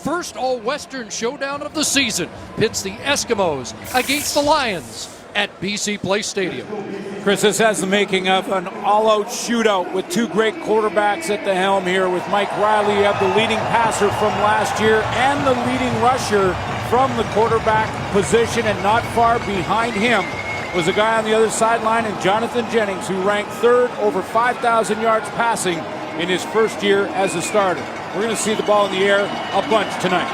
first all-Western showdown of the season pits the Eskimos against the Lions at BC Place Stadium. Chris, this has the making of an all-out shootout with two great quarterbacks at the helm here. With Mike Riley, you have the leading passer from last year and the leading rusher from the quarterback position, and not far behind him was a guy on the other sideline, and Jonathan Jennings, who ranked third over 5,000 yards passing in his first year as a starter. We're going to see the ball in the air a bunch tonight.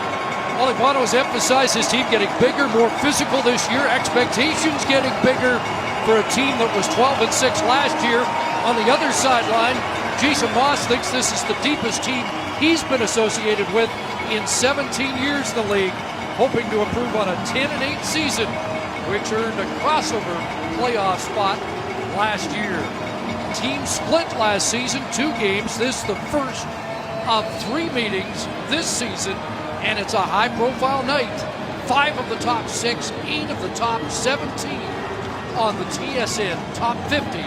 All I want to is emphasize his team getting bigger, more physical this year. Expectations getting bigger for a team that was 12-6 last year. On the other sideline, Jason Moss thinks this is the deepest team he's been associated with in 17 years in the league, hoping to improve on a 10-8 season, which earned a crossover playoff spot last year. Team split last season, 2 games. This is the first of 3 meetings this season, and it's a high-profile night. 5 of the top 6, 8 of the top 17 on the TSN top 50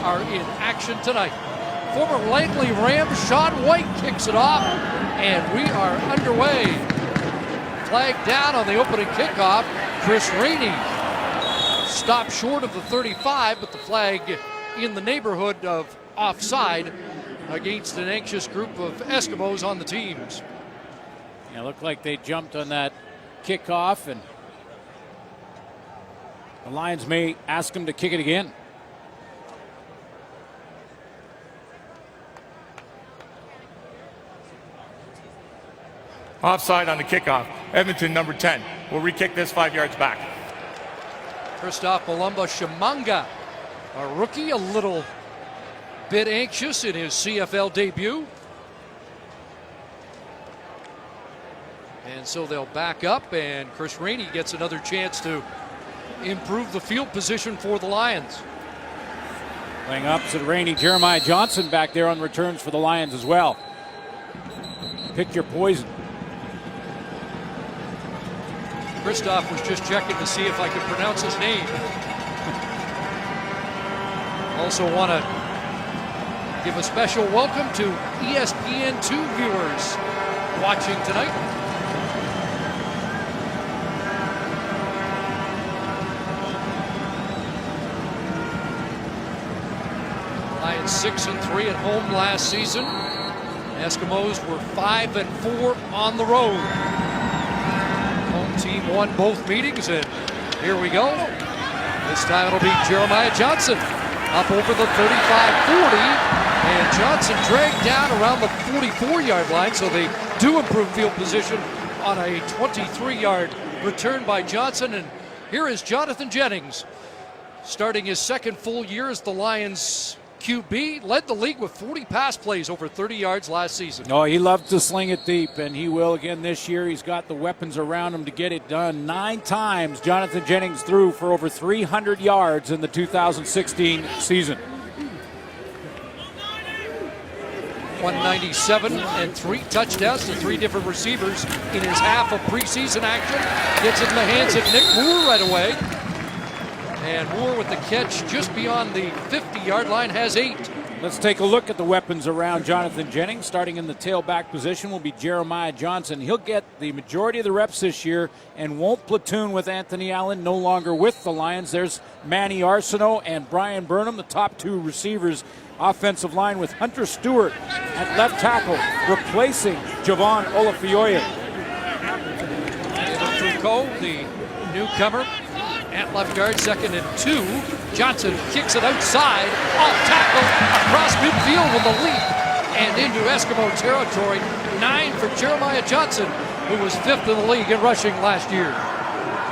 are in action tonight. Former Langley Ram Sean White kicks it off, and we are underway. Flag down on the opening kickoff. Chris Rainey stopped short of the 35, but the flag in the neighborhood of offside against an anxious group of Eskimos on the teams. Yeah, looked like they jumped on that kickoff, and the Lions may ask him to kick it again. Offside on the kickoff. Edmonton, number 10, will re-kick this 5 yards back. Christoph Malumba Shimanga, a rookie, a little bit anxious in his CFL debut. And so they'll back up, and Chris Rainey gets another chance to improve the field position for the Lions. Playing opposite Rainey, Jeremiah Johnson back there on returns for the Lions as well. Pick your poison. Christoph was just checking to see if I could pronounce his name. Also want to give a special welcome to ESPN2 viewers watching tonight. Lions 6-3 at home last season. Eskimos were 5-4 on the road. Home team won both meetings, and here we go. This time it'll be Jeremiah Johnson up over the 35-40, and Johnson dragged down around the 44-yard line, so they do improve field position on a 23-yard return by Johnson. And here is Jonathan Jennings, starting his second full year as the Lions QB, led the league with 40 pass plays over 30 yards last season. Oh, he loves to sling it deep, and he will again this year. He's got the weapons around him to get it done. 9 times Jonathan Jennings threw for over 300 yards in the 2016 season. 197 and 3 touchdowns to 3 different receivers in his half of preseason action. Gets it in the hands of Nick Moore right away. And Moore with the catch just beyond the 50-yard line has 8. Let's take a look at the weapons around Jonathan Jennings. Starting in the tailback position will be Jeremiah Johnson. He'll get the majority of the reps this year and won't platoon with Anthony Allen, no longer with the Lions. There's Manny Arsenault and Brian Burnham, the top 2 receivers. Offensive line with Hunter Stewart at left tackle, replacing Javon Olafioye. Foucault, the newcomer, at left guard, 2nd and 2. Johnson kicks it outside, off tackle, across midfield with a leap, and into Eskimo territory. 9 for Jeremiah Johnson, who was 5th in the league in rushing last year.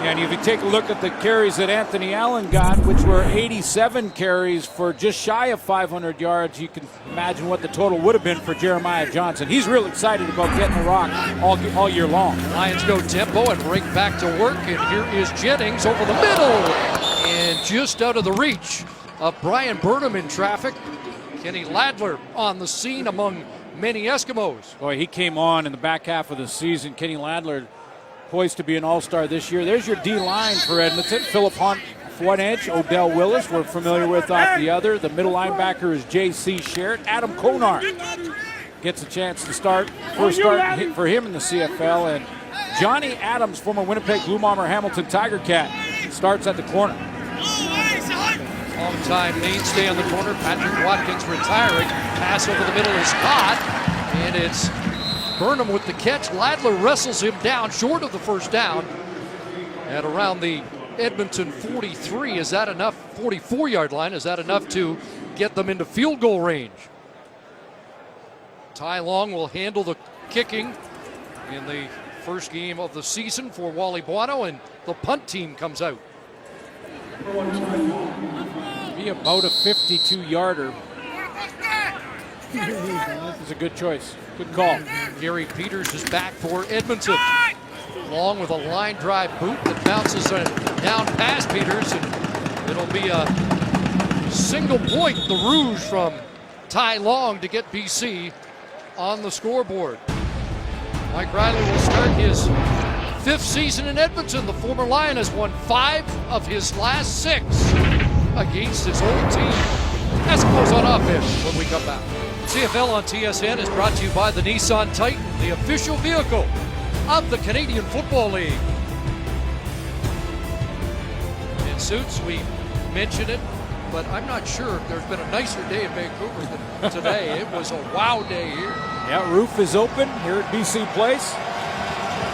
And if you take a look at the carries that Anthony Allen got, which were 87 carries for just shy of 500 yards, you can imagine what the total would have been for Jeremiah Johnson. He's real excited about getting the rock all year long. Lions go tempo and break back to work, and here is Jennings over the middle, and just out of the reach of Brian Burnham in traffic. Kenny Ladler on the scene among many Eskimos. Boy, he came on in the back half of the season. Kenny Ladler poised to be an all-star this year. There's your D-line for Edmonton. Philip Hunt, one edge. Odell Willis, we're familiar with off the other. The middle linebacker is J.C. Sherritt. Adam Conard gets a chance to start. First start for him in the CFL. And Johnny Adams, former Winnipeg Blue Bomber, Hamilton Tiger Cat, starts at the corner. Long-time mainstay on the corner. Patrick Watkins retiring. Pass over the middle is caught. And it's Burnham with the catch. Ladler wrestles him down short of the first down. At around the Edmonton 43. Is that enough? 44-yard line. Is that enough to get them into field goal range? Ty Long will handle the kicking in the first game of the season for Wally Buono, and the punt team comes out. Be about a 52-yarder. It's a good choice. Good call. Gary Peters is back for Edmonton. Long with a line drive boot that bounces down past Peters, and it'll be a single point, the Rouge from Ty Long to get BC on the scoreboard. Mike Riley will start his 5th season in Edmonton. The former Lion has won 5 of his last 6 against his old team. Eskimos on offense when we come back. CFL on TSN is brought to you by the Nissan Titan, the official vehicle of the Canadian Football League. In Suits, we mention it, but I'm not sure if there's been a nicer day in Vancouver than today. It was a wow day here. Yeah, roof is open here at BC Place.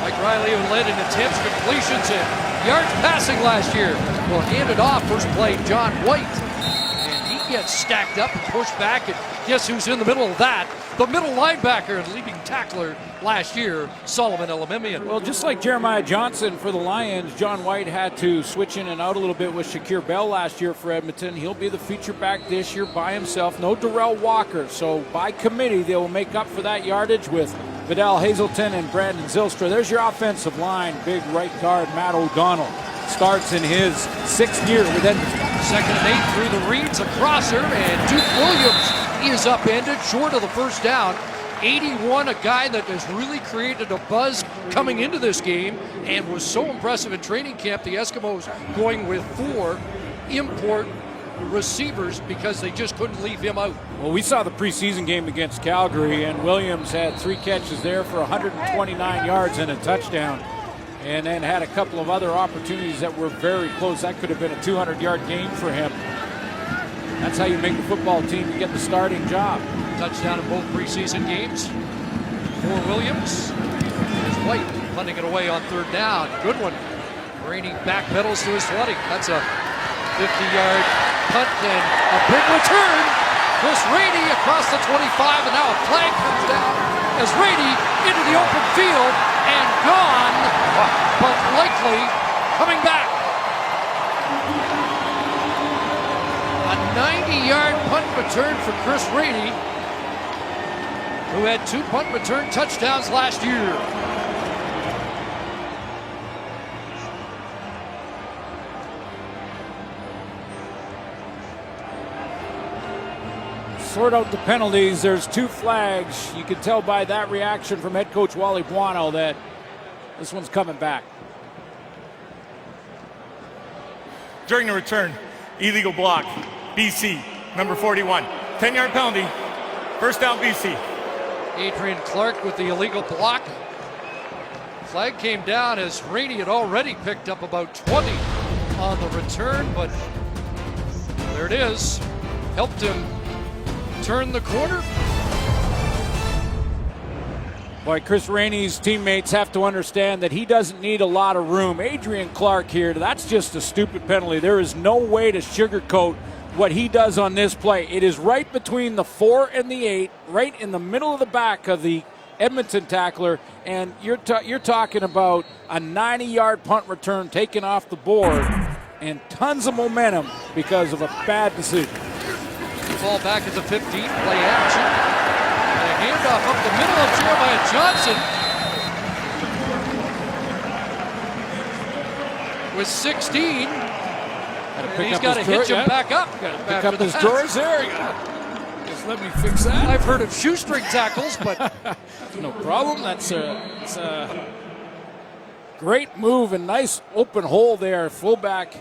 Mike Riley, who led in attempts, completions, and yards passing last year, will hand it off. First play, John White. And he gets stacked up and pushed back. And guess who's in the middle of that? The middle linebacker and leading tackler last year, Solomon Elimimian. Well, just like Jeremiah Johnson for the Lions, John White had to switch in and out a little bit with Shakir Bell last year for Edmonton. He'll be the feature back this year by himself. No Darrell Walker. So by committee, they will make up for that yardage with Vidal Hazelton and Brandon Zylstra. There's your offensive line. Big right guard Matt O'Donnell starts in his 6th year with Edmonton. 2nd and 8 through the reads, a crosser, and Duke Williams is upended short of the first down. 81, a guy that has really created a buzz coming into this game and was so impressive in training camp. The Eskimos going with 4 import receivers because they just couldn't leave him out. Well, we saw the preseason game against Calgary, and Williams had 3 catches there for 129 yards and a touchdown, and then had a couple of other opportunities that were very close. That could have been a 200-yard game for him. That's how you make the football team to get the starting job. Touchdown in both preseason games for Williams. There's White punting it away on 3rd down. Good one. Rainey backpedals to his 20. That's a 50-yard punt and a big return. Chris Rainey across the 25, and now a flag comes down as Rainey into the open field and gone, but likely coming back. A 90-yard punt return for Chris Rainey, who had 2 punt return touchdowns last year. Sort out the penalties. There's 2 flags. You can tell by that reaction from head coach Wally Buono that this one's coming back. During the return, illegal block, BC, number 41. 10-yard penalty, first down BC. Adrian Clark with the illegal block. Flag came down as Rainey had already picked up about 20 on the return, but there it is. Helped him turn the corner. Boy, Chris Rainey's teammates have to understand that he doesn't need a lot of room. Adrian Clark here, that's just a stupid penalty. There is no way to sugarcoat what he does on this play. It is right between the 4 and the 8, right in the middle of the back of the Edmonton tackler, and you're talking about a 90-yard punt return taken off the board and tons of momentum because of a bad decision. Ball back at the 15, play action. And a handoff up the middle of Jeremiah Johnson with 16. He's got to hitch him back up. Pick up his drawers there. Just let me fix that. I've heard of shoestring tackles, but no problem. That's a great move and nice open hole there. Fullback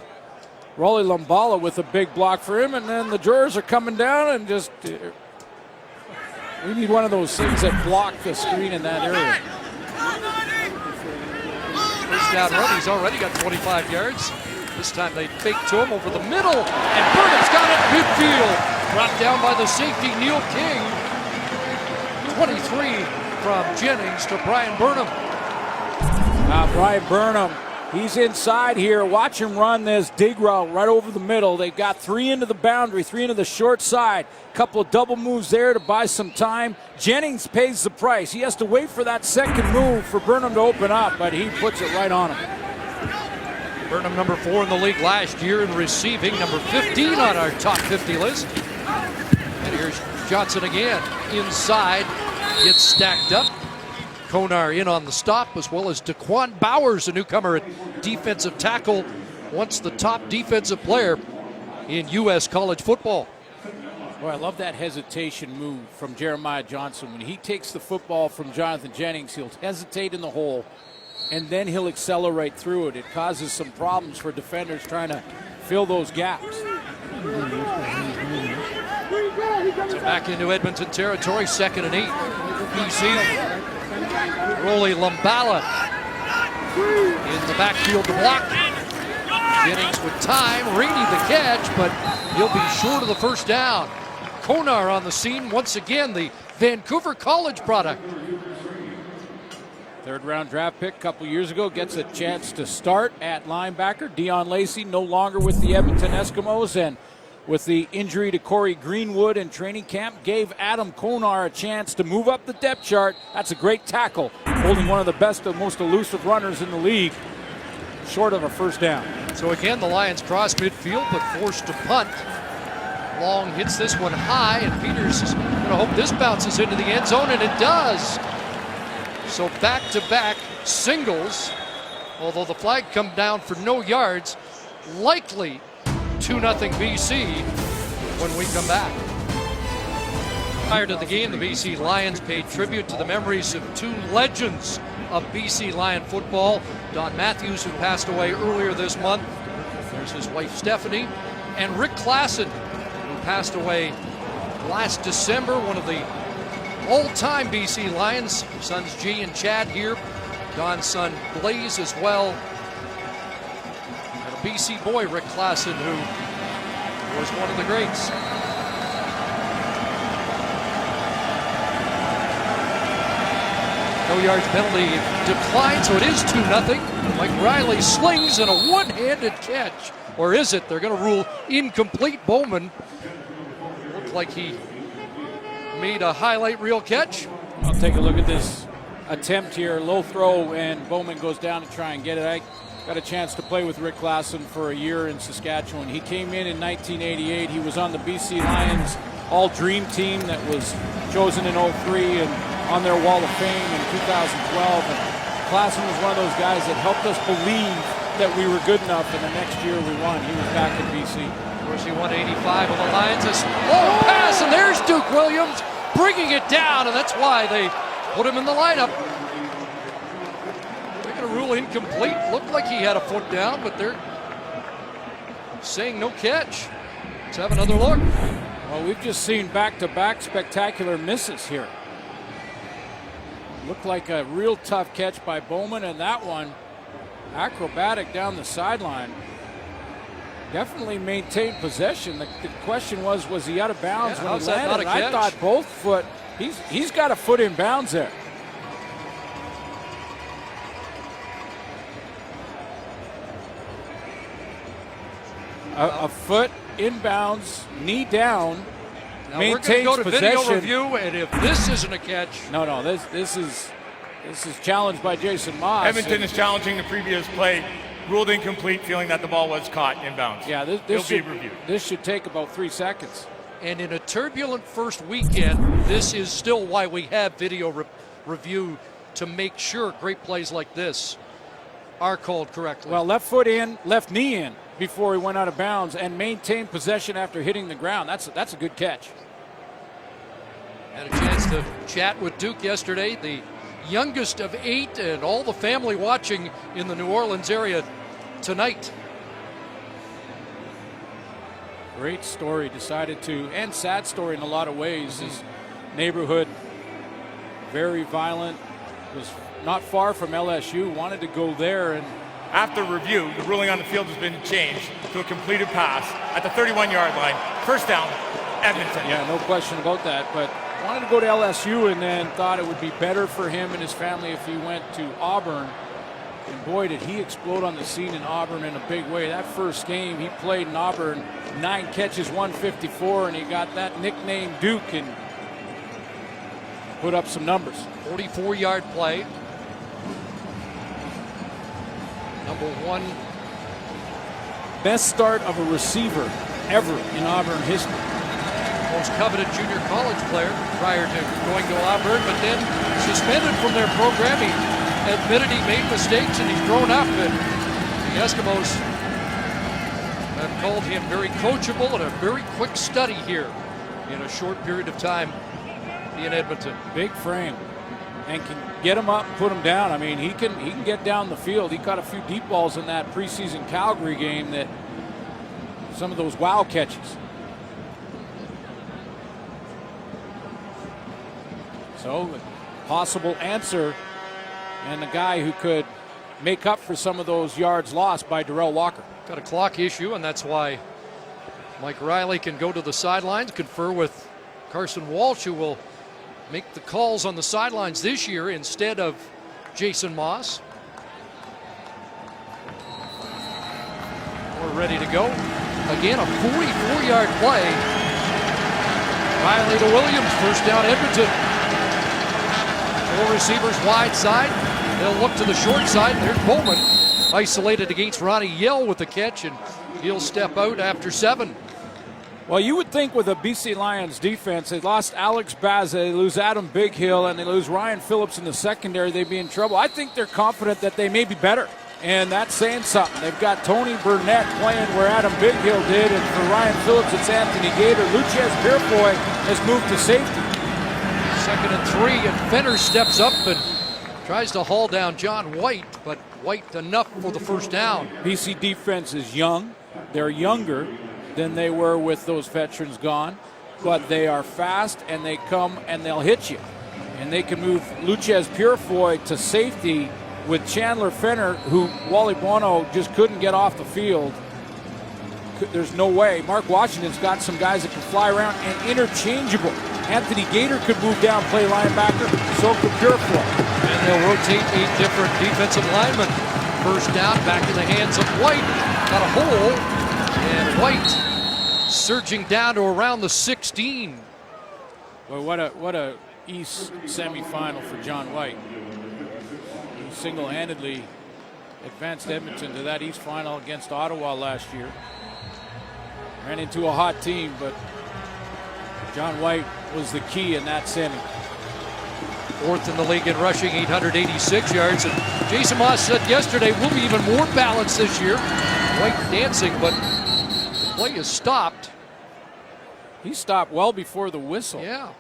Rolly Lumbala with a big block for him, and then the drawers are coming down and just We need one of those things that block the screen in that area. First down run, he's already got 25 yards. This time they fake to him over the middle, and Burnham's got it midfield. Brought down by the safety, Neil King. 23 from Jennings to Brian Burnham. Now Brian Burnham, he's inside here. Watch him run this dig route right over the middle. They've got 3 into the boundary, 3 into the short side. Couple of double moves there to buy some time. Jennings pays the price. He has to wait for that second move for Burnham to open up, but he puts it right on him. Burnham number 4 in the league last year in receiving, number 15 on our top 50 list. And here's Johnson again, inside, gets stacked up. Konar in on the stop, as well as Daquan Bowers, a newcomer at defensive tackle, once the top defensive player in U.S. college football. Boy, I love that hesitation move from Jeremiah Johnson. When he takes the football from Jonathan Jennings, he'll hesitate in the hole, and then he'll accelerate through it. It causes some problems for defenders trying to fill those gaps. So back into Edmonton territory, 2nd and 8. BC. Rolly Lumbala in the backfield to block. Jennings with time, Rainey the catch, but he'll be short of the first down. Konar on the scene once again, the Vancouver College product. 3rd-round draft pick a couple years ago, gets a chance to start at linebacker. Dion Lacey no longer with the Edmonton Eskimos, and with the injury to Corey Greenwood in training camp, gave Adam Konar a chance to move up the depth chart. That's a great tackle, holding one of the best and most elusive runners in the league, short of a first down. So again, the Lions cross midfield, but forced to punt. Long hits this one high, and Peters is going to hope this bounces into the end zone, and it does. So back-to-back singles, although the flag come down for no yards, likely 2-0 BC when we come back. Prior to the game, the BC Lions paid tribute to the memories of 2 legends of BC Lion football. Don Matthews, who passed away earlier this month. There's his wife Stephanie. And Rick Klassen, who passed away last December, one of the all-time BC Lions. Sons G and Chad here. Don's son Blaze as well. And a BC boy, Rick Klassen, who was one of the greats. No yards penalty declined, so it is 2-0. Mike Riley slings and a one-handed catch. Or is it? They're going to rule incomplete. Bowman looked like he made a highlight reel catch. I'll take a look at this attempt here. Low throw, and Bowman goes down to try and get it. I got a chance to play with Rick Klassen for a year in Saskatchewan. He came in 1988. He was on the BC Lions all-dream team that was chosen in 03 and on their Wall of Fame in 2012. And Klassen was one of those guys that helped us believe that we were good enough, and the next year we won. He was back in BC. Of course, he won 85 of the Lions. This long pass, and there's Duke Williams bringing it down, and that's why they put him in the lineup. They're going to rule incomplete. Looked like he had a foot down, but they're saying no catch. Let's have another look. Well, we've just seen back-to-back spectacular misses here. Looked like a real tough catch by Bowman, and that one acrobatic down the sideline. Definitely maintained possession. The question was he out of bounds when he landed? I thought both foot. He's got a foot in bounds there. A foot in bounds, knee down. Now maintains we're going to go to possession. video review, and if this isn't a catch, no, this is challenged by Jason Moss. Edmonton is challenging the previous play, ruled incomplete, feeling that the ball was caught inbounds. Yeah, this should take about 3 seconds. And in a turbulent first weekend, this is still why we have video review, to make sure great plays like this are called correctly. Well, left foot in, left knee in before he went out of bounds, and maintained possession after hitting the ground. That's a good catch. Had a chance to chat with Duke yesterday, the youngest of 8, and all the family watching in the New Orleans area tonight. Great story. Decided to, and sad story in a lot of ways, his neighborhood, very violent, was not far from LSU, wanted to go there. And after review, the ruling on the field has been changed to a completed pass at the 31-yard line. First down, Edmonton. Yeah, no question about that. But wanted to go to LSU and then thought it would be better for him and his family if he went to Auburn. And boy, did he explode on the scene in Auburn in a big way. That first game he played in Auburn, 9 catches, 154, and he got that nickname Duke and put up some numbers. 44-yard play. Number 1. Best start of a receiver ever in Auburn history. Most coveted junior college player prior to going to Auburn, but then suspended from their program. He admitted he made mistakes and he's grown up, and the Eskimos have called him very coachable and a very quick study here in a short period of time in Edmonton. Big frame and can get him up, put him down. I mean, he can get down the field. He caught a few deep balls in that preseason Calgary game, that some of those wow catches. So, possible answer, and the guy who could make up for some of those yards lost by Darrell Walker. Got a clock issue, and that's why Mike Riley can go to the sidelines, confer with Carson Walsh, who will make the calls on the sidelines this year instead of Jason Moss. We're ready to go. Again, a 44-yard play. Riley to Williams, first down Edmonton. 4 receivers wide side. They'll look to the short side. There's Bowman isolated against Ronnie Yell with the catch, and he'll step out after 7. Well, you would think with a BC Lions defense, they lost Alex Baza, they lose Adam Bighill, and they lose Ryan Phillips in the secondary, they'd be in trouble. I think they're confident that they may be better, and that's saying something. They've got Tony Burnett playing where Adam Bighill did, and for Ryan Phillips, it's Anthony Gator. Luchez Pierfoy has moved to safety. 2nd and 3, and Fenner steps up and tries to haul down John White, but White enough for the first down. BC defense is young. They're younger than they were with those veterans gone, but they are fast, and they come and they'll hit you. And they can move Luchez Pierfoy to safety with Chandler Fenner, who Wally Bono just couldn't get off the field. There's no way. Mark Washington's got some guys that can fly around and interchangeable. Anthony Gator could move down, play linebacker, so could Pierfoy. And they'll rotate 8 different defensive linemen. First down, back in the hands of White. Got a hole, and White surging down to around the 16. Well, what a East semifinal for John White. He single-handedly advanced Edmonton to that East final against Ottawa last year. Ran into a hot team, but John White was the key in that semi. 4th in the league in rushing, 886 yards. And Jason Moss said yesterday, we'll be even more balanced this year. White dancing, but the play is stopped. He stopped well before the whistle. Yeah.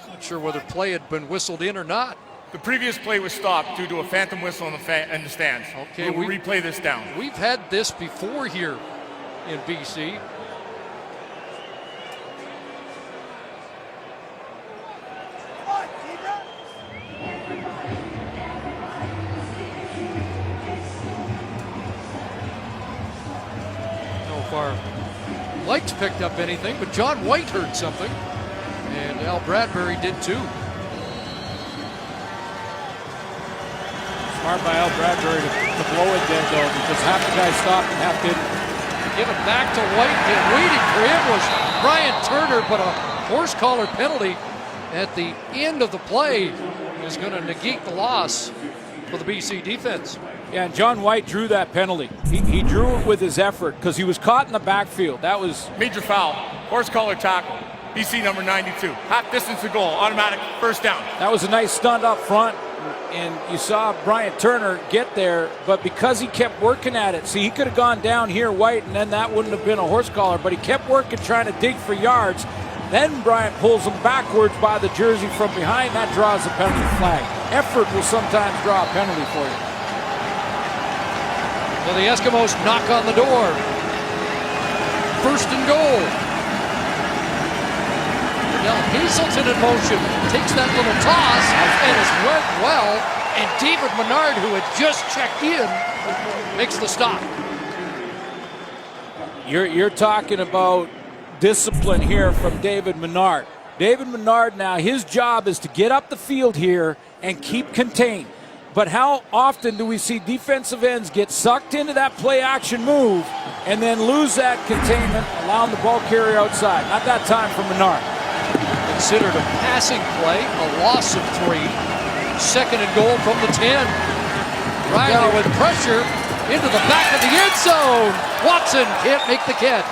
Not sure whether play had been whistled in or not. The previous play was stopped due to a phantom whistle in the stands. Okay, we'll replay this down. We've had this before here in BC. Lights picked up anything, but John White heard something, and Al Bradbury did too. Smart by Al Bradbury to blow it dead, though, because half the guys stopped and half didn't. Give it back to White, and waiting for him was Brian Turner, but a horse collar penalty at the end of the play is going to negate the loss for the BC defense. Yeah, and John White drew that penalty. He drew it with his effort because he was caught in the backfield. That was major foul, horse collar tackle. BC number 92, half distance to goal, automatic first down. That was a nice stunt up front, and you saw Brian Turner get there, but because he kept working at it, see, he could have gone down here, White, and then that wouldn't have been a horse collar, but he kept working, trying to dig for yards. Then Bryant pulls him backwards by the jersey from behind. That draws the penalty flag. Effort will sometimes draw a penalty for you. Well, the Eskimos knock on the door. 1st and goal. Odell Hazelton in motion, takes that little toss, and it's went well. And David Menard, who had just checked in, makes the stop. You're talking about discipline here from David Menard. David Menard now, his job is to get up the field here and keep contained. But how often do we see defensive ends get sucked into that play action move and then lose that containment, allowing the ball carrier outside? Not that time for Menard. Considered a passing play, a loss of 3. Second and goal from the 10. Riley with pressure into the back of the end zone. Watson can't make the catch.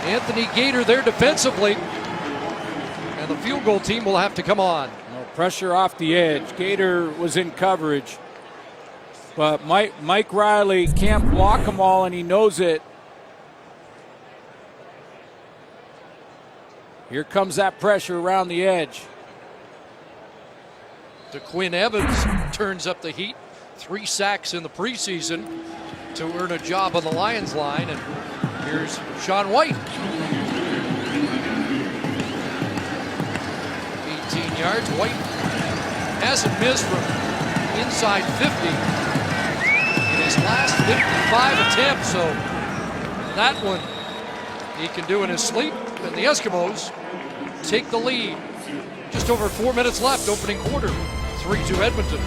Anthony Gator there defensively. And the field goal team will have to come on. Pressure off the edge. Gator was in coverage. But Mike Riley can't block them all, and he knows it. Here comes that pressure around the edge. DeQuinn Evans turns up the heat. 3 sacks in the preseason to earn a job on the Lions line. And here's Sean White. 18 yards. White hasn't missed from inside 50 in his last 55 attempts. So that one he can do in his sleep. And the Eskimos take the lead. Just over 4 minutes left, opening quarter. 3-2 Edmonton.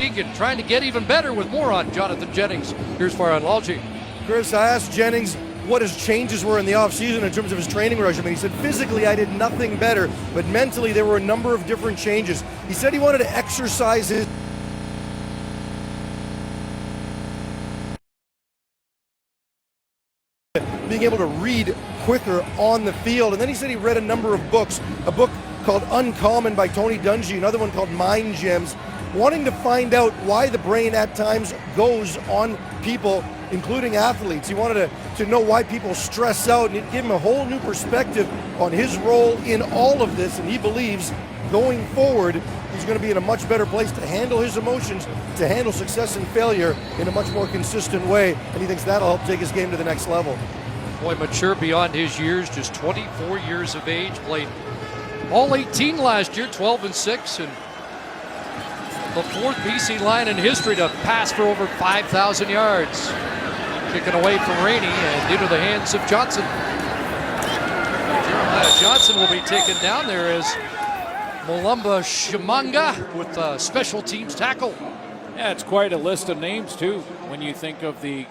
Egan trying to get even better with more on Jonathan Jennings. Here's Farhan Lalji. Chris, I asked Jennings what his changes were in the offseason in terms of his training regimen. He said, physically, I did nothing better, but mentally, there were a number of different changes. He said he wanted to exercise his being able to read quicker on the field. And then he said he read a number of books, a book called Uncommon by Tony Dungy, another one called Mind Gems, wanting to find out why the brain at times goes on people, including athletes. He wanted to know why people stress out, and it gave him a whole new perspective on his role in all of this. And he believes going forward, he's going to be in a much better place to handle his emotions, to handle success and failure in a much more consistent way. And he thinks that'll help take his game to the next level. Boy, mature beyond his years, just 24 years of age, played all 18 last year, 12-6, and the 4th BC line in history to pass for over 5,000 yards. Kicking away from Rainey and into the hands of Johnson. Jeremiah Johnson will be taken down there as Mulumba Shimanga with a special teams tackle. Yeah, it's quite a list of names, too, when you think of the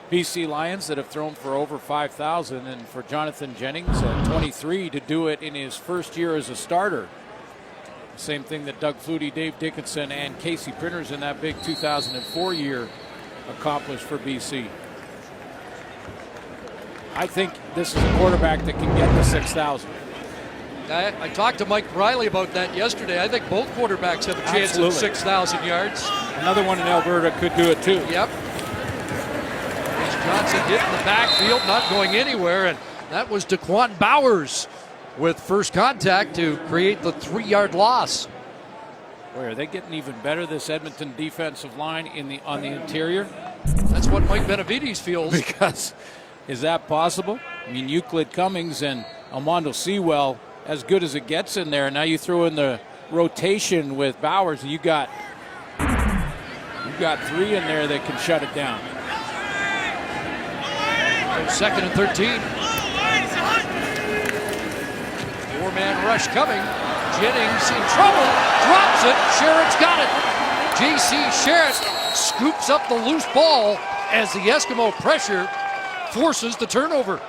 BC Lions that have thrown for over 5,000, and for Jonathan Jennings at 23 to do it in his first year as a starter. Same thing that Doug Flutie, Dave Dickinson, and Casey Printers in that big 2004 year accomplished for BC. I think this is a quarterback that can get to 6,000. I talked to Mike Riley about that yesterday. I think both quarterbacks have a chance at 6,000 yards. Another one in Alberta could do it too. Yep. Johnson getting the backfield, not going anywhere, and that was Daquan Bowers with first contact to create the 3-yard loss. Boy, are they getting even better, this Edmonton defensive line on the interior? That's what Mike Benavides feels. Because is that possible? I mean, Euclid Cummings and Almondo Sewell, as good as it gets in there. Now you throw in the rotation with Bowers, and you got 3 in there that can shut it down. 2nd and 13. 4-man rush coming. Jennings in trouble. Drops it. Sherritt's got it. J.C. Sherritt scoops up the loose ball as the Eskimo pressure forces the turnover.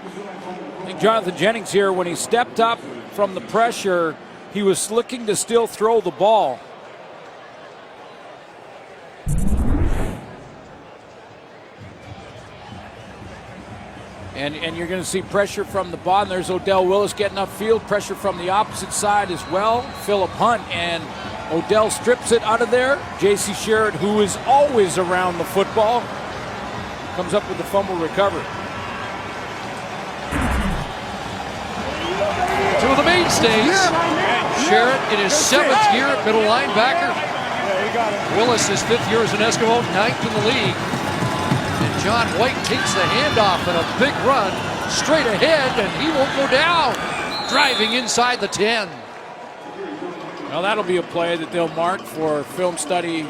I think Jonathan Jennings here, when he stepped up from the pressure, he was looking to still throw the ball. And you're going to see pressure from the bottom. There's Odell Willis getting upfield. Pressure from the opposite side as well. Philip Hunt, and Odell strips it out of there. J.C. Sherritt, who is always around the football, comes up with the fumble recovery. 2 of the mainstays. Sherritt in his 7th year at middle linebacker. Willis his 5th year as an Eskimo, 9th in the league. And John White takes the handoff and a big run straight ahead, and he won't go down. Driving inside the 10. Well, that'll be a play that they'll mark for film study.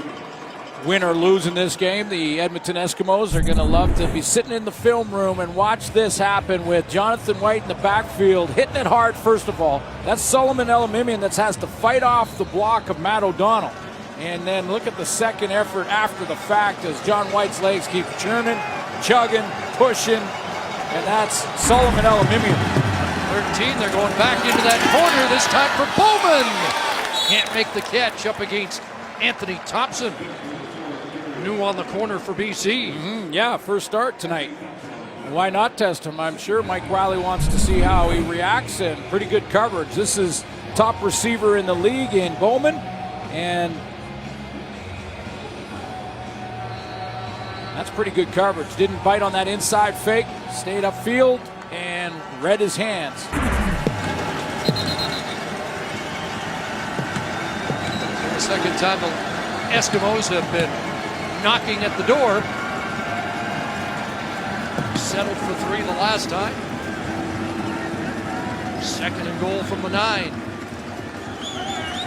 Win or lose in this game, the Edmonton Eskimos are going to love to be sitting in the film room and watch this happen with Jonathan White in the backfield, hitting it hard first of all. That's Solomon Elimimian that has to fight off the block of Matt O'Donnell. And then look at the second effort after the fact as John White's legs keep churning, chugging, pushing, and that's Solomon Elimimian. 13, they're going back into that corner, this time for Bowman. Can't make the catch up against Anthony Thompson. New on the corner for BC. Yeah, first start tonight. Why not test him? I'm sure Mike Riley wants to see how he reacts, and pretty good coverage. This is top receiver in the league in Bowman, and that's pretty good coverage. Didn't bite on that inside fake, stayed upfield, and read his hands. The second time the Eskimos have been knocking at the door. Settled for 3 the last time. Second and goal from the 9.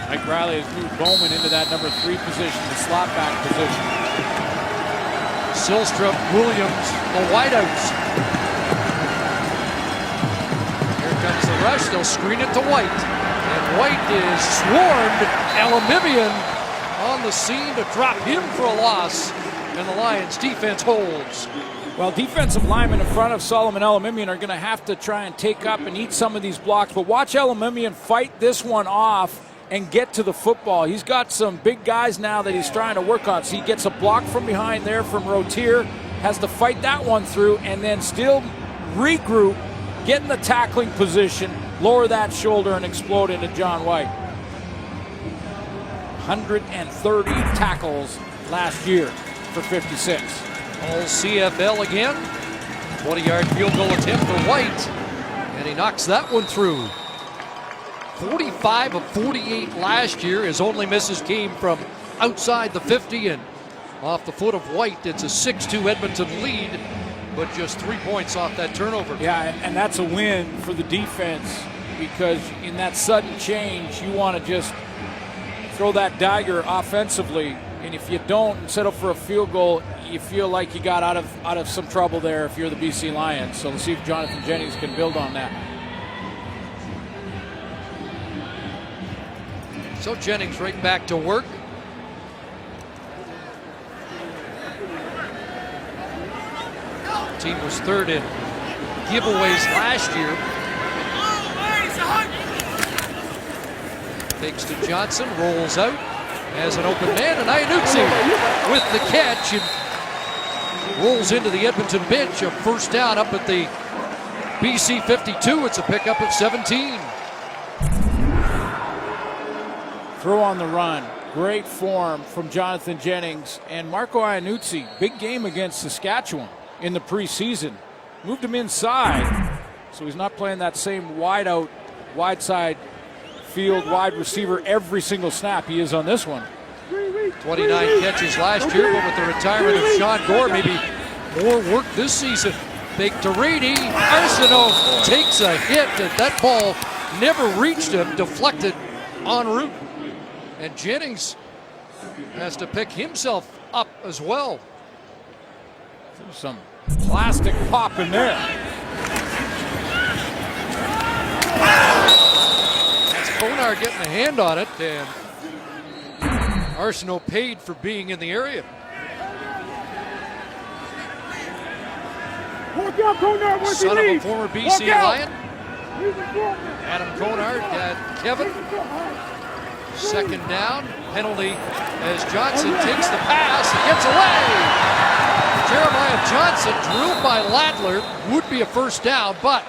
Mike Riley has moved Bowman into that number 3 position, the slot back position. Silstrup, Williams, the wideouts. Here comes the rush. They'll screen it to White. And White is swarmed. Elimimian on the scene to drop him for a loss. And the Lions defense holds. Well, defensive linemen in front of Solomon Elimimian are going to have to try and take up and eat some of these blocks. But watch Elimimian fight this one off and get to the football. He's got some big guys now that he's trying to work on. So he gets a block from behind there from Rotier, has to fight that one through, and then still regroup, get in the tackling position, lower that shoulder, and explode into John White. 130 tackles last year for 56. All CFL again. 20-yard field goal attempt for White. And he knocks that one through. 45 of 48 last year. His only misses came from outside the 50 and off the foot of White. It's a 6-2 Edmonton lead, but just 3 points off that turnover. Yeah, and that's a win for the defense, because in that sudden change, you want to just throw that dagger offensively. And if you don't and settle for a field goal, you feel like you got out of some trouble there if you're the BC Lions. So let's see if Jonathan Jennings can build on that. So Jennings right back to work. Team was third in giveaways last year. Takes to Johnson, rolls out, has an open man, and Iannuzzi with the catch and rolls into the Edmonton bench. A first down up at the BC 52. It's a pickup of 17. Throw on the run. Great form from Jonathan Jennings. And Marco Iannuzzi, big game against Saskatchewan in the preseason. Moved him inside, so he's not playing that same wide out, wide side field wide receiver every single snap he is on this one. 29 catches last year, but with the retirement of Sean Gore, maybe more work this season. Big to Reedy. Arsenault takes a hit, and that ball never reached him, deflected en route. And Jennings has to pick himself up as well. There's some plastic pop in there. That's Konar getting a hand on it, and Arsenault paid for being in the area. Son of a former BC Lion. Adam Konar, dad Kevin. Second down, penalty as Johnson takes the pass and gets away. Jeremiah Johnson drilled by Ladler, would be a first down, but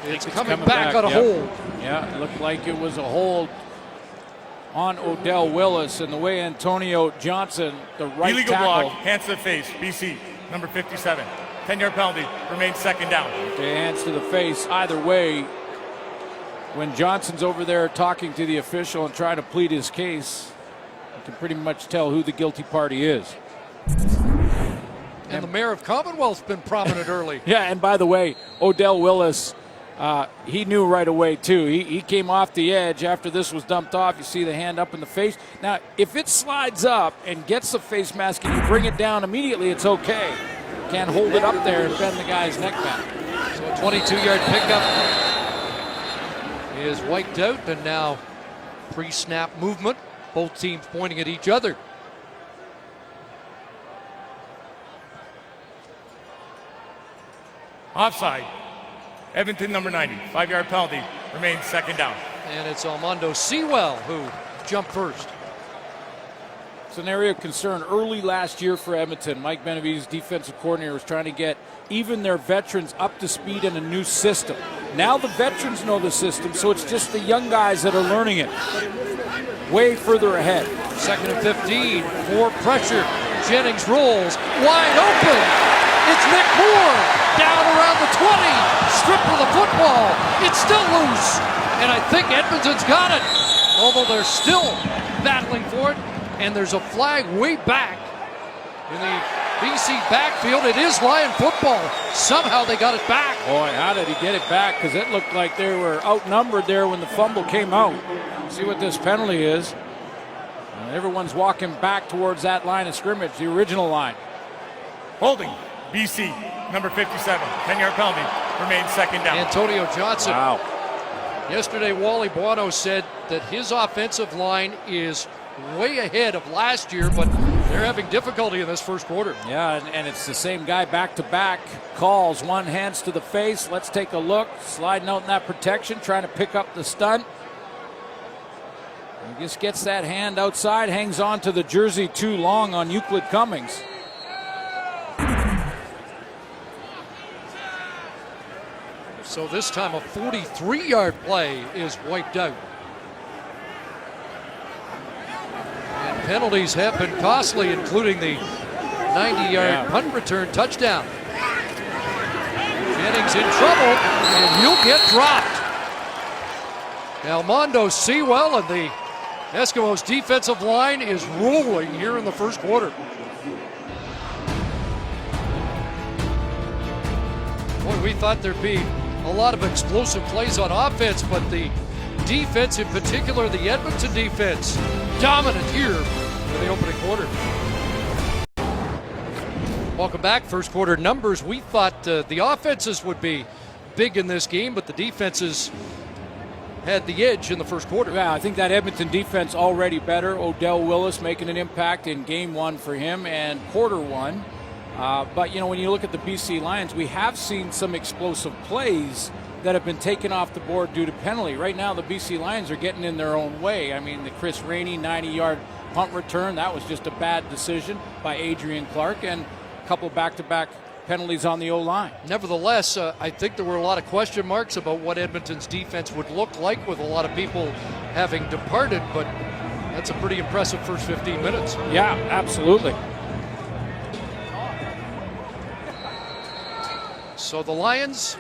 it's coming back on a hold. Yeah, it looked like it was a hold on Odell Willis, and the way Antonio Johnson, the right illegal tackle. block, hands to the face, BC, number 57. 10-yard penalty, remains second down. Okay, hands to the face. Either way, when Johnson's over there talking to the official and trying to plead his case, you can pretty much tell who the guilty party is. And the mayor of Commonwealth's been prominent early. Yeah, and by the way, Odell Willis, he knew right away, too. He came off the edge after this was dumped off. You see the hand up in the face. Now, if it slides up and gets the face mask and you bring it down immediately, it's okay. Can't hold it up there and bend the guy's neck back. So a 22-yard pickup is wiped out, and now pre-snap movement. Both teams pointing at each other. Offside. Edmonton, number 90. 5-yard penalty. Remains second down. And it's Armando Sewell who jumped first. It's an area of concern early last year for Edmonton. Mike Benavides, defensive coordinator, was trying to get even their veterans up to speed in a new system. Now the veterans know the system, so it's just the young guys that are learning it. Way further ahead. 2nd and 15. More pressure. Jennings rolls. Wide open. It's Nick Moore. Down around the 20. Stripped with the football. It's still loose. And I think Edmonton's got it. Although they're still battling for it. And there's a flag way back in the BC backfield. It is Lion football. Somehow they got it back. Boy, how did he get it back? Because it looked like they were outnumbered there when the fumble came out. See what this penalty is. Everyone's walking back towards that line of scrimmage, the original line. Holding. BC, number 57. 10-yard penalty. Remains second down. Antonio Johnson. Wow. Yesterday, Wally Buono said that his offensive line is way ahead of last year, but they're having difficulty in this first quarter. Yeah, and it's the same guy back-to-back calls. One hands to the face. Let's take a look. Sliding out in that protection, trying to pick up the stunt. He just gets that hand outside, hangs on to the jersey too long on Euclid Cummings. So this time a 43-yard play is wiped out. And penalties have been costly, including the 90-yard punt return touchdown. Jennings in trouble, and he'll get dropped. Armando Sewell and the Eskimos defensive line is rolling here in the first quarter. Boy, we thought there'd be a lot of explosive plays on offense, but the defense, in particular the Edmonton defense, dominant here for the opening quarter. Welcome back. First quarter numbers. We thought the offenses would be big in this game, but the defenses had the edge in the first quarter. Yeah, I think that Edmonton defense already better. Odell Willis making an impact in game one for him and quarter one. But, you know, when you look at the BC Lions, we have seen some explosive plays that have been taken off the board due to penalty. Right now, the BC Lions are getting in their own way. I mean, the Chris Rainey 90-yard punt return, that was just a bad decision by Adrian Clark, and a couple back-to-back penalties on the O-line. Nevertheless, I think there were a lot of question marks about what Edmonton's defense would look like with a lot of people having departed, but that's a pretty impressive first 15 minutes. Yeah, absolutely. So the Lions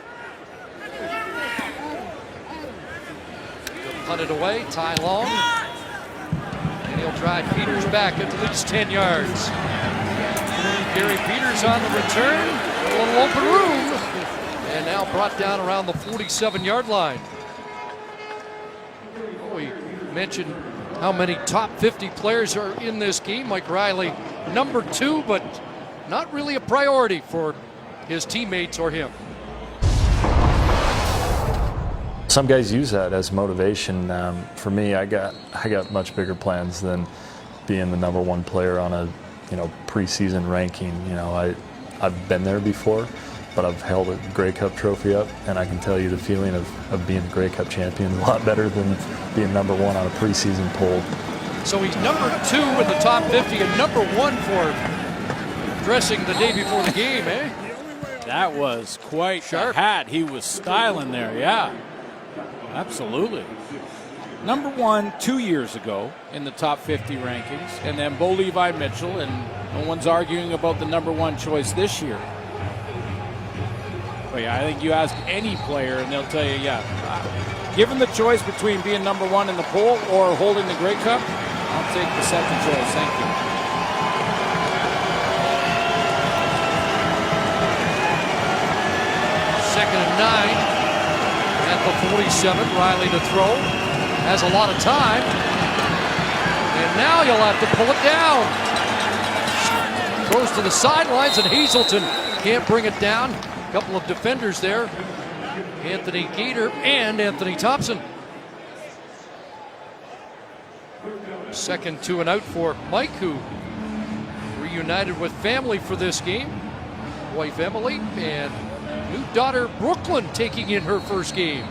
punt it away, Ty Long, and he'll drive Peters back at least 10 yards. Gary Peters on the return, a little open room, and now brought down around the 47-yard line. We mentioned how many top 50 players are in this game. Mike Riley, number 2, but not really a priority for his teammates or him. Some guys use that as motivation. For me, I got much bigger plans than being the number 1 player on a preseason ranking. I've been there before, but I've held a Grey Cup trophy up, and I can tell you the feeling of being a Grey Cup champion is a lot better than being number 1 on a preseason poll. So he's number 2 in the top 50 and number 1 for dressing the day before the game, eh? That was quite sharp hat he was styling there, yeah. Absolutely. Number 1 2 years ago in the top 50 rankings, and then Bo Levi Mitchell, and no one's arguing about the number 1 choice this year. But yeah, I think you ask any player and they'll tell you, yeah, given the choice between being number 1 in the poll or holding the Grey Cup, I'll take the second choice, thank you. 2nd and 9 at the 47. Riley to throw. Has a lot of time. And now you'll have to pull it down. Throws to the sidelines, and Hazelton can't bring it down. A couple of defenders there. Anthony Gator and Anthony Thompson. 2nd 2 and out for Mike, who reunited with family for this game. Wife Emily and new daughter Brooklyn taking in her first game.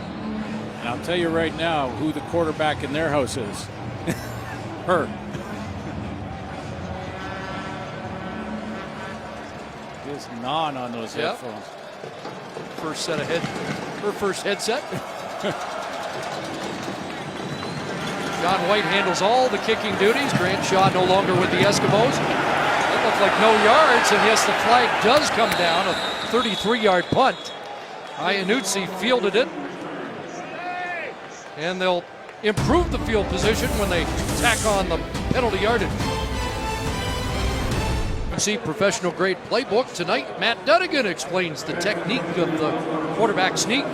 And I'll tell you right now who the quarterback in their house is. Her. Just gnawing on those headphones. First set of her first headset. John White handles all the kicking duties. Grant Shaw no longer with the Eskimos. That looked like no yards, and yes, the flag does come down. A 33-yard punt. Iannuzzi fielded it. And they'll improve the field position when they tack on the penalty yardage. See professional grade playbook tonight. Matt Dunnigan explains the technique of the quarterback sneak.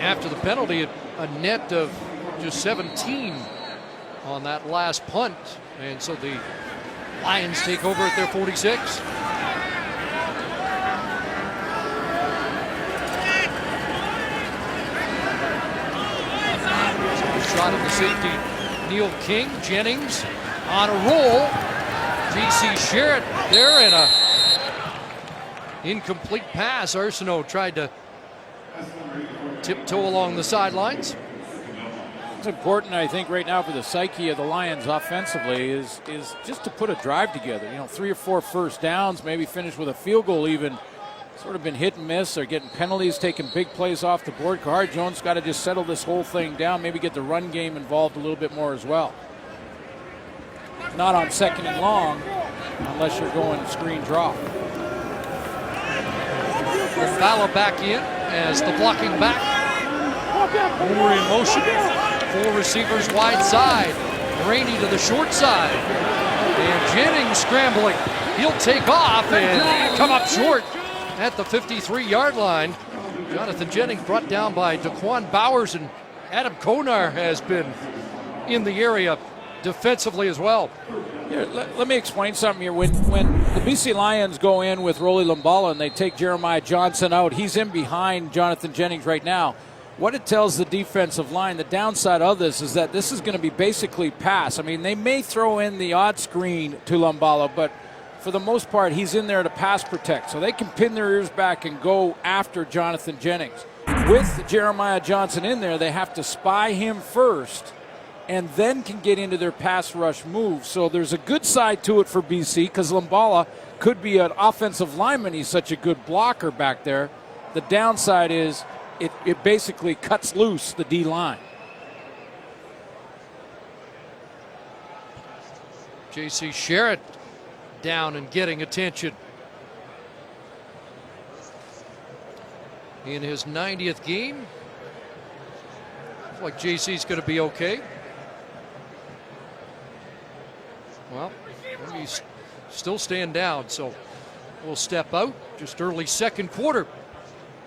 After the penalty, a net of just 17 on that last punt, and so the Lions take over at their 46. Shot at the safety, Neil King. Jennings on a roll. J.C. Sherritt there, and a incomplete pass. Arsenault tried to tiptoe along the sidelines. It's important, I think, right now for the psyche of the Lions offensively is just to put a drive together. 3 or 4 first downs, maybe finish with a field goal even. Sort of been hit and miss. They're getting penalties, taking big plays off the board. Kahar Jones got to just settle this whole thing down, maybe get the run game involved a little bit more as well. Not on 2nd and long, unless you're going screen draw. Fowler back in as the blocking back. Moore in motion. 4 receivers wide side. Rainey to the short side. And Jennings scrambling. He'll take off and come up short at the 53-yard line. Jonathan Jennings brought down by Daquan Bowers, and Adam Konar has been in the area defensively as well. Here, let me explain something here. When the BC Lions go in with Rolly Lumbala and they take Jeremiah Johnson out, he's in behind Jonathan Jennings right now. What it tells the defensive line, the downside of this is that this is going to be basically pass. I mean, they may throw in the odd screen to Lumbala, but for the most part, he's in there to pass protect. So they can pin their ears back and go after Jonathan Jennings. With Jeremiah Johnson in there, they have to spy him first and then can get into their pass rush move. So there's a good side to it for BC because Lumbala could be an offensive lineman. He's such a good blocker back there. The downside is it basically cuts loose the D-line. J.C. Sherritt down and getting attention. In his 90th game. Looks like J.C.'s going to be okay. Well, he's still staying down, so we'll step out. Just early 2nd quarter.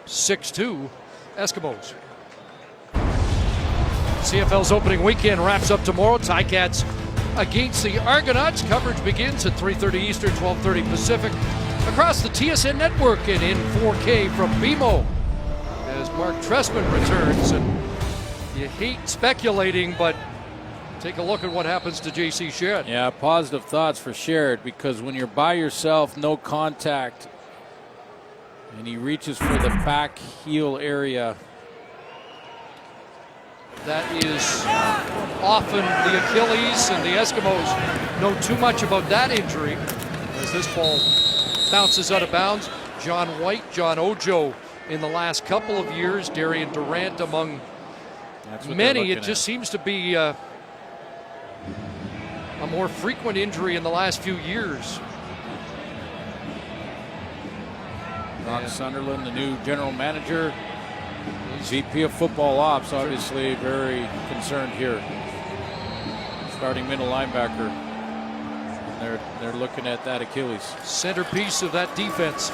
6-2 Eskimos. CFL's opening weekend wraps up tomorrow. Ticats against the Argonauts. Coverage begins at 3:30 Eastern, 12:30 Pacific. Across the TSN network and in 4K from BMO. As Mark Trestman returns, and you hate speculating, but take a look at what happens to J.C. Sherritt. Yeah, positive thoughts for Sherritt, because when you're by yourself, no contact, and he reaches for the back heel area. That is often the Achilles, and the Eskimos know too much about that injury as this ball bounces out of bounds. John White, John Ojo in the last couple of years, Darian Durant among many. It just seems to be a more frequent injury in the last few years. Ron Sunderland, the new general manager, VP of football ops, obviously very concerned here. Starting middle linebacker. they're looking at that Achilles. Centerpiece of that defense.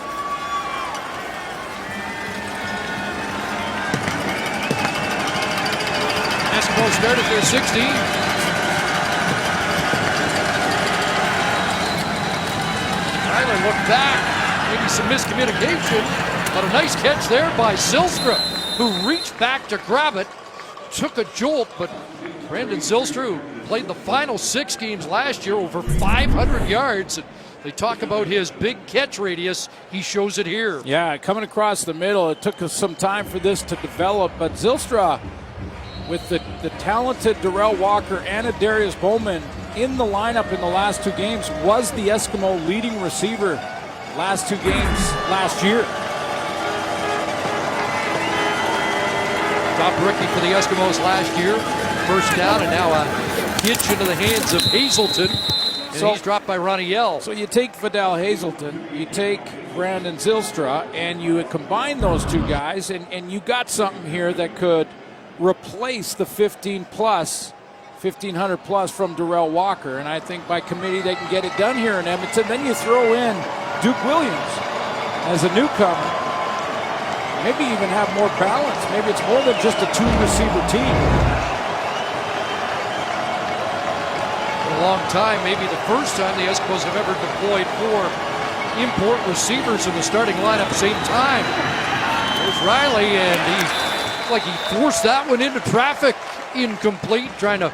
Eskimos start at their 16. Ryland looked back, maybe some miscommunication, but a nice catch there by Zylstra, who reached back to grab it, took a jolt, but Brandon Zylstra, who played the final 6 games last year, over 500 yards. They talk about his big catch radius. He shows it here. Yeah, coming across the middle. It took us some time for this to develop, but Zylstra, with the talented Darrell Walker and Darius Bowman in the lineup in the last 2 games, was the Eskimo leading receiver last 2 games last year. Top rookie for the Eskimos last year. First down, and now a hitch into the hands of Hazelton. And he's dropped by Ronnie Yell. So you take Fidel Hazelton, you take Brandon Zylstra, and you combine those 2 guys, and you got something here that could replace the 1,500 plus from Darrell Walker. And I think by committee they can get it done here in Edmonton. Then you throw in Duke Williams as a newcomer. Maybe even have more balance. Maybe it's more than just a 2-receiver team. For a long time, maybe the first time the Eskimos have ever deployed 4 import receivers in the starting lineup at the same time. There's Riley, and he forced that one into traffic. Incomplete, trying to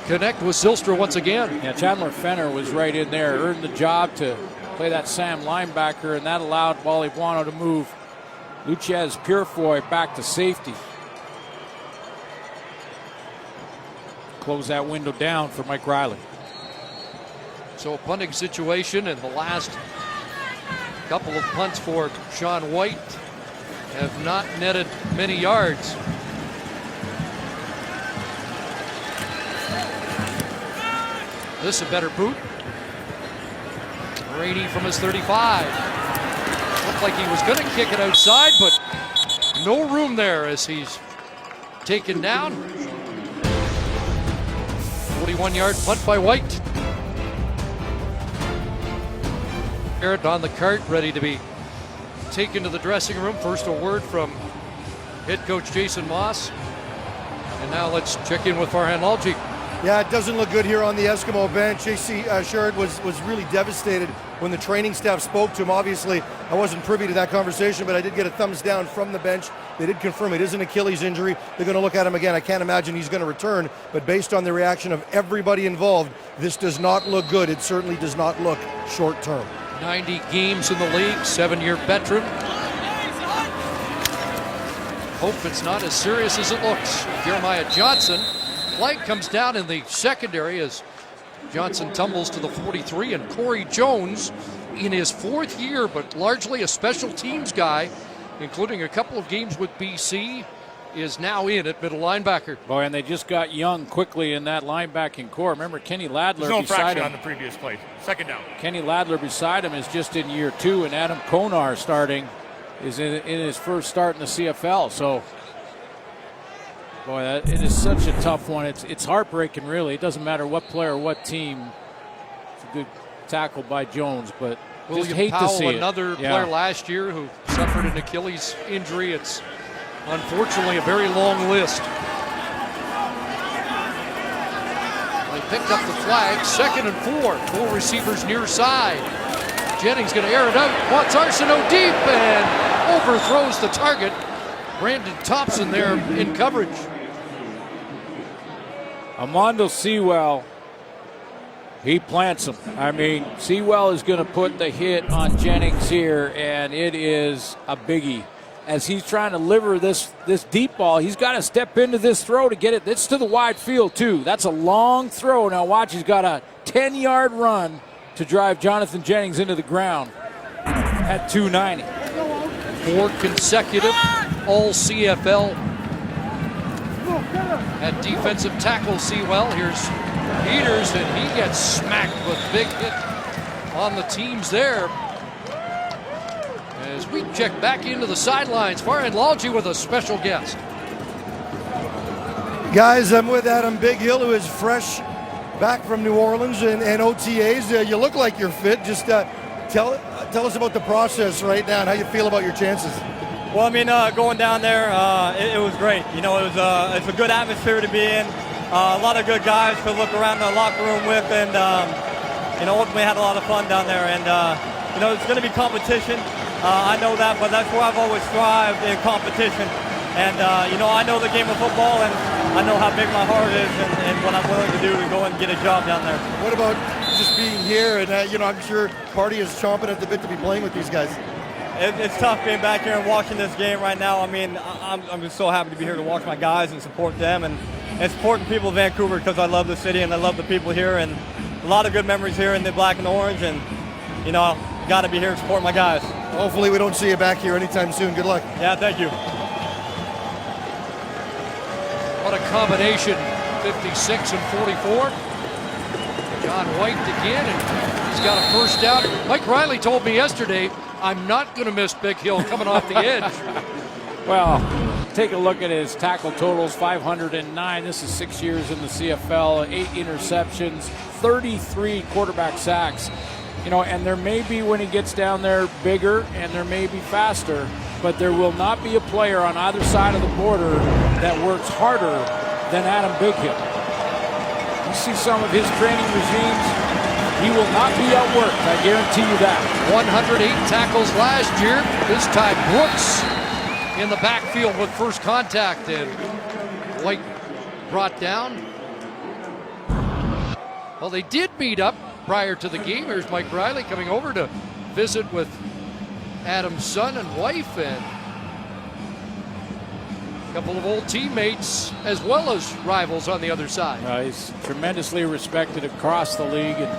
connect with Zylstra once again. Yeah, Chandler Fenner was right in there, earned the job to play that Sam linebacker, and that allowed Wally Buono to move Luchez Purefoy back to safety. Close that window down for Mike Riley. So a punting situation, and the last couple of punts for Sean White have not netted many yards. This a better boot. Brady from his 35. Looked like he was going to kick it outside, but no room there as he's taken down. 41-yard punt by White. Garrett on the cart, ready to be taken to the dressing room. First a word from head coach Jason Moss. And now let's check in with Farhan Lalji. Yeah, it doesn't look good here on the Eskimo bench. J.C. Sherrod was really devastated when the training staff spoke to him. Obviously, I wasn't privy to that conversation, but I did get a thumbs down from the bench. They did confirm it is an Achilles injury. They're going to look at him again. I can't imagine he's going to return, but based on the reaction of everybody involved, this does not look good. It certainly does not look short term. 90 games in the league, 7-year veteran. Hope it's not as serious as it looks. Jeremiah Johnson. Flag comes down in the secondary as Johnson tumbles to the 43, and Corey Jones, in his 4th year, but largely a special teams guy, including a couple of games with BC, is now in at middle linebacker. Boy, and they just got young quickly in that linebacking core. Remember Kenny Ladler There's no beside fraction him. on the previous play. Second down. Kenny Ladler beside him is just in year 2, and Adam Konar starting is in his first start in the CFL. So, boy, it is such a tough one. It's heartbreaking, really. It doesn't matter what player, what team. It's a good tackle by Jones, but William just hate Powell, to see it. another player last year who suffered an Achilles injury. It's unfortunately a very long list. They picked up the flag. 2nd and 4. 4 receivers near side. Jennings going to air it out. Wants Arsenault deep and overthrows the target. Brandon Thompson there in coverage. Armando Sewell, he plants him. I mean, Sewell is going to put the hit on Jennings here, and it is a biggie. As he's trying to deliver this deep ball, he's got to step into this throw to get it. It's to the wide field, too. That's a long throw. Now watch, he's got a 10-yard run to drive Jonathan Jennings into the ground at 290. 4 consecutive all CFL at defensive tackle. Sewell. Here's Peters, and he gets smacked with a big hit on the teams there. As we check back into the sidelines, Farhan Lalji with a special guest. Guys, I'm with Adam Big Hill, who is fresh back from New Orleans and OTAs. You look like you're fit. Just tell us about the process right now and how you feel about your chances. Well, I mean, going down there, it was great. You know, it's a good atmosphere to be in. A lot of good guys to look around the locker room with, and you know, ultimately had a lot of fun down there. And you know, it's going to be competition. I know that, but that's where I've always thrived, in competition. And you know, I know the game of football, and I know how big my heart is, and what I'm willing to do to go and get a job down there. What about just being here? And you know, I'm sure Party is chomping at the bit to be playing with these guys. It's tough being back here and watching this game right now. I mean, I'm just so happy to be here to watch my guys and support them, and supporting people of Vancouver, because I love the city and I love the people here, and a lot of good memories here in the black and orange, and you know, got to be here to support my guys. Hopefully we don't see you back here anytime soon. Good luck. Yeah, thank you. What a combination, 56 and 44. John White again, and he's got a first down. Mike Riley told me yesterday, I'm not going to miss Big Hill coming off the edge. Well, take a look at his tackle totals, 509. This is 6 years in the CFL, 8 interceptions, 33 quarterback sacks. You know, and there may be, when he gets down there, bigger, and there may be faster, but there will not be a player on either side of the border that works harder than Adam Big Hill. You see some of his training regimes, he will not be outworked, I guarantee you that. 108 tackles last year. This time Brooks in the backfield with first contact, and White brought down. Well, they did meet up prior to the game. Here's Mike Riley coming over to visit with Adam's son and wife, and a couple of old teammates as well as rivals on the other side. He's tremendously respected across the league, and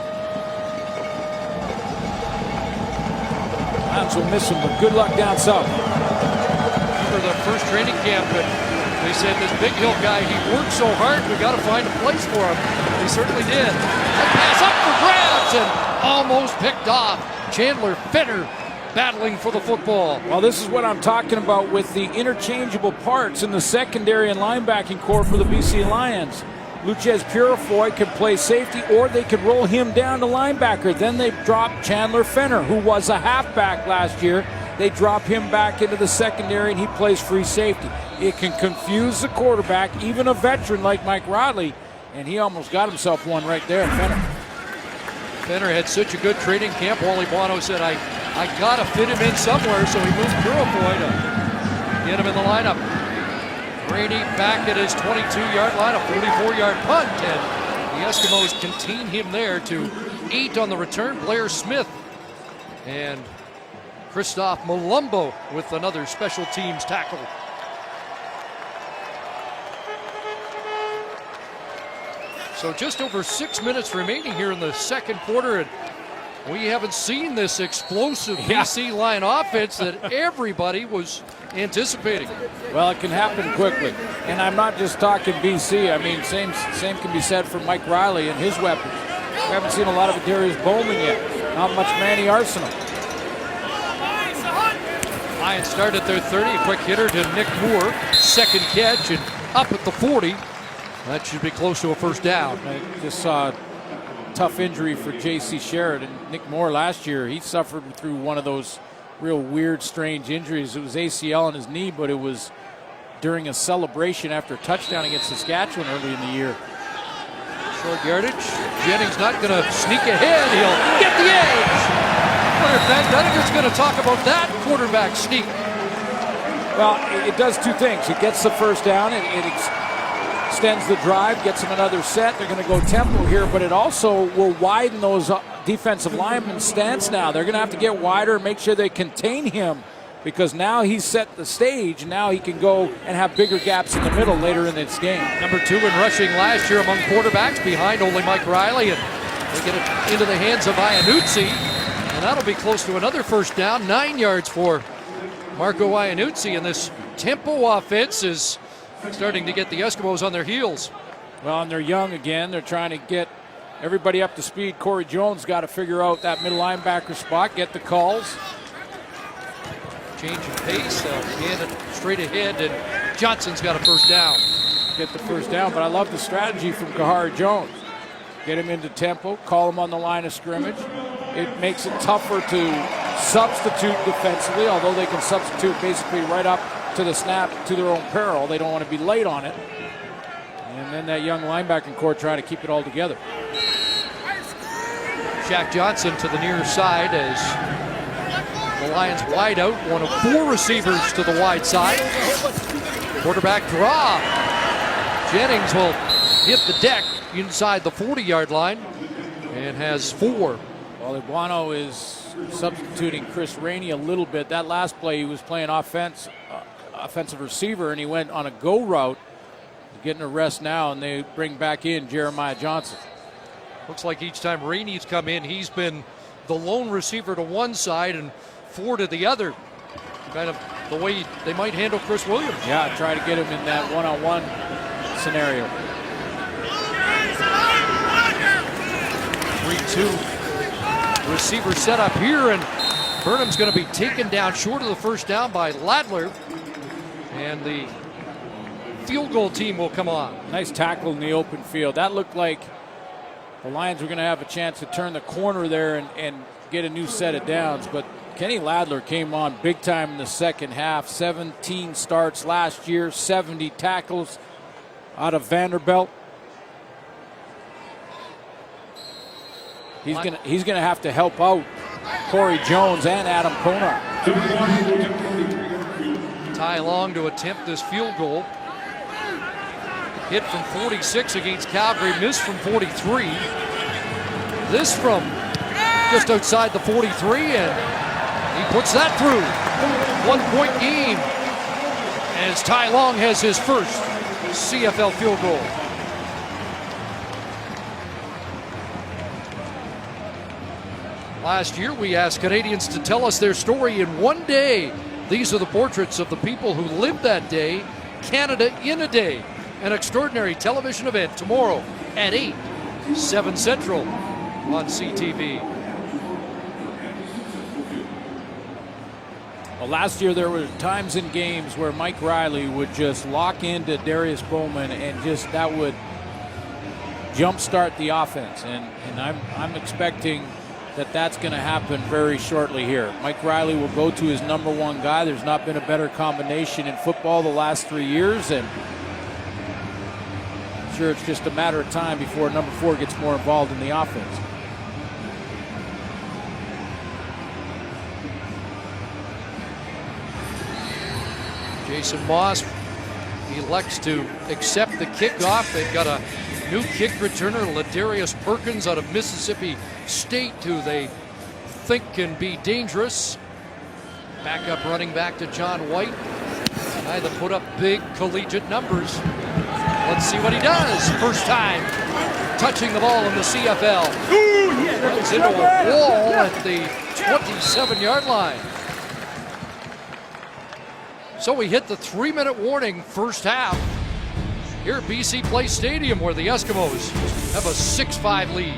Lions will miss him, but good luck down south. Remember the first training camp, and they said this Big Hill guy, he worked so hard, we got to find a place for him. They certainly did. That pass up for grabs and almost picked off. Chandler Fenner battling for the football. Well, this is what I'm talking about with the interchangeable parts in the secondary and linebacking core for the BC Lions. Luchez Purifoy could play safety, or they could roll him down to linebacker. Then they drop Chandler Fenner, who was a halfback last year. They drop him back into the secondary, and he plays free safety. It can confuse the quarterback, even a veteran like Mike Riley, and he almost got himself one right there, Fenner. Fenner had such a good training camp. Wally Buono said, I got to fit him in somewhere, so he moved Purifoy to get him in the lineup. Brady back at his 22-yard line, a 44-yard punt, and the Eskimos contain him there to 8 on the return. Blair Smith and Christoph Malumbo with another special teams tackle. So just over 6 minutes remaining here in the second quarter, and we haven't seen this explosive BC Lion offense that everybody was anticipating. Well, it can happen quickly, and I'm not just talking BC. I mean, same can be said for Mike Riley and his weapons. We haven't seen a lot of Darius Bowman yet. Not much Manny Arsenal. Lions start at their 30. A quick hitter to Nick Moore. Second catch and up at the 40. That should be close to a first down. I just saw a tough injury for J.C. Sheridan. Nick Moore last year, he suffered through one of those real weird, strange injuries. It was ACL in his knee, but it was during a celebration after a touchdown against Saskatchewan early in the year. Short yardage. Jennings not going to sneak ahead. He'll get the edge. I wonder if Van Dunigan's going to talk about that quarterback sneak. Well, it does two things. It gets the first down. It extends the drive, gets them another set. They're going to go tempo here, but it also will widen those defensive linemen's stance now. They're going to have to get wider and make sure they contain him, because now he's set the stage. Now he can go and have bigger gaps in the middle later in this game. Number 2 in rushing last year among quarterbacks, behind only Mike Riley, and they get it into the hands of Iannuzzi, and that'll be close to another first down. 9 yards for Marco Iannuzzi, and this tempo offense is starting to get the Eskimos on their heels. Well, and they're young again. They're trying to get everybody up to speed. Corey Jones got to figure out that middle linebacker spot, get the calls. Change of pace, hand it straight ahead, and Johnson's got a first down. Get the first down, but I love the strategy from Kahari Jones. get him into tempo, call him on the line of scrimmage. It makes it tougher to substitute defensively, although they can substitute basically right up to the snap to their own peril. They don't want to be late on it. And then that young linebacking core trying to keep it all together. Shaq Johnson to the near side as the Lions wide out. One of 4 receivers to the wide side. Quarterback draw. Jennings will hit the deck inside the 40-yard line and has 4. Well, Iguano is substituting Chris Rainey a little bit. That last play he was playing offensive receiver, and he went on a go route. Getting a rest now, and they bring back in Jeremiah Johnson. Looks like each time Rainey's come in, he's been the lone receiver to one side and 4 to the other. Kind of the way they might handle Chris Williams. Yeah, try to get him in that one-on-one scenario. 3-2 receiver set up here, and Burnham's going to be taken down short of the first down by Ladler. And the field goal team will come on. Nice tackle in the open field. That looked like the Lions were going to have a chance to turn the corner there and get a new set of downs, but Kenny Ladler came on big time in the second half. 17 starts last year, 70 tackles out of Vanderbilt. He's gonna have to help out Corey Jones and Adam Konar. Ty Long to attempt this field goal. Hit from 46 against Calgary, missed from 43. This from just outside the 43, and he puts that through. 1-point game as Ty Long has his first CFL field goal. Last year, we asked Canadians to tell us their story in one day. These are the portraits of the people who lived that day. Canada in a Day, an extraordinary television event tomorrow at 8, 7 Central on CTV. Well, last year there were times in games where Mike Riley would just lock into Darius Bowman and just that would jumpstart the offense. And I'm expecting that that's going to happen very shortly here. Mike Riley will go to his number one guy. There's not been a better combination in football the last 3 years, and I'm sure it's just a matter of time before number 4 gets more involved in the offense. Jason Moss elects to accept the kickoff. They've got a new kick returner, Ladarius Perkins out of Mississippi State, who they think can be dangerous. Backup running back to John White, a guy that put up big collegiate numbers. Let's see what he does. First time touching the ball in the CFL. Runs into a wall at the 27-yard line. So we hit the 3-minute warning first half here at BC Place Stadium, where the Eskimos have a 6-5 lead.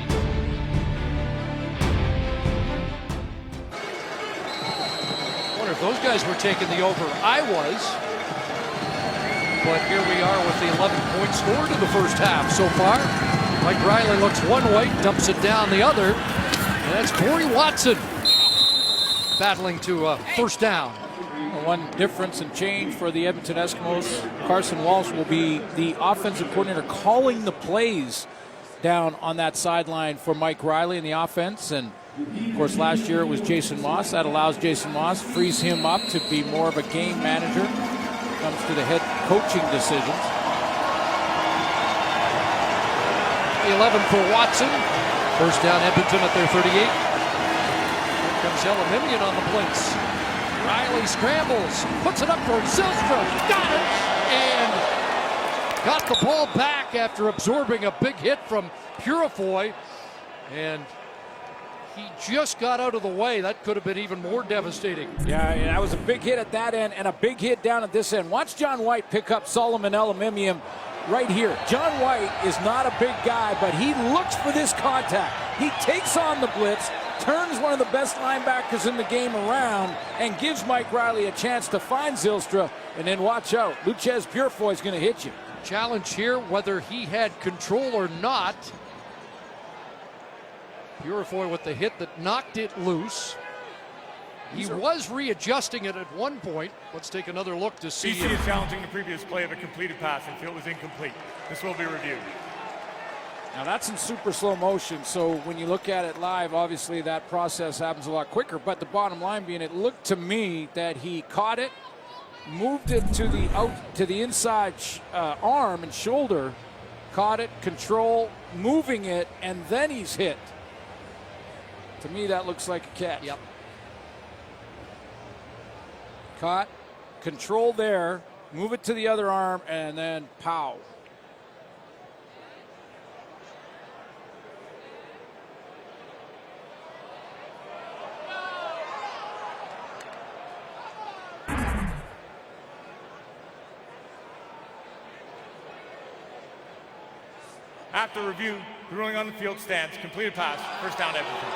I wonder if those guys were taking the over. I was. But here we are with the 11-point score to the first half so far. Mike Riley looks one way, dumps it down the other. And that's Corey Watson battling to first down. One difference and change for the Edmonton Eskimos. Carson Walsh will be the offensive coordinator calling the plays down on that sideline for Mike Riley in the offense. And of course, last year it was Jason Moss. That allows Jason Moss, frees him up to be more of a game manager. Comes to the head coaching decisions. 11 for Watson. First down Edmonton at their 38. Here comes Elimimian on the blitz. Riley scrambles, puts it up for Zylstra, got it, and got the ball back after absorbing a big hit from Purifoy, and he just got out of the way. That could have been even more devastating. Yeah, that was a big hit at that end and a big hit down at this end. Watch John White pick up Solomon Elimimian right here. John White is not a big guy, but he looks for this contact. He takes on the blitz, turns one of the best linebackers in the game around, and gives Mike Riley a chance to find Zylstra. And then watch out, Luchez Purifoy is going to hit you. Challenge here, whether he had control or not. Purifoy with the hit that knocked it loose. He was readjusting it at one point. Let's take another look to see. BC is challenging the previous play of a completed pass and feel it was incomplete. This will be reviewed. Now that's in super slow motion, so when you look at it live, obviously that process happens a lot quicker, but the bottom line being, it looked to me that he caught it, moved it to the inside arm and shoulder, caught it, control, moving it, and then he's hit. To me, that looks like a catch. Yep. Caught, control there, move it to the other arm, and then pow. After review, the ruling on the field stands. Completed pass, first down Edmonton.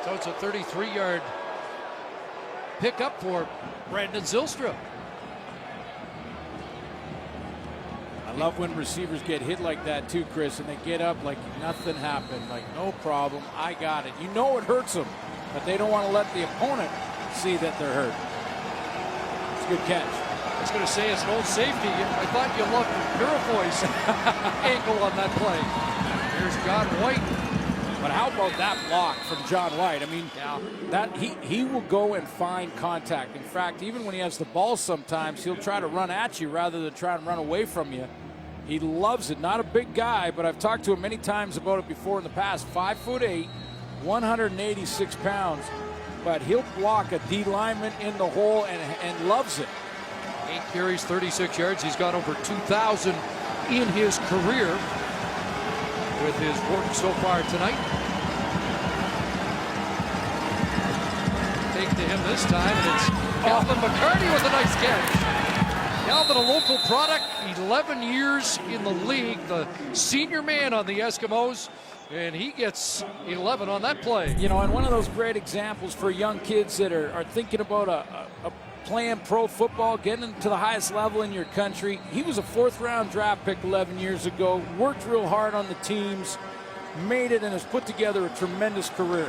So it's a 33-yard pickup for Brandon Zylstra. I love when receivers get hit like that too, Chris, and they get up like nothing happened, like no problem, I got it. You know it hurts them, but they don't want to let the opponent see that they're hurt. It's a good catch. I was going to say it's an old safety. I thought you loved Purifoy's ankle on that play. Here's John White. But how about that block from John White? I mean, that he will go and find contact. In fact, even when he has the ball sometimes, he'll try to run at you rather than try and run away from you. He loves it. Not a big guy, but I've talked to him many times about it before in the past. 5'8", 186 pounds, but he'll block a D lineman in the hole and loves it. 8 carries, 36 yards. He's got over 2,000 in his career with his work so far tonight. Take to him this time, and it's Calvin McCarty with a nice catch. Calvin, a local product, 11 years in the league, the senior man on the Eskimos, and he gets 11 on that play. You know, and one of those great examples for young kids that are thinking about playing pro football, getting to the highest level in your country. He was a 4th-round draft pick 11 years ago, worked real hard on the teams, made it, and has put together a tremendous career.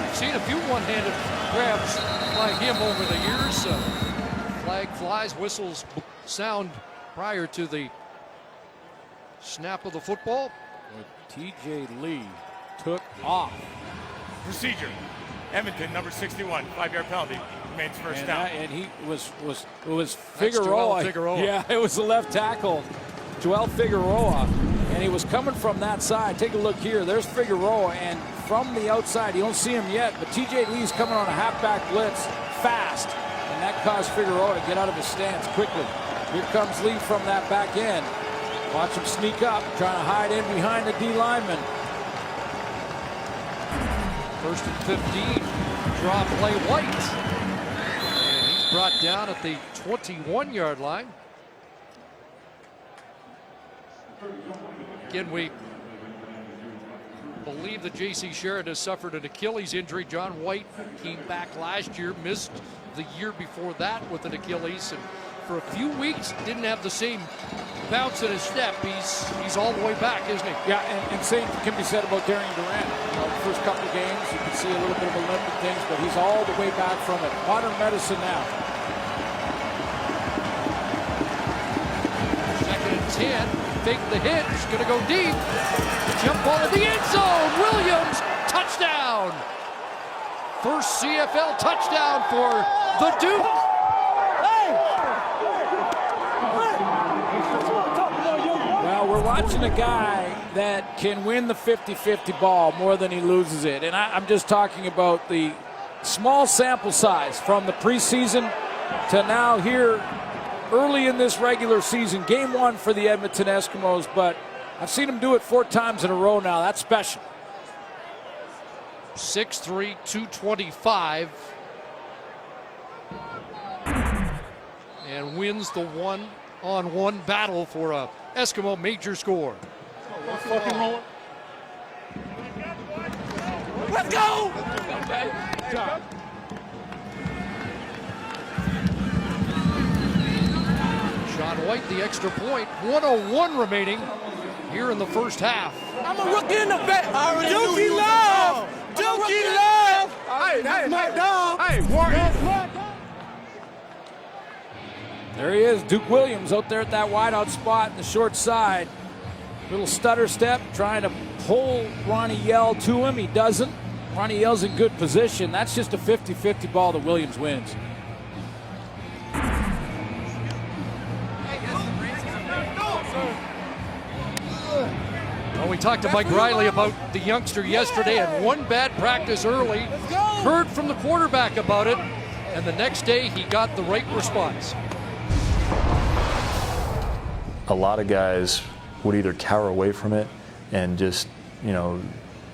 I've seen a few one-handed grabs like him over the years. Flag flies, whistles sound prior to the snap of the football. T.J. Lee took off. Procedure. Edmonton, number 61, 5-yard penalty, remains first down. And he was Figueroa. Yeah, it was the left tackle, Joel Figueroa, and he was coming from that side. Take a look here. There's Figueroa, and from the outside, you don't see him yet, but T.J. Lee's coming on a halfback blitz fast, and that caused Figueroa to get out of his stance quickly. Here comes Lee from that back end. Watch him sneak up, trying to hide in behind the D lineman. 1st and 15, draw play White. And he's brought down at the 21-yard line. Again, we believe that J.C. Sherritt has suffered an Achilles injury. John White came back last year, missed the year before that with an Achilles, and for a few weeks didn't have the same bounce in his step. He's all the way back, isn't he? Yeah, and same can be said about Darian Durant. You know, the first couple of games, you can see a little bit of a limp and things, but he's all the way back from it. Modern medicine now. 2nd and 10, fake the hit, he's gonna go deep. Jump ball in the end zone, Williams, touchdown! First CFL touchdown for the Duke. Well, we're watching a guy that can win the 50-50 ball more than he loses it. And I'm just talking about the small sample size from the preseason to now here early in this regular season. Game 1 for the Edmonton Eskimos, but I've seen him do it 4 times in a row now. That's special. 6'3", 225. And wins the one-on-one battle for a Eskimo major score. Let's go! Sean White, the extra point, 1:01 remaining here in the first half. I'm a rookie in the vet. Dookie love. Dookie love. Hey, that's my dog. Hey, Warren. There he is, Duke Williams out there at that wideout spot in the short side. Little stutter step, trying to pull Ronnie Yell to him. He doesn't. Ronnie Yell's in good position. That's just a 50-50 ball that Williams wins. Well, we talked to Mike Riley about the youngster yesterday, and one bad practice early. Heard from the quarterback about it, and the next day he got the right response. A lot of guys would either cower away from it and just, you know,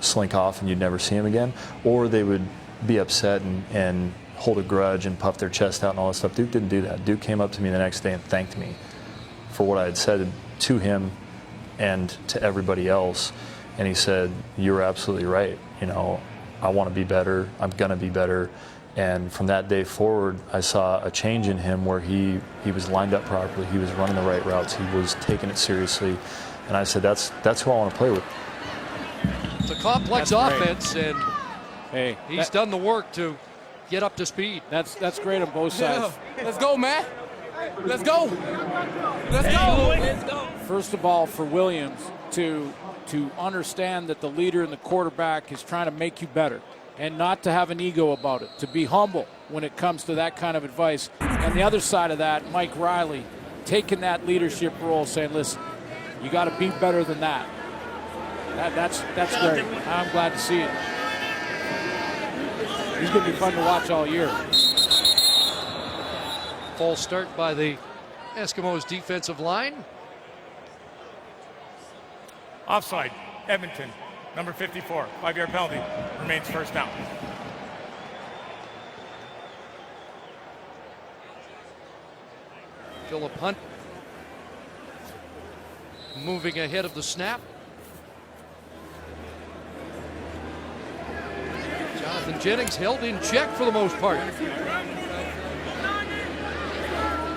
slink off and you'd never see him again, or they would be upset and hold a grudge and puff their chest out and all that stuff. Duke didn't do that. Duke came up to me the next day and thanked me for what I had said to him and to everybody else, and he said, "You're absolutely right. You know, I want to be better. I'm gonna be better." And from that day forward, I saw a change in him where he was lined up properly. He was running the right routes. He was taking it seriously. And I said, that's who I want to play with. It's a complex offense, and Hey, he's done the work to get up to speed. that's great on both sides. Let's go, man. Let's go. Let's go. Let's go. First of all, for Williams to understand that the leader and the quarterback is trying to make you better, and not to have an ego about it, to be humble when it comes to that kind of advice. And the other side of that, Mike Riley taking that leadership role, saying, listen, you got to be better than that. That's great. I'm glad to see it. He's going to be fun to watch all year. False start by the Eskimos defensive line. Offside, Edmonton. Number 54, 5-yard penalty, remains first down. Philip Hunt moving ahead of the snap. Jonathan Jennings held in check for the most part.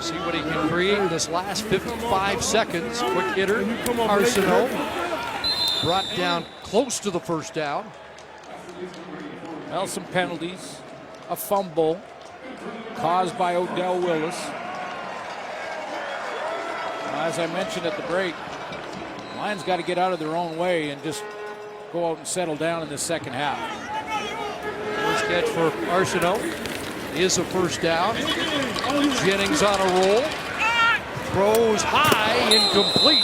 See what he can create in this last 55 seconds. Quick hitter, Arsenault. Brought down close to the first down. Well, some penalties, a fumble caused by Odell Willis. As I mentioned at the break, Lions got to get out of their own way and just go out and settle down in the second half. First catch for Arsenault is a first down. Jennings on a roll. Throws high, incomplete.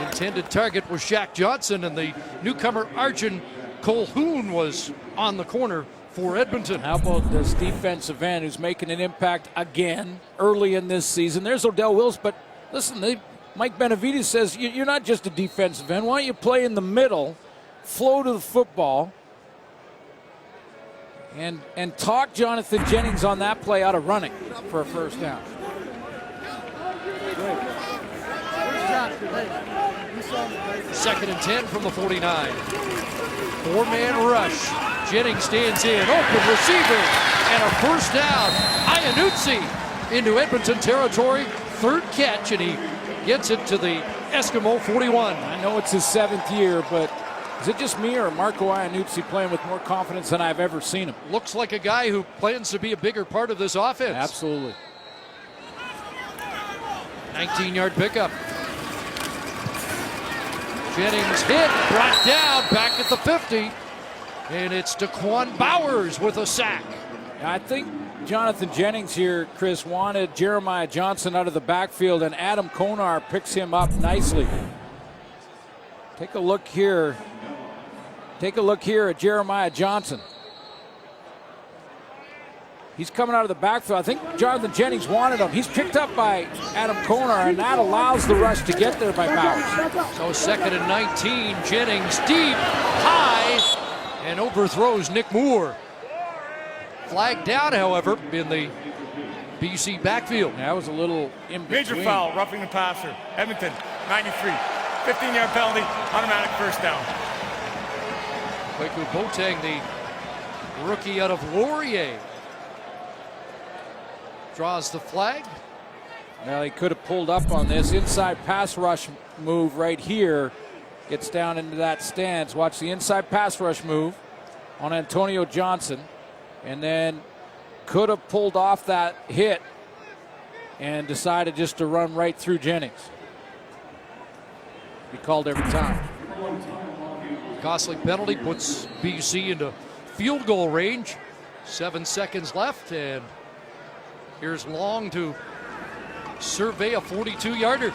Intended target was Shaq Johnson, and the newcomer Arjun Colhoun was on the corner for Edmonton. How about this defensive end who's making an impact again early in this season? There's Odell Willis, but listen, Mike Benavides says you're not just a defensive end. Why don't you play in the middle, flow to the football, and talk Jonathan Jennings on that play out of running for a first down. Second and 10 from the 49. Four-man rush. Jennings stands in, open receiver, and a first down. Iannuzzi into Edmonton territory. Third catch, and he gets it to the Eskimo 41. I know it's his 7th year, but is it just me or Marco Iannuzzi playing with more confidence than I've ever seen him? Looks like a guy who plans to be a bigger part of this offense. Absolutely. 19-yard pickup. Jennings hit, brought down, back at the 50. And it's Daquan Bowers with a sack. I think Jonathan Jennings here, Chris, wanted Jeremiah Johnson out of the backfield, and Adam Konar picks him up nicely. Take a look here. Take a look here at Jeremiah Johnson. He's coming out of the backfield. I think Jonathan Jennings wanted him. He's picked up by Adam Konar, and that allows the rush to get there by Bowers. So second and 19, Jennings deep, high, and overthrows Nick Moore. Flag down, however, in the BC backfield. That was a little in between. Major foul, roughing the passer. Edmonton, 93. 15-yard penalty, automatic first down. Kwaku Boateng, the rookie out of Laurier, draws the flag. Well, he could have pulled up on this inside pass rush move right here. Gets down into that stance. Watch the inside pass rush move on Antonio Johnson. And then could have pulled off that hit and decided just to run right through Jennings. He called every time. Costly penalty puts BC into field goal range. 7 seconds left, and here's Long to survey a 42-yarder.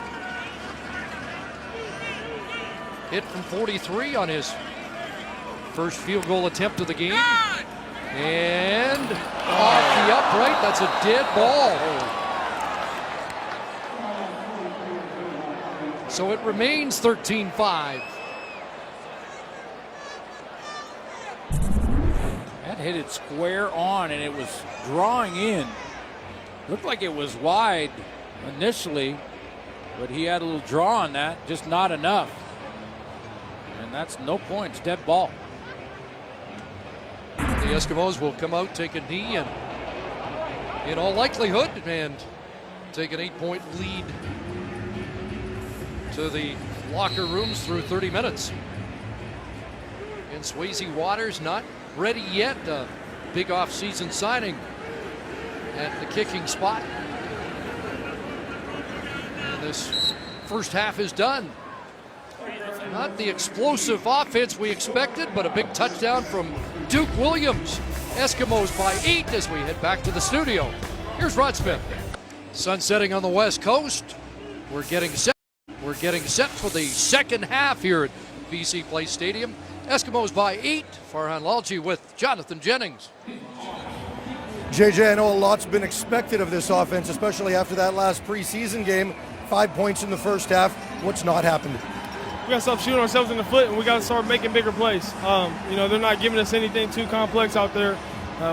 Hit from 43 on his first field goal attempt of the game. And off the upright, that's a dead ball. So it remains 13-5. That hit it square on, and it was drawing in. Looked like it was wide initially, but he had a little draw on that, just not enough. And that's no points, dead ball. The Eskimos will come out, take a knee, and in all likelihood, and take an 8-point lead to the locker rooms through 30 minutes. And Swayze Waters not ready yet. A big off-season signing at the kicking spot. And this first half is done. Not the explosive offense we expected, but a big touchdown from Duke Williams. Eskimos by 8 as we head back to the studio. Here's Rod Smith. Sun setting on the west coast. We're getting set for the second half here at BC Place Stadium. Eskimos by 8. Farhan Lalji with Jonathan Jennings. JJ, I know a lot's been expected of this offense, especially after that last preseason game. 5 points in the first half. What's not happened? We got to stop shooting ourselves in the foot, and we got to start making bigger plays. They're not giving us anything too complex out there.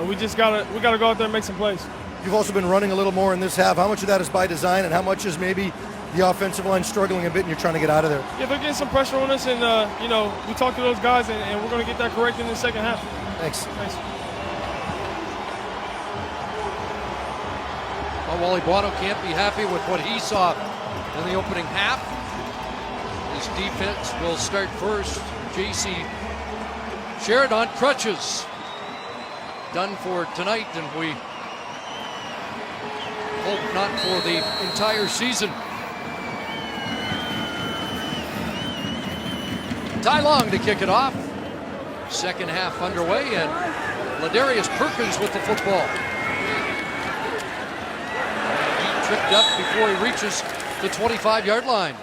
We gotta go out there and make some plays. You've also been running a little more in this half. How much of that is by design, and how much is maybe the offensive line struggling a bit and you're trying to get out of there? Yeah, they're getting some pressure on us, and we talked to those guys, and we're going to get that correct in the second half. Thanks. Well, Wally Bono can't be happy with what he saw in the opening half. His defense will start first. J.C. Sherrod on crutches. Done for tonight, and we hope not for the entire season. Ty Long to kick it off. Second half underway, and Ladarius Perkins with the football. And he tripped up before he reaches the 25-yard line.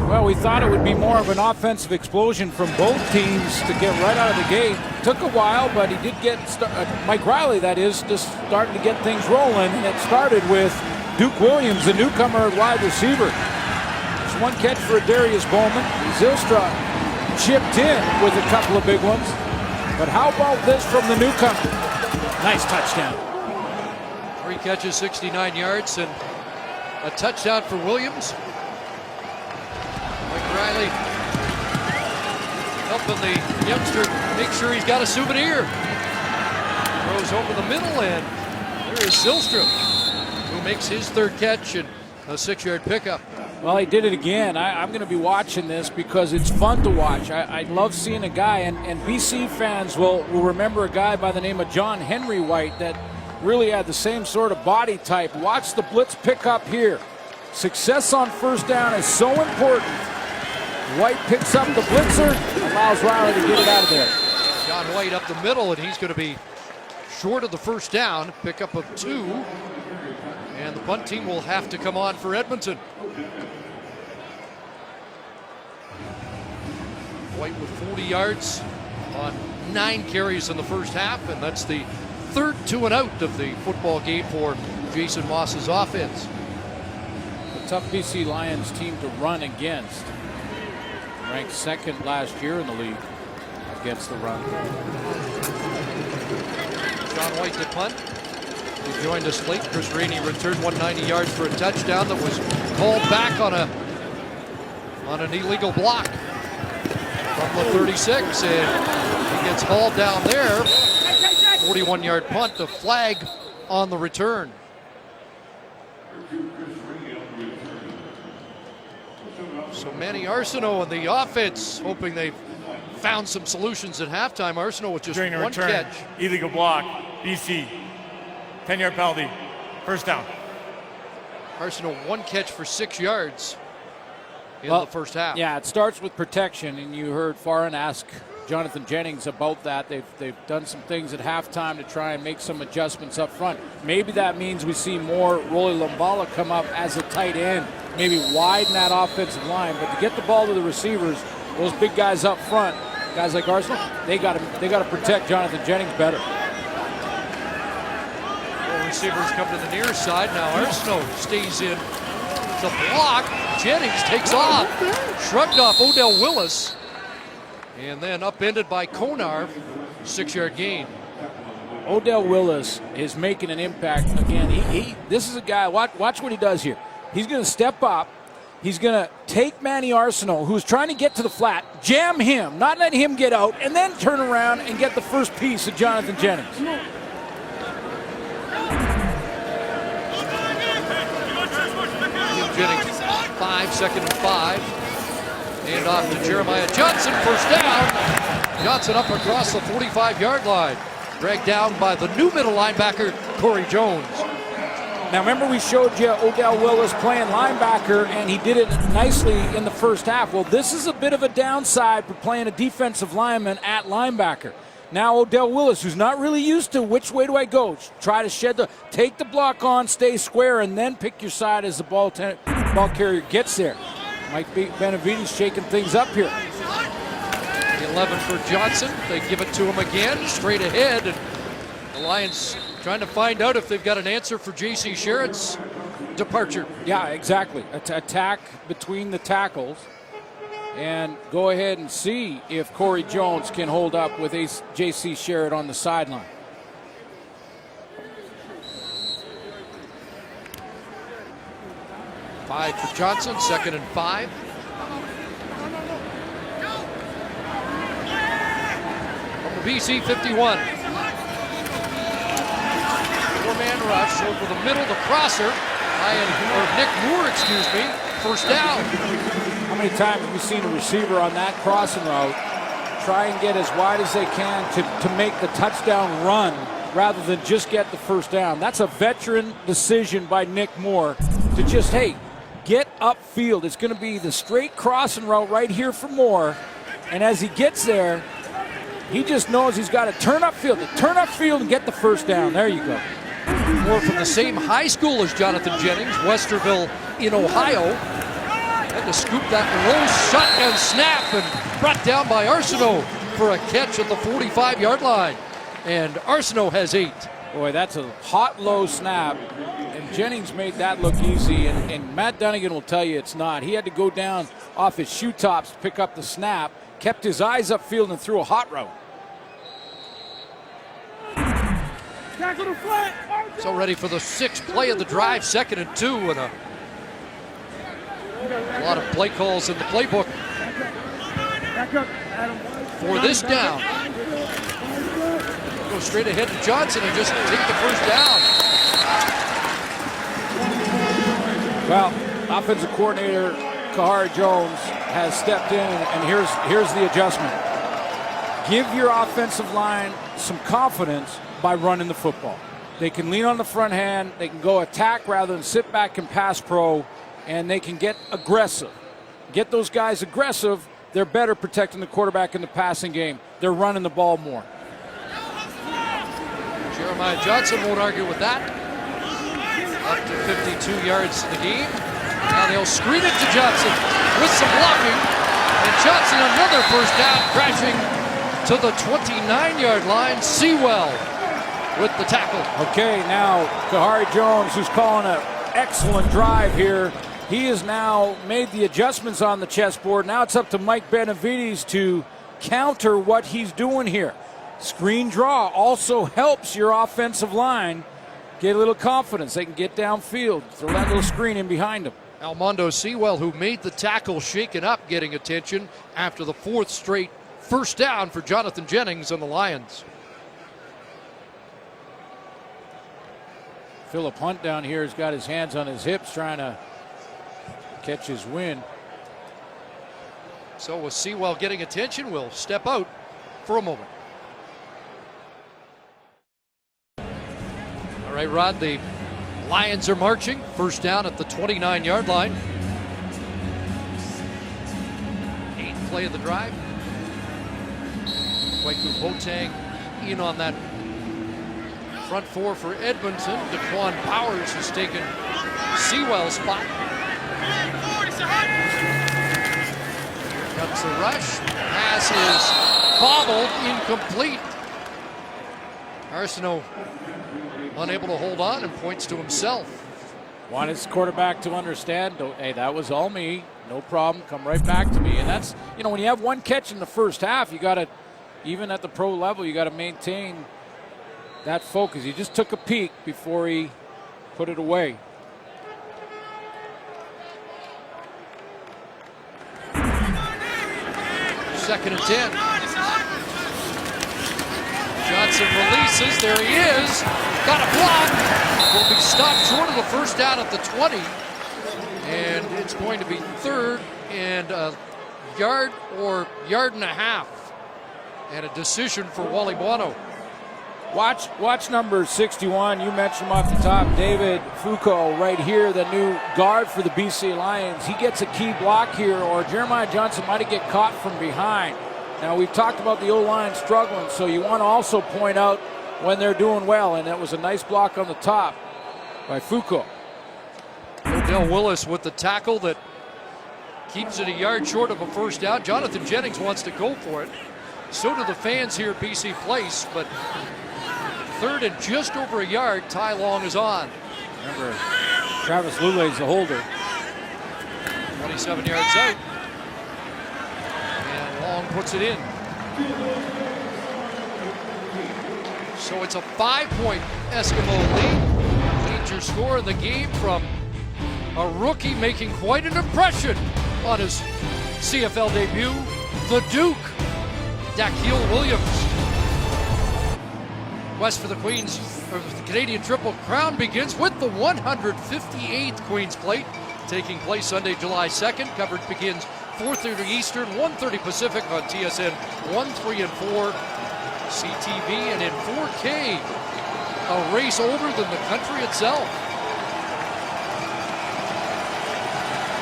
Well, we thought it would be more of an offensive explosion from both teams to get right out of the gate. Took a while, but he did get Mike Riley, that is, just starting to get things rolling. And it started with Duke Williams, the newcomer wide receiver. Just one catch for Darius Bowman. Zylstra chipped in with a couple of big ones. But how about this from the newcomer? Nice touchdown. 3 catches, 69 yards, and a touchdown for Williams. Mike Riley helping the youngster make sure he's got a souvenir. Throws over the middle, and there is Zylstra, who makes his third catch and a 6-yard pickup. Well, he did it again. I'm going to be watching this because it's fun to watch. I love seeing a guy, and BC fans will remember a guy by the name of John Henry White that really had the same sort of body type. Watch the blitz pickup here. Success on first down is so important. White picks up the blitzer, allows Riley to get it out of there. John White up the middle, and he's going to be short of the first down. Pickup of 2. And the punt team will have to come on for Edmonton. White with 40 yards on 9 carries in the first half, and that's the third 2 and out of the football game for Jason Moss's offense. A tough BC Lions team to run against. Ranked second last year in the league against the run. John White to punt. He joined us late. Chris Rainey returned 190 yards for a touchdown that was called back on an illegal block from the 36, and he gets hauled down there. 41-yard punt, the flag on the return. So Manny Arsenault and the offense hoping they've found some solutions at halftime. Arsenault with just During the one return, catch. illegal block, BC, 10-yard penalty, first down. Arsenault one catch for 6 yards in the first half. Yeah, it starts with protection, and you heard Farin ask Jonathan Jennings about that. They've done some things at halftime to try and make some adjustments up front. Maybe that means we see more Rolly Lumbala come up as a tight end, maybe widen that offensive line. But to get the ball to the receivers, those big guys up front, guys like Arsenal, they got to protect Jonathan Jennings better. Well, receivers come to the near side. Now Arsenault stays in the block. Jennings takes off. Shrugged off Odell Willis. And then upended by Konar. 6-yard gain. Odell Willis is making an impact again. This is a guy, watch what he does here. He's going to step up. He's going to take Manny Arsenault, who's trying to get to the flat, jam him, not let him get out, and then turn around and get the first piece of Jonathan Jennings. Jennings 5, 2nd and 5. And off to Jeremiah Johnson, first down. Johnson up across the 45-yard line. Dragged down by the new middle linebacker, Corey Jones. Now remember we showed you Odell Willis playing linebacker, and he did it nicely in the first half. Well, this is a bit of a downside for playing a defensive lineman at linebacker. Now Odell Willis, who's not really used to which way do I go, try to take the block on, stay square, and then pick your side as the ball carrier gets there. Mike Benavides shaking things up here. 11 for Johnson. They give it to him again, straight ahead. And the Lions trying to find out if they've got an answer for J.C. Sherritt's departure. Yeah, exactly. Attack between the tackles. And go ahead and see if Corey Jones can hold up with J.C. Sherritt on the sideline. Five for Johnson, 2nd and 5. From the BC 51. 4-man rush over the middle, the crosser. Nick Moore, first down. How many times have we seen a receiver on that crossing route try and get as wide as they can to make the touchdown run rather than just get the first down? That's a veteran decision by Nick Moore to just, hey, get upfield. It's going to be the straight crossing route right here for Moore. And as he gets there, he just knows he's got to turn upfield and get the first down. There you go. Moore from the same high school as Jonathan Jennings, Westerville in Ohio. Had to scoop that low shotgun snap and brought down by Arsenault for a catch at the 45-yard line. And Arsenault has 8. Boy, that's a hot, low snap. And Jennings made that look easy. And Matt Dunnigan will tell you it's not. He had to go down off his shoe tops to pick up the snap, kept his eyes upfield and threw a hot route. So ready for the 6th play of the drive, 2nd and 2, and a lot of play calls in the playbook for this down. Go straight ahead to Johnson and just take the first down. Well, offensive coordinator Kahari Jones has stepped in, and here's the adjustment. Give your offensive line some confidence by running the football. They can lean on the front hand, they can go attack rather than sit back and pass pro, and they can get aggressive. Get those guys aggressive, they're better protecting the quarterback in the passing game. They're running the ball more. Jeremiah Johnson won't argue with that. Up to 52 yards in the game. Now they'll screen it to Johnson with some blocking. And Johnson another first down, crashing to the 29-yard line. Sewell with the tackle. Okay, now Kahari Jones, who's calling an excellent drive here, he has now made the adjustments on the chessboard. Now it's up to Mike Benavides to counter what he's doing here. Screen draw also helps your offensive line get a little confidence. They can get downfield, throw that little screen in behind them. Almondo Sewell, who made the tackle, shaken up, getting attention after the 4th straight first down for Jonathan Jennings and the Lions. Philip Hunt down here has got his hands on his hips trying to catch his wind. So with Sewell getting attention, we'll step out for a moment. All right, Rod, the Lions are marching. First down at the 29-yard line. 8th play of the drive. Kwaku Boateng in on that front four for Edmonton. Daquan Powers has taken Sewell's spot. Here comes the rush. Pass is bobbled, incomplete. Arsenault unable to hold on and points to himself. Want his quarterback to understand, hey, that was all me, no problem, come right back to me. And that's, you know, when you have one catch in the first half, you got to, even at the pro level, you got to maintain that focus. He just took a peek before he put it away. Second and 10. Johnson releases. There he is. Got a block. Will be stopped short of the first down at the 20. And it's going to be 3rd and a yard or yard and a half. And a decision for Wally Buono. Watch number 61. You mentioned him off the top. David Foucault right here, the new guard for the BC Lions. He gets a key block here, or Jeremiah Johnson might get caught from behind. Now, we've talked about the O-line struggling, so you want to also point out when they're doing well, and that was a nice block on the top by Foucault. Odell Willis with the tackle that keeps it a yard short of a first down. Jonathan Jennings wants to go for it. So do the fans here at BC Place, but 3rd and just over a yard. Ty Long is on. Remember, Travis Lulay's the holder. 27 yards out. And Long puts it in. So it's a 5-point Eskimo lead. Major score in the game from a rookie making quite an impression on his CFL debut, the Duke, Daquil Williams. Quest for the Queens, or the Canadian Triple Crown begins with the 158th Queens Plate, taking place Sunday, July 2nd. Coverage begins 4:30 Eastern, 1:30 Pacific on TSN 1, 3, and 4, CTV, and in 4K. A race older than the country itself.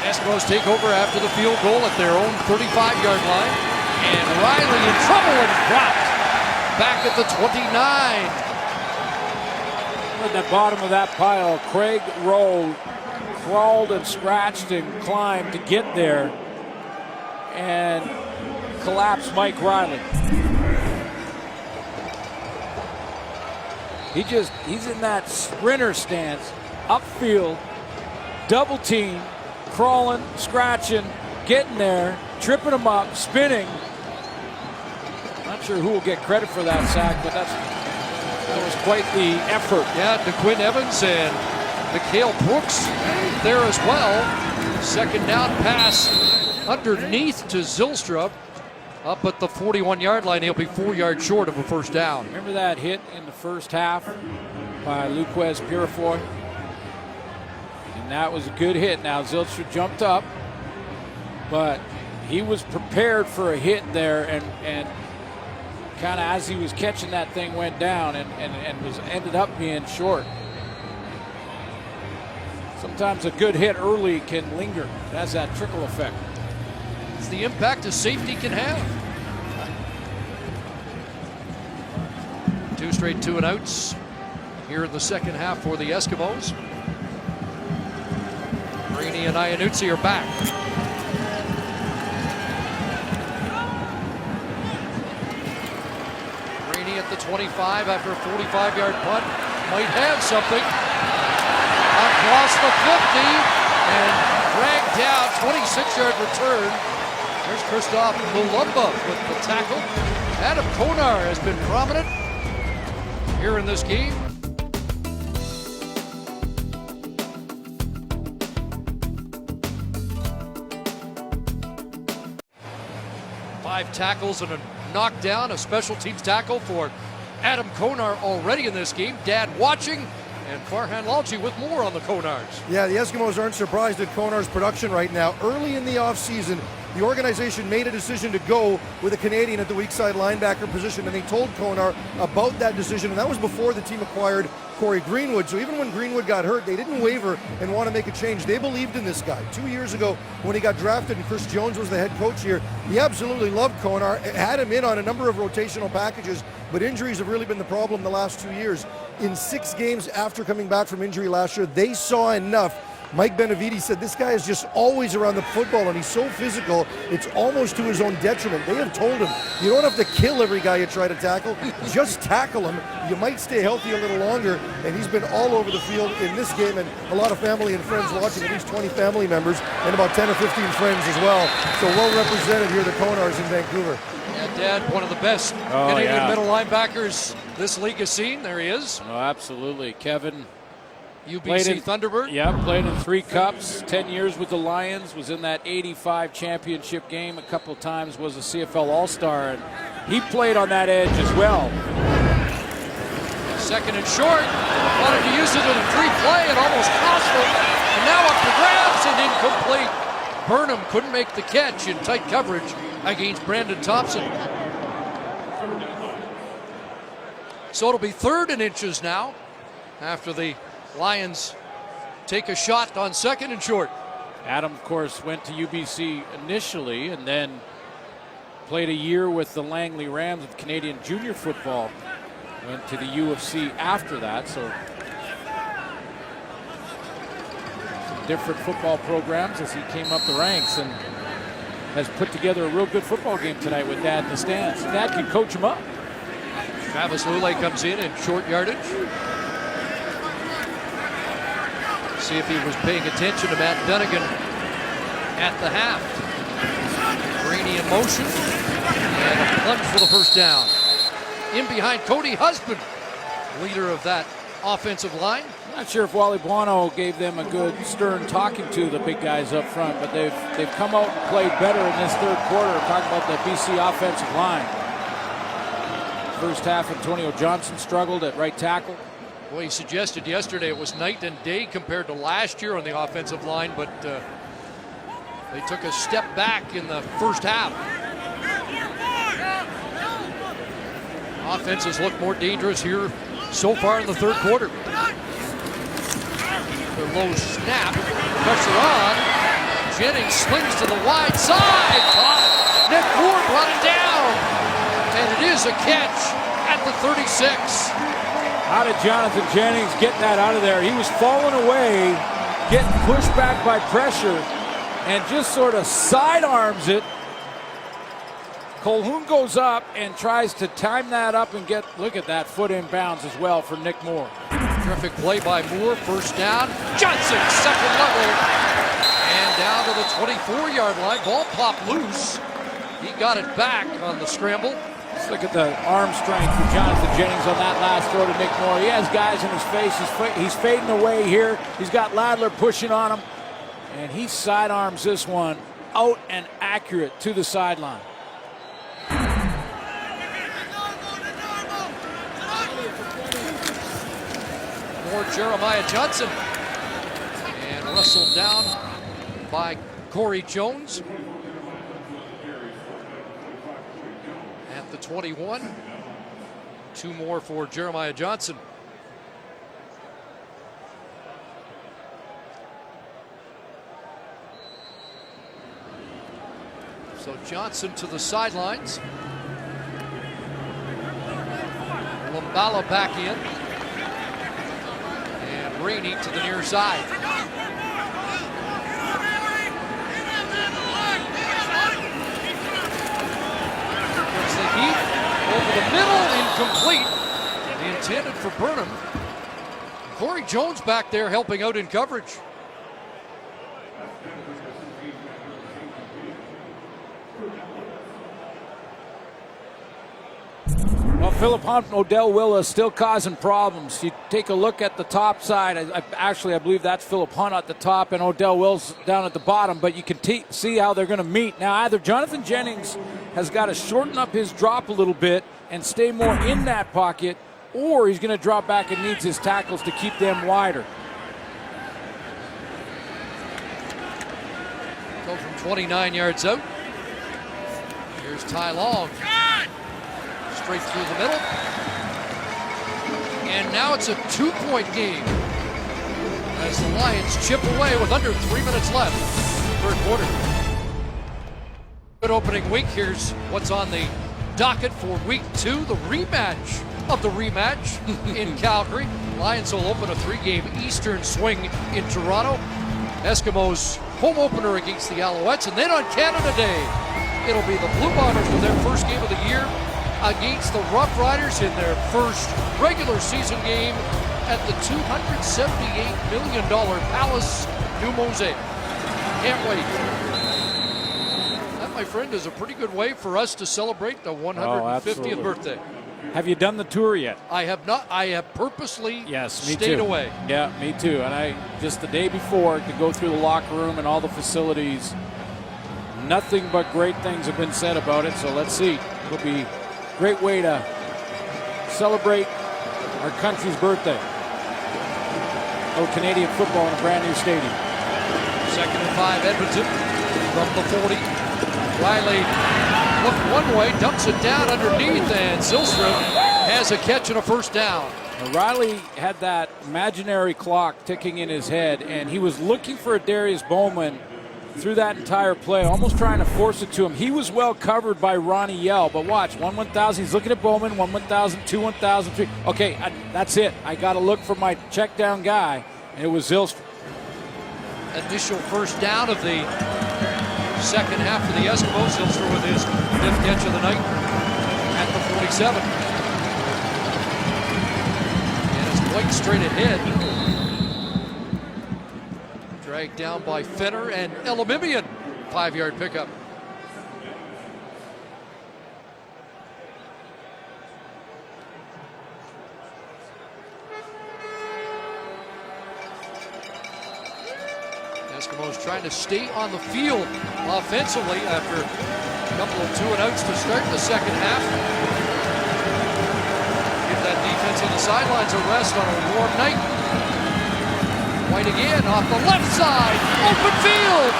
Eskimos take over after the field goal at their own 35-yard line, and Riley in trouble and dropped. Back at the 29. At the bottom of that pile, Craig Rowe crawled and scratched and climbed to get there and collapsed Mike Riley. He's in that sprinter stance, upfield, double team, crawling, scratching, getting there, tripping him up, spinning. Not sure who will get credit for that sack, but that was quite the effort. Yeah, DeQuinn Evans and Mikhail Brooks there as well. Second down pass underneath to Zylstra. Up at the 41-yard line, he'll be 4 yards short of a first down. Remember that hit in the first half by Luquez Purifoy? And that was a good hit. Now Zylstra jumped up, but he was prepared for a hit there, and kind of as he was catching that thing went down and was ended up being short. Sometimes a good hit early can linger. It has that trickle effect. It's the impact a safety can have. 2 straight 2-and-outs here in the second half for the Eskimos. Rainey and Iannuzzi are back. Rainey at the 25 after a 45-yard punt. Might have something. Across the 50 and dragged down, 26-yard return. There's Christoph Mulumba with the tackle. Adam Konar has been prominent here in this game. Five tackles and a knockdown, a special teams tackle for Adam Konar already in this game. Dad watching And Farhan Lalchi with more on the Konars. Yeah, the Eskimos aren't surprised at Konar's production right now. Early in the offseason, the organization made a decision to go with a Canadian at the weak side linebacker position, and they told Konar about that decision, and that was before the team acquired Corey Greenwood. So even when Greenwood got hurt, they didn't waver and want to make a change. They believed in this guy. 2 years ago, when he got drafted and Chris Jones was the head coach here, he absolutely loved Konar, had him in on a number of rotational packages, but injuries have really been the problem the last 2 years. In 6 games after coming back from injury last year, they saw enough. Mike Benavides said this guy is just always around the football, and he's so physical, it's almost to his own detriment. They have told him, you don't have to kill every guy you try to tackle, just tackle him. You might stay healthy a little longer, and he's been all over the field in this game, and a lot of family and friends watching, at least 20 family members, and about 10 or 15 friends as well. So well represented here, the Konars in Vancouver. Yeah, Dad, one of the best Canadian middle linebackers this league has seen. There he is. Oh, absolutely. Kevin. UBC Thunderbird. Yeah, played in 3 cups, 10 years with the Lions, was in that 85 championship game a couple of times, was a CFL All-Star, and he played on that edge as well. Second and short, wanted to use it in a free play and almost cost him, and now up the grabs and incomplete. Burnham couldn't make the catch in tight coverage against Brandon Thompson. So it'll be 3rd and inches now after the Lions take a shot on 2nd and short. Adam, of course, went to UBC initially and then played a year with the Langley Rams of Canadian junior football. Went to the UFC after that, so some different football programs as he came up the ranks, and has put together a real good football game tonight with Dad in the stands. Dad can coach him up. Travis Lule comes in short yardage. See if he was paying attention to Matt Dunnigan at the half. Rainey in motion, and a plunge for the first down. In behind Cody Husband, leader of that offensive line. I'm not sure if Wally Buono gave them a good stern talking to, the big guys up front, but they've come out and played better in this 3rd quarter. Talking about the BC offensive line. First half, Antonio Johnson struggled at right tackle. Well, he suggested yesterday it was night and day compared to last year on the offensive line, but they took a step back in the first half. Offenses look more dangerous here so far in the 3rd quarter. The low snap, pressure on. Jennings slings to the wide side. Nick Moore brought it down, and it is a catch at the 36. How did Jonathan Jennings get that out of there? He was falling away, getting pushed back by pressure, and just sort of sidearms it. Colhoun goes up and tries to time that up and look at that, foot in bounds as well for Nick Moore. Terrific play by Moore, first down. Johnson, 2nd level, and down to the 24-yard line. Ball popped loose. He got it back on the scramble. Let's look at the arm strength for Jonathan Jennings on that last throw to Nick Moore. He has guys in his face. He's fading away here. He's got Ladler pushing on him, and he sidearms this one out and accurate to the sideline. More Jeremiah Johnson, and wrestled down by Corey Jones at the 21. 2 more for Jeremiah Johnson. So Johnson to the sidelines. Lumbala back in. And Rainey to the near side. There's the heat over the middle, incomplete. Intended for Burnham. Corey Jones back there helping out in coverage. Well, Philip Hunt and Odell Willa still causing problems. You take a look at the top side. I believe that's Philip Hunt at the top and Odell Wills down at the bottom, but you can see how they're going to meet. Now, either Jonathan Jennings has got to shorten up his drop a little bit and stay more in that pocket, or he's going to drop back and needs his tackles to keep them wider. Go from 29 yards out. Here's Ty Long. Straight through the middle. And now it's a 2-point game as the Lions chip away with under 3 minutes left. Third quarter. Good opening week. Here's what's on the docket for week 2, the rematch of the rematch in Calgary. Lions will open a 3-game Eastern swing in Toronto. Eskimos home opener against the Alouettes, and then on Canada Day, it'll be the Blue Bombers with their first game of the year against the Rough Riders in their first regular season game at the $278 million Palace New Mosaic. Can't wait. That, my friend, is a pretty good way for us to celebrate the 150th birthday. Have you done the tour yet? I have not. I have purposely stayed too. away. Yeah, me too. And I just the day before to go through the locker room and all the facilities. Nothing but great things have been said about it. So let's see. It'll be a great way to celebrate our country's birthday. Oh, Canadian football in a brand new stadium. 2nd and 5, Edmonton from the 40. Riley looked one way, dumps it down underneath, and Zylstra has a catch and a first down. Riley had that imaginary clock ticking in his head, and he was looking for Darius Bowman through that entire play, almost trying to force it to him. He was well covered by Ronnie Yell, but watch, 1-1000, he's looking at Bowman, 1-1000, 2-1000, 3. Okay, that's it. I got to look for my check down guy, and it was Zylstra. Initial first down of the second half for the Eskimos. Zylstra with his 5th catch of the night at the 47. And it's quite straight ahead. Dragged down by Fenner and Elimimian. 5-yard pickup. Eskimos trying to stay on the field offensively after a couple of 2-and-outs to start the second half. Give that defense on the sidelines a rest on a warm night. White again off the left side. Open field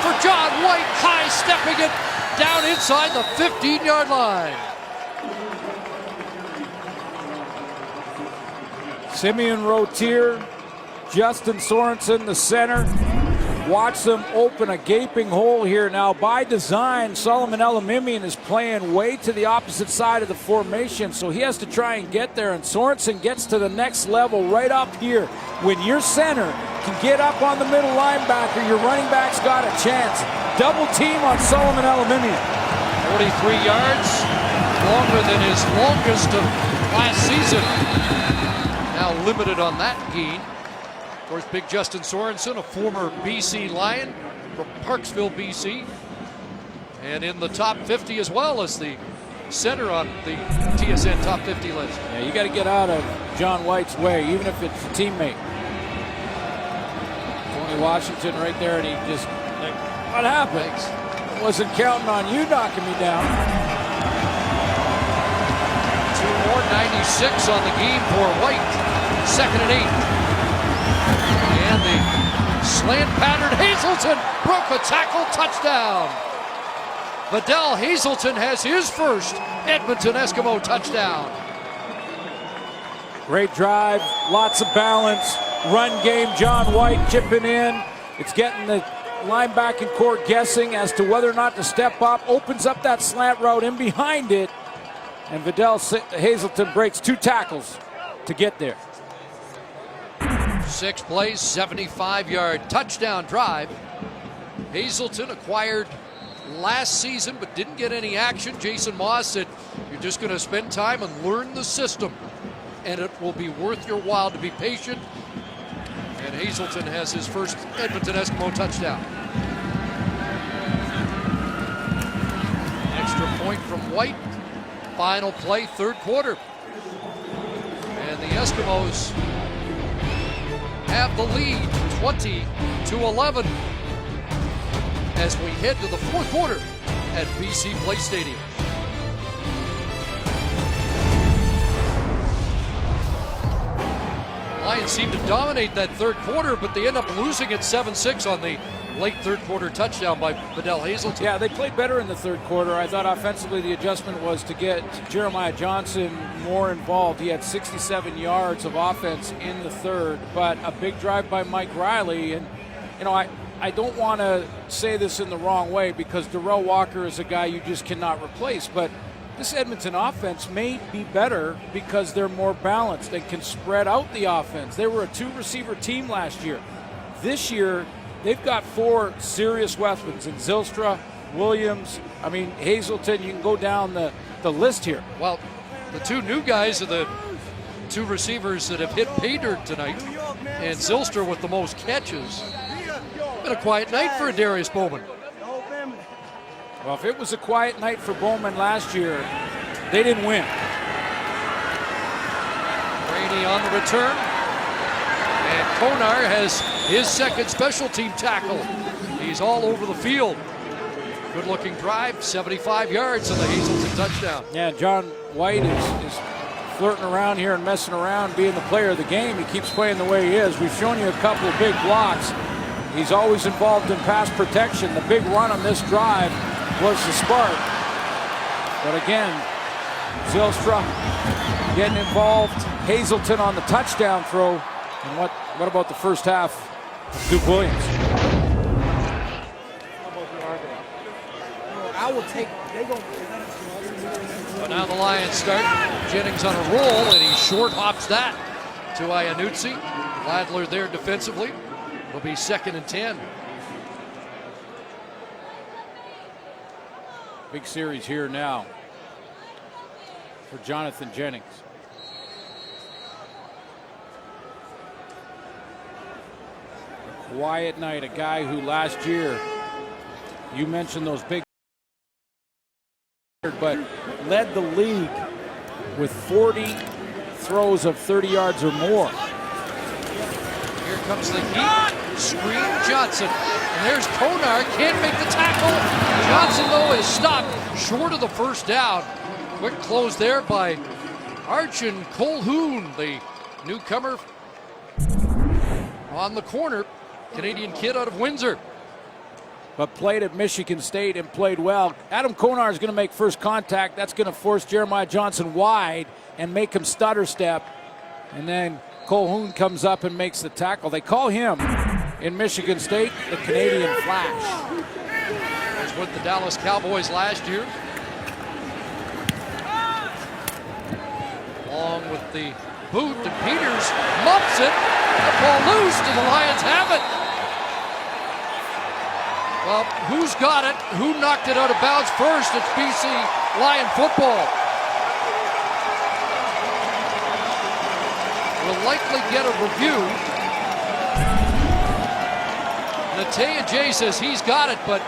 for John White. High stepping it down inside the 15-yard line. Simeon Rotier, Justin Sorensen, the center. Watch them open a gaping hole here. Now, by design, Solomon Elimimian is playing way to the opposite side of the formation, so he has to try and get there, and Sorensen gets to the next level right up here. When your center can get up on the middle linebacker, your running back's got a chance. Double team on Solomon Elimimian. 43 yards, longer than his longest of last season. Now limited on that gain. Of course, big Justin Sorensen, a former BC Lion from Parksville, BC. And in the top 50 as well as the center on the TSN top 50 list. Yeah, you got to get out of John White's way, even if it's a teammate. Tony Washington right there, and he just, like, what happened? Thanks. Wasn't counting on you knocking me down. 2 more, 96 on the game for White. 2nd and 8. And the slant pattern, Hazelton broke a tackle, touchdown. Vidal Hazelton has his first Edmonton Eskimo touchdown. Great drive, lots of balance, run game, John White chipping in. It's getting the linebacking core guessing as to whether or not to step up, opens up that slant route in behind it, and Vidal Hazelton breaks 2 tackles to get there. 6 plays, 75-yard touchdown drive. Hazelton acquired last season but didn't get any action. Jason Moss said, you're just going to spend time and learn the system, and it will be worth your while to be patient. And Hazelton has his first Edmonton Eskimo touchdown. Extra point from White. Final play, third quarter. And the Eskimos have the lead, 20-11, as we head to the fourth quarter at BC Place Stadium. Lions seemed to dominate that third quarter, but they end up losing at 7-6 on the late third quarter touchdown by Bedell Hazelton. Yeah, they played better in the third quarter. I thought offensively the adjustment was to get Jeremiah Johnson more involved. He had 67 yards of offense in the third, but a big drive by Mike Riley. And, you know, I don't want to say this in the wrong way because Darrell Walker is a guy you just cannot replace, but this Edmonton offense may be better because they're more balanced. They can spread out the offense. They were a two-receiver team last year. This year, they've got 4 serious weapons in Zylstra, Williams, Hazelton. You can go down the list here. Well, the 2 new guys are the 2 receivers that have hit pay dirt tonight, and Zylstra with the most catches. Been a quiet night for Darius Bowman. Well, if it was a quiet night for Bowman last year, they didn't win. Brady on the return. And Konar has his second special team tackle. He's all over the field. Good looking drive, 75 yards on the Hazelton touchdown. Yeah, John White is flirting around here and messing around, being the player of the game. He keeps playing the way he is. We've shown you a couple of big blocks. He's always involved in pass protection. The big run on this drive was the spark. But again, Zylstra getting involved. Hazelton on the touchdown throw. And what about the first half of Duke Williams? I will take. But now the Lions start. Jennings on a roll, and he short hops that to Iannuzzi. Ladler there defensively. It'll be 2nd and 10. Big series here now for Jonathan Jennings. A quiet night, a guy who last year, you mentioned those big, but led the league with 40 throws of 30 yards or more. Here comes the heat. Screen Johnson. And there's Konar. Can't make the tackle. Johnson, though, is stopped short of the first down. Quick close there by Archon Colhoun, the newcomer on the corner. Canadian kid out of Windsor. But played at Michigan State and played well. Adam Konar is going to make first contact. That's going to force Jeremiah Johnson wide and make him stutter step. And then Colhoun comes up and makes the tackle. They call him in Michigan State the Canadian Flash. Was with the Dallas Cowboys last year. Along with the boot, and Peters muffs it. The ball loose, and the Lions have it. Well, who's got it? Who knocked it out of bounds first? It's BC Lion football. We'll likely get a review. Natea Jay says he's got it, but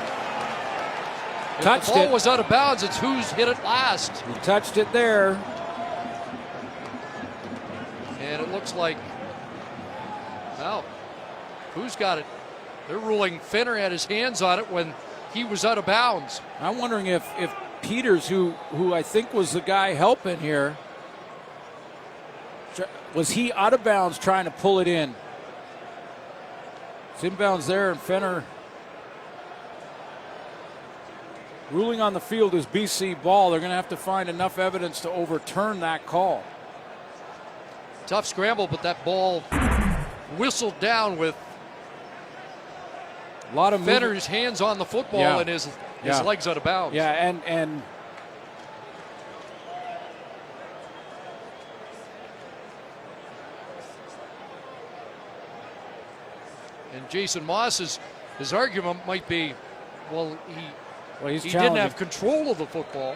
if the ball was out of bounds, it's who's hit it last. He touched it there. And it looks like, well, who's got it? They're ruling Fenner had his hands on it when he was out of bounds. I'm wondering if Peters, who I think was the guy helping here, was he out of bounds trying to pull it in? It's inbounds there, and Fenner ruling on the field is BC ball. They're going to have to find enough evidence to overturn that call. Tough scramble, but that ball whistled down with a lot of Fenner's hands on the football and his legs out of bounds. Yeah, and Jason Moss, his argument might be, well, he didn't have control of the football.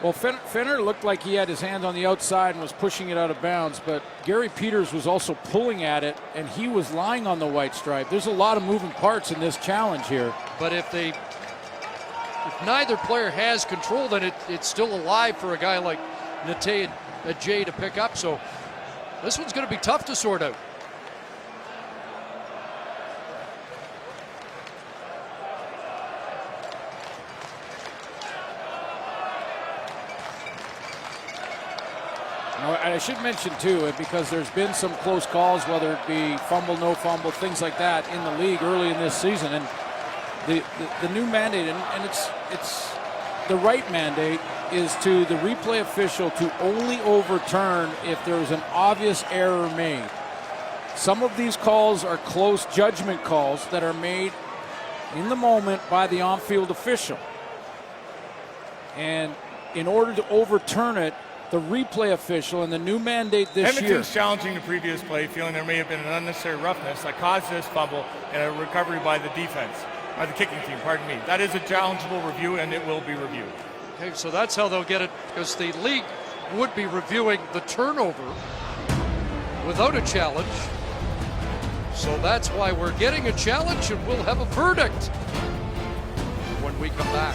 Well, Fenner looked like he had his hand on the outside and was pushing it out of bounds, but Gary Peters was also pulling at it, and he was lying on the white stripe. There's a lot of moving parts in this challenge here. But if neither player has control, then it's still alive for a guy like Natea Jay to pick up. So this one's going to be tough to sort out. I should mention, too, because there's been some close calls, whether it be fumble, no fumble, things like that in the league early in this season. And the new mandate, and it's the right mandate, is to the replay official to only overturn if there's an obvious error made. Some of these calls are close judgment calls that are made in the moment by the on-field official. And in order to overturn it, the replay official and the new mandate this year. Edmonton's challenging the previous play, feeling there may have been an unnecessary roughness that caused this fumble and a recovery by the defense, by the kicking team, pardon me. That is a challengeable review, and it will be reviewed. Okay, so that's how they'll get it, because the league would be reviewing the turnover without a challenge. So that's why we're getting a challenge, and we'll have a verdict when we come back.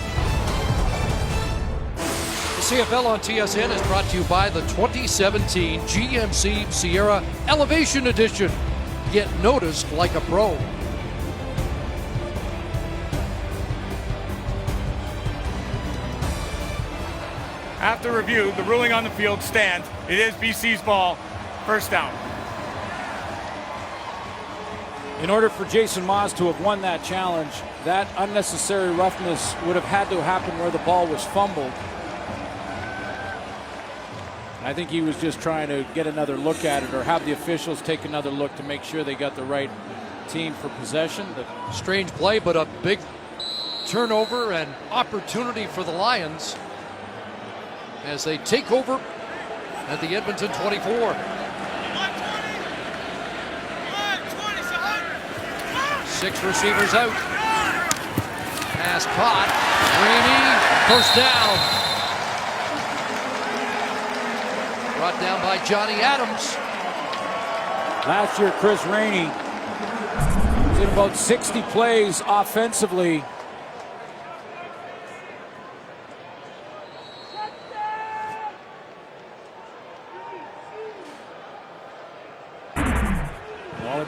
The CFL on TSN is brought to you by the 2017 GMC Sierra Elevation Edition. Get noticed like a pro. After review, the ruling on the field stands. It is BC's ball, first down. In order for Jason Maas to have won that challenge, that unnecessary roughness would have had to happen where the ball was fumbled. I think he was just trying to get another look at it, or have the officials take another look to make sure they got the right team for possession. The strange play, but a big turnover and opportunity for the Lions as they take over at the Edmonton 24. 6 receivers out. Pass caught. Rainey, first down. Brought down by Johnny Adams. Last year, Chris Rainey was in about 60 plays offensively.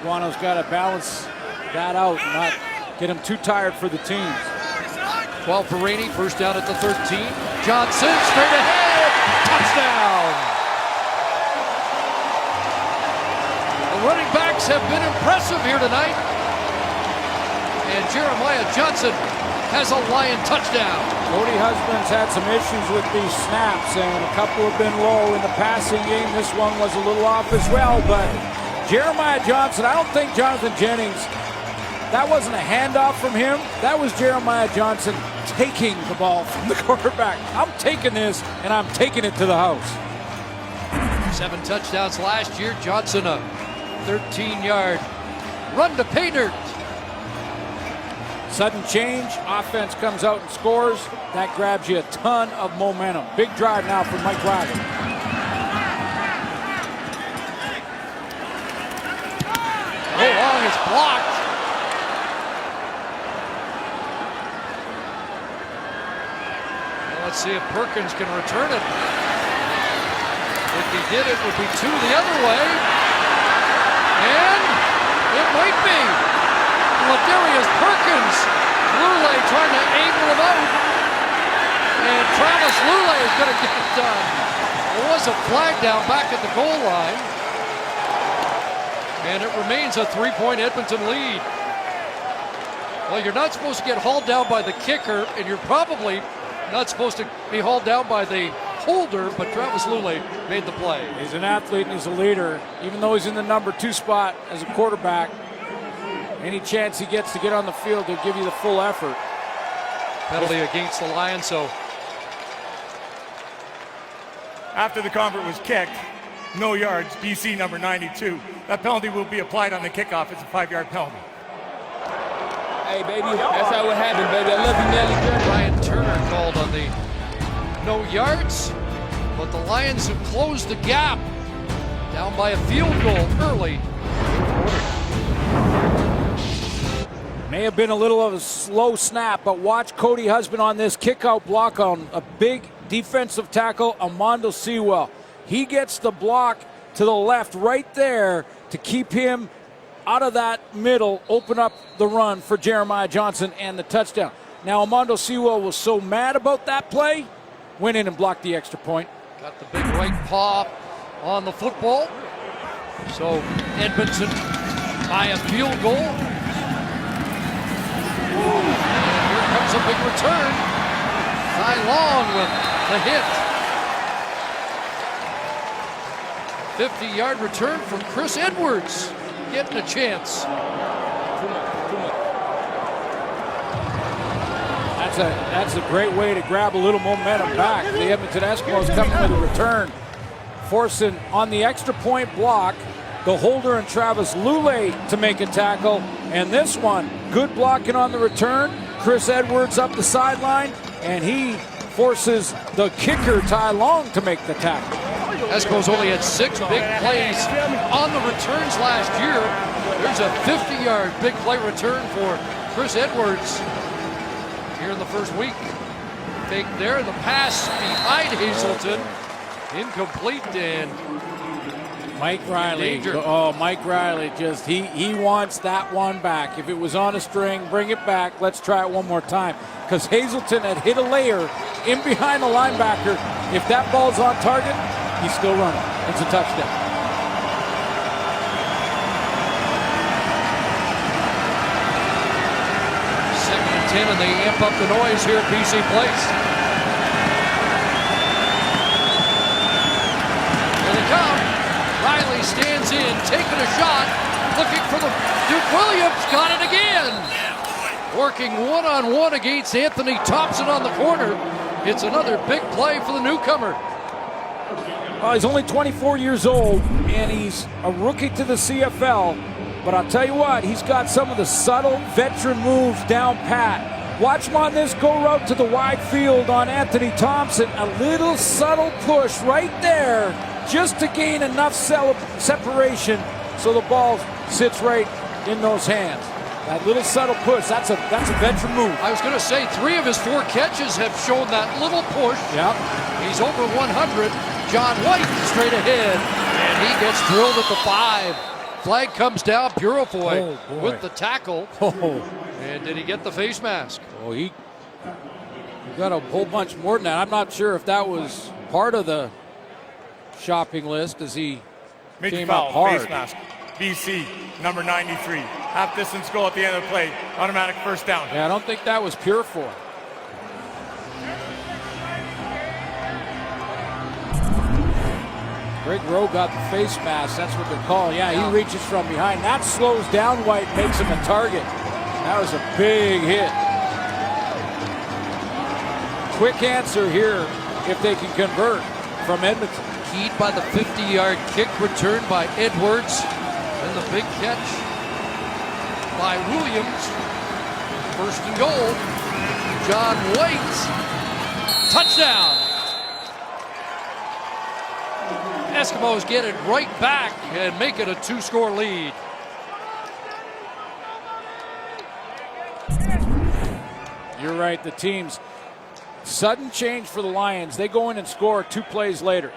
Iguano's got to balance that out and not get him too tired for the teams. 12 for Rainey, first down at the 13. Johnson straight ahead, touchdown. The running backs have been impressive here tonight. And Jeremiah Johnson has a Lion touchdown. Cody Husband's had some issues with these snaps, and a couple have been low in the passing game. This one was a little off as well, but Jeremiah Johnson, I don't think Jonathan Jennings, that wasn't a handoff from him. That was Jeremiah Johnson taking the ball from the quarterback. I'm taking this, and I'm taking it to the house. 7 touchdowns last year. Johnson, a 13-yard run to pay dirt. Sudden change, offense comes out and scores. That grabs you a ton of momentum. Big drive now for Mike Riley. Long is blocked. Well, let's see if Perkins can return it. If he did, it would be 2 the other way. And it might be. Ladarius Perkins. Lule trying to angle him out. And Travis Lule is going to get it done. There was a flag down back at the goal line. And it remains a 3-point Edmonton lead. Well, you're not supposed to get hauled down by the kicker, and you're probably not supposed to be hauled down by the holder, but Travis Lule made the play. He's an athlete and he's a leader. Even though he's in the number 2 spot as a quarterback, any chance he gets to get on the field, he'll give you the full effort. Penalty against the Lions, so. After the convert was kicked, no yards, BC number 92. That penalty will be applied on the kickoff. It's a 5-yard penalty. Hey, baby, that's how it happened, baby. I love you, Nelly. Ryan Turner called on the no yards, but the Lions have closed the gap. Down by a field goal early. May have been a little of a slow snap, but watch Cody Husband on this kick-out block on a big defensive tackle, Armando Sewell. He gets the block to the left right there to keep him out of that middle, open up the run for Jeremiah Johnson and the touchdown. Now, Armando Sewell was so mad about that play, went in and blocked the extra point. Got the big right paw on the football. So Edmonton by a field goal. And here comes a big return. Ty Long with the hit. 50-yard return from Chris Edwards, getting a chance. That's a great way to grab a little momentum back. The Edmonton Eskimos coming with a return, forcing on the extra point block the holder and Travis Lule to make a tackle. And this one, good blocking on the return. Chris Edwards up the sideline, and he forces the kicker Ty Long to make the tackle. Eskimos only had 6 big plays on the returns last year. There's a 50-yard big play return for Chris Edwards here in the first week. Fake there, the pass behind Hazelton. Incomplete, and Mike Riley. Danger. Oh, Mike Riley just, he wants that one back. If it was on a string, bring it back. Let's try it one more time. Because Hazelton had hit a layer in behind the linebacker. If that ball's on target, he's still running. It's a touchdown. Second and 10, and they amp up the noise here at BC Place. Here they come. Riley stands in, taking a shot, looking for the Duke Williams. Got it again. Working one-on-one against Anthony Thompson on the corner. It's another big play for the newcomer. He's only 24 years old, and he's a rookie to the CFL. But I'll tell you what, he's got some of the subtle veteran moves down pat. Watch him on this go route to the wide field on Anthony Thompson. A little subtle push right there just to gain enough separation so the ball sits right in those hands. That little subtle push, that's a veteran move. I was going to say 3 of his 4 catches have shown that little push. Yep. He's over 100. John White straight ahead, and he gets drilled at the 5. Flag comes down. Purifoy with the tackle. And did he get the face mask? Oh, he got a whole bunch more than that. I'm not sure if that was part of the shopping list as he came up hard. Face mask. BC, number 93. Half distance goal at the end of the play. Automatic first down. Yeah, I don't think that was Purifoy. Greg Rowe got the face mask. That's what they're calling. Yeah, he reaches from behind. That slows down White, makes him a target. That was a big hit. Quick answer here if they can convert from Edmonton. Keyed by the 50-yard kick return by Edwards. And the big catch by Williams. First and goal. John White. Touchdown. Eskimos get it right back and make it a 2-score lead. You're right, the team's sudden change for the Lions. They go in and score 2 plays later.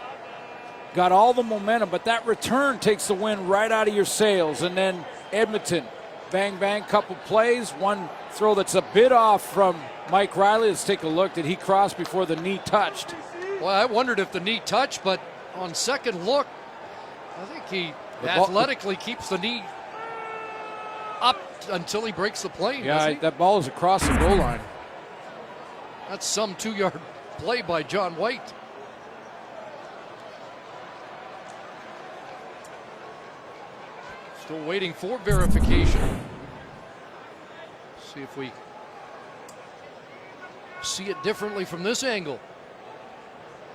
Got all the momentum, but that return takes the wind right out of your sails. And then Edmonton, bang, bang, couple plays. One throw that's a bit off from Mike Riley. Let's take a look. Did he cross before the knee touched? Well, I wondered if the knee touched, but on second look, I think he athletically keeps the knee up until he breaks the plane. Yeah, that ball is across the goal line. That's some 2-yard play by John White. Still waiting for verification. See if we see it differently from this angle.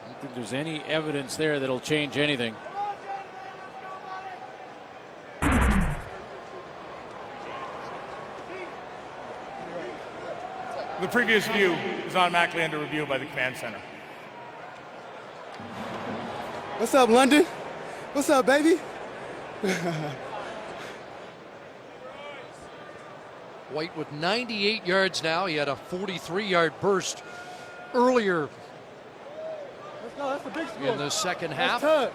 I don't think there's any evidence there that'll change anything. The previous view is automatically under review by the command center. What's up, London? What's up, baby? White with 98 yards now. He had a 43-yard burst earlier That's the big score. in the second half. Tug.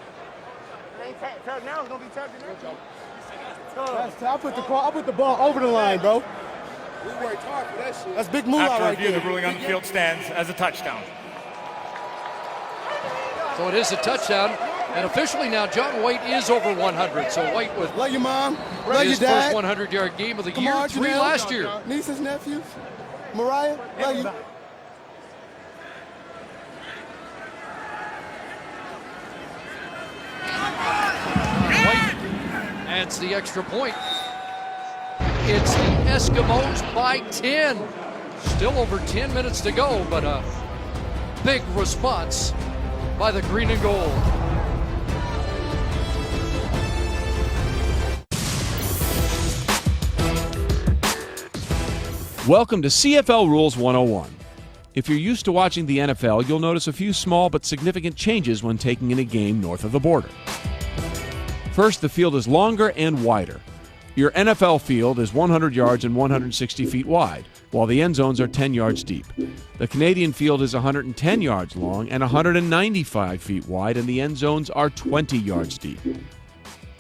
It ain't tug now. It's gonna be tugged in. I'll put the ball over the line, bro. We worked hard for that shit. That's big moolah After right review, there. the ruling on the field stands as a touchdown. So it is a touchdown. And officially now, John White is over 100. So White with Love your mom. Love his your dad. first 100-yard game of the Come year, on, 3 Janelle. last year. Nieces, nephews. Mariah, love you. White adds the extra point. It's the Eskimos by 10. Still over 10 minutes to go, but a big response by the green and gold. Welcome to CFL Rules 101. If you're used to watching the NFL, you'll notice a few small but significant changes when taking in a game north of the border. First, the field is longer and wider. Your NFL field is 100 yards and 160 feet wide, while the end zones are 10 yards deep. The Canadian field is 110 yards long and 195 feet wide, and the end zones are 20 yards deep.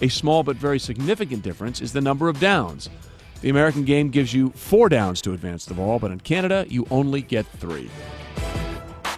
A small but very significant difference is the number of downs. The American game gives you 4 downs to advance the ball, but in Canada, you only get 3.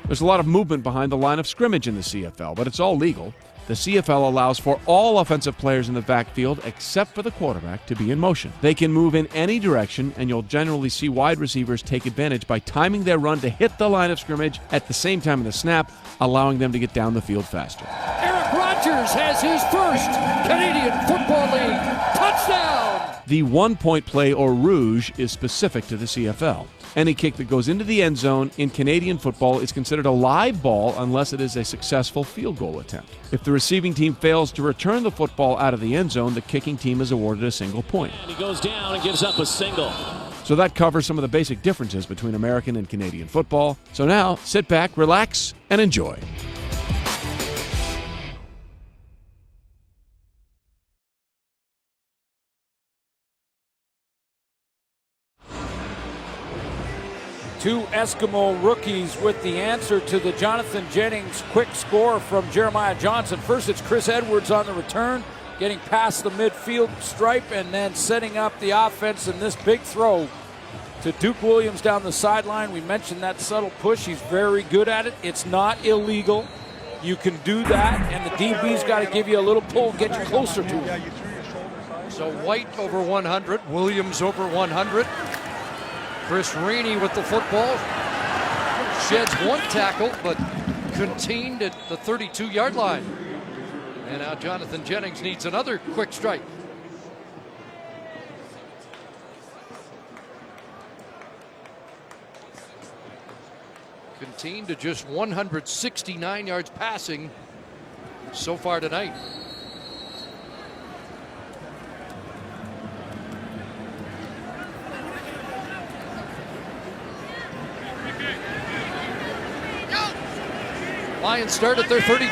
There's a lot of movement behind the line of scrimmage in the CFL, but it's all legal. The CFL allows for all offensive players in the backfield, except for the quarterback, to be in motion. They can move in any direction, and you'll generally see wide receivers take advantage by timing their run to hit the line of scrimmage at the same time of the snap, allowing them to get down the field faster. Eric Rogers has his first Canadian Football League touchdown. The one-point play, or rouge, is specific to the CFL. Any kick that goes into the end zone in Canadian football is considered a live ball unless it is a successful field goal attempt. If the receiving team fails to return the football out of the end zone, the kicking team is awarded a single point. And he goes down and gives up a single. So that covers some of the basic differences between American and Canadian football. So now, sit back, relax, and enjoy. Two Eskimo rookies with the answer to the Jonathan Jennings quick score from Jeremiah Johnson. First, it's Chris Edwards on the return, getting past the midfield stripe and then setting up the offense in this big throw to Duke Williams down the sideline. We mentioned that subtle push. He's very good at it. It's not illegal. You can do that, and the DB's got to give you a little pull, get you closer to him. So White over 100, Williams over 100. Chris Rainey with the football. Sheds one tackle, but contained at the 32-yard line. And now Jonathan Jennings needs another quick strike. Contained to just 169 yards passing so far tonight. Lions start at their 32.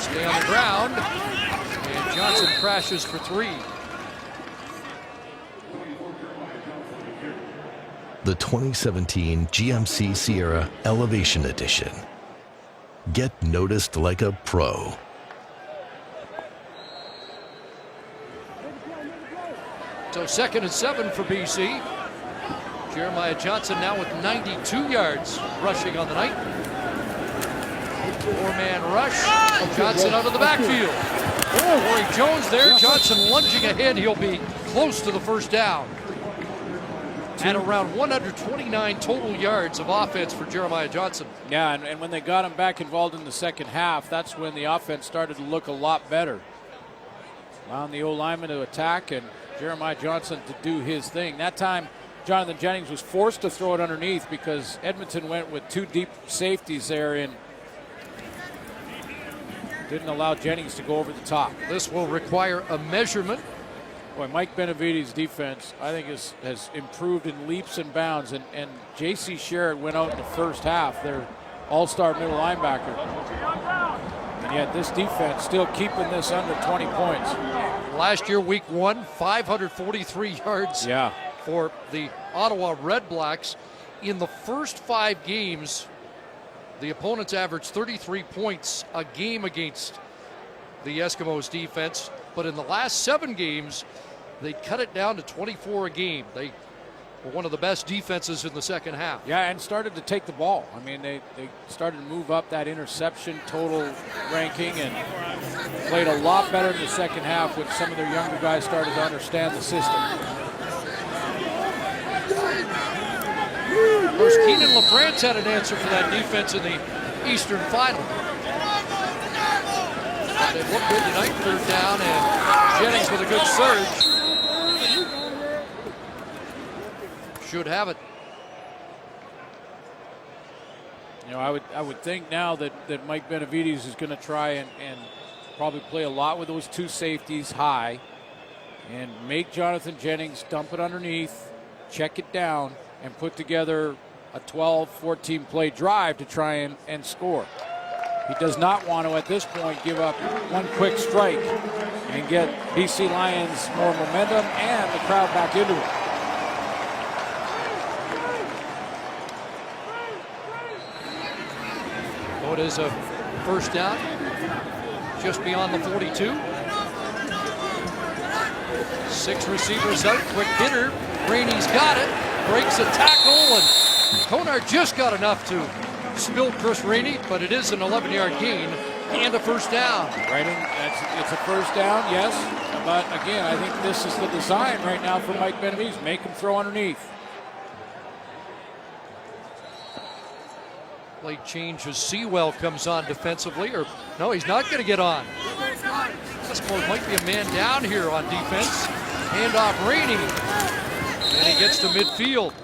Stay on the ground, and Johnson crashes for 3. The 2017 GMC Sierra Elevation Edition. Get noticed like a pro. So 2nd and 7 for BC. Jeremiah Johnson now with 92 yards rushing on the night. 4-man rush. Johnson out of the backfield. Corey Jones there. Johnson lunging ahead. He'll be close to the first down. And around 129 total yards of offense for Jeremiah Johnson. Yeah, and when they got him back involved in the second half, that's when the offense started to look a lot better. Allowing the O-lineman to attack and Jeremiah Johnson to do his thing. That time, Jonathan Jennings was forced to throw it underneath because Edmonton went with 2 deep safeties there and didn't allow Jennings to go over the top. This will require a measurement. Boy, Mike Benavides' defense, I think, has improved in leaps and bounds. And J.C. Sherritt went out in the first half, their all-star middle linebacker. And yet this defense still keeping this under 20 points. Last year, week 1, 543 yards. Yeah. For the Ottawa Red Blacks. In the first 5 games, the opponents averaged 33 points a game against the Eskimos defense, but in the last 7 games, they cut it down to 24 a game. They one of the best defenses in the second half. Yeah, and started to take the ball. I mean, they started to move up that interception total ranking and played a lot better in the second half when some of their younger guys started to understand the system. Of course, Keenan LaFrance had an answer for that defense in the Eastern Final. They looked good tonight, third down, and Jennings with a good surge. Should have it. You know, I would think now that Mike Benavides is going to try and probably play a lot with those two safeties high and make Jonathan Jennings dump it underneath, check it down, and put together a 12, 14 play drive to try and score. He does not want to, at this point, give up one quick strike and get BC Lions more momentum and the crowd back into it. Oh, it is a first down just beyond the 42. 6 receivers out, quick hitter. Rainey's got it, breaks a tackle, and Konar just got enough to spill Chris Rainey, but it is an 11-yard gain and a first down. Right, it's a first down, yes, but again, I think this is the design right now for Mike Benavides. Make him throw underneath. Play change as Sewell comes on defensively, or no, he's not going to get on. Eskimos might be a man down here on defense. Hand off Rainey, and he gets to midfield.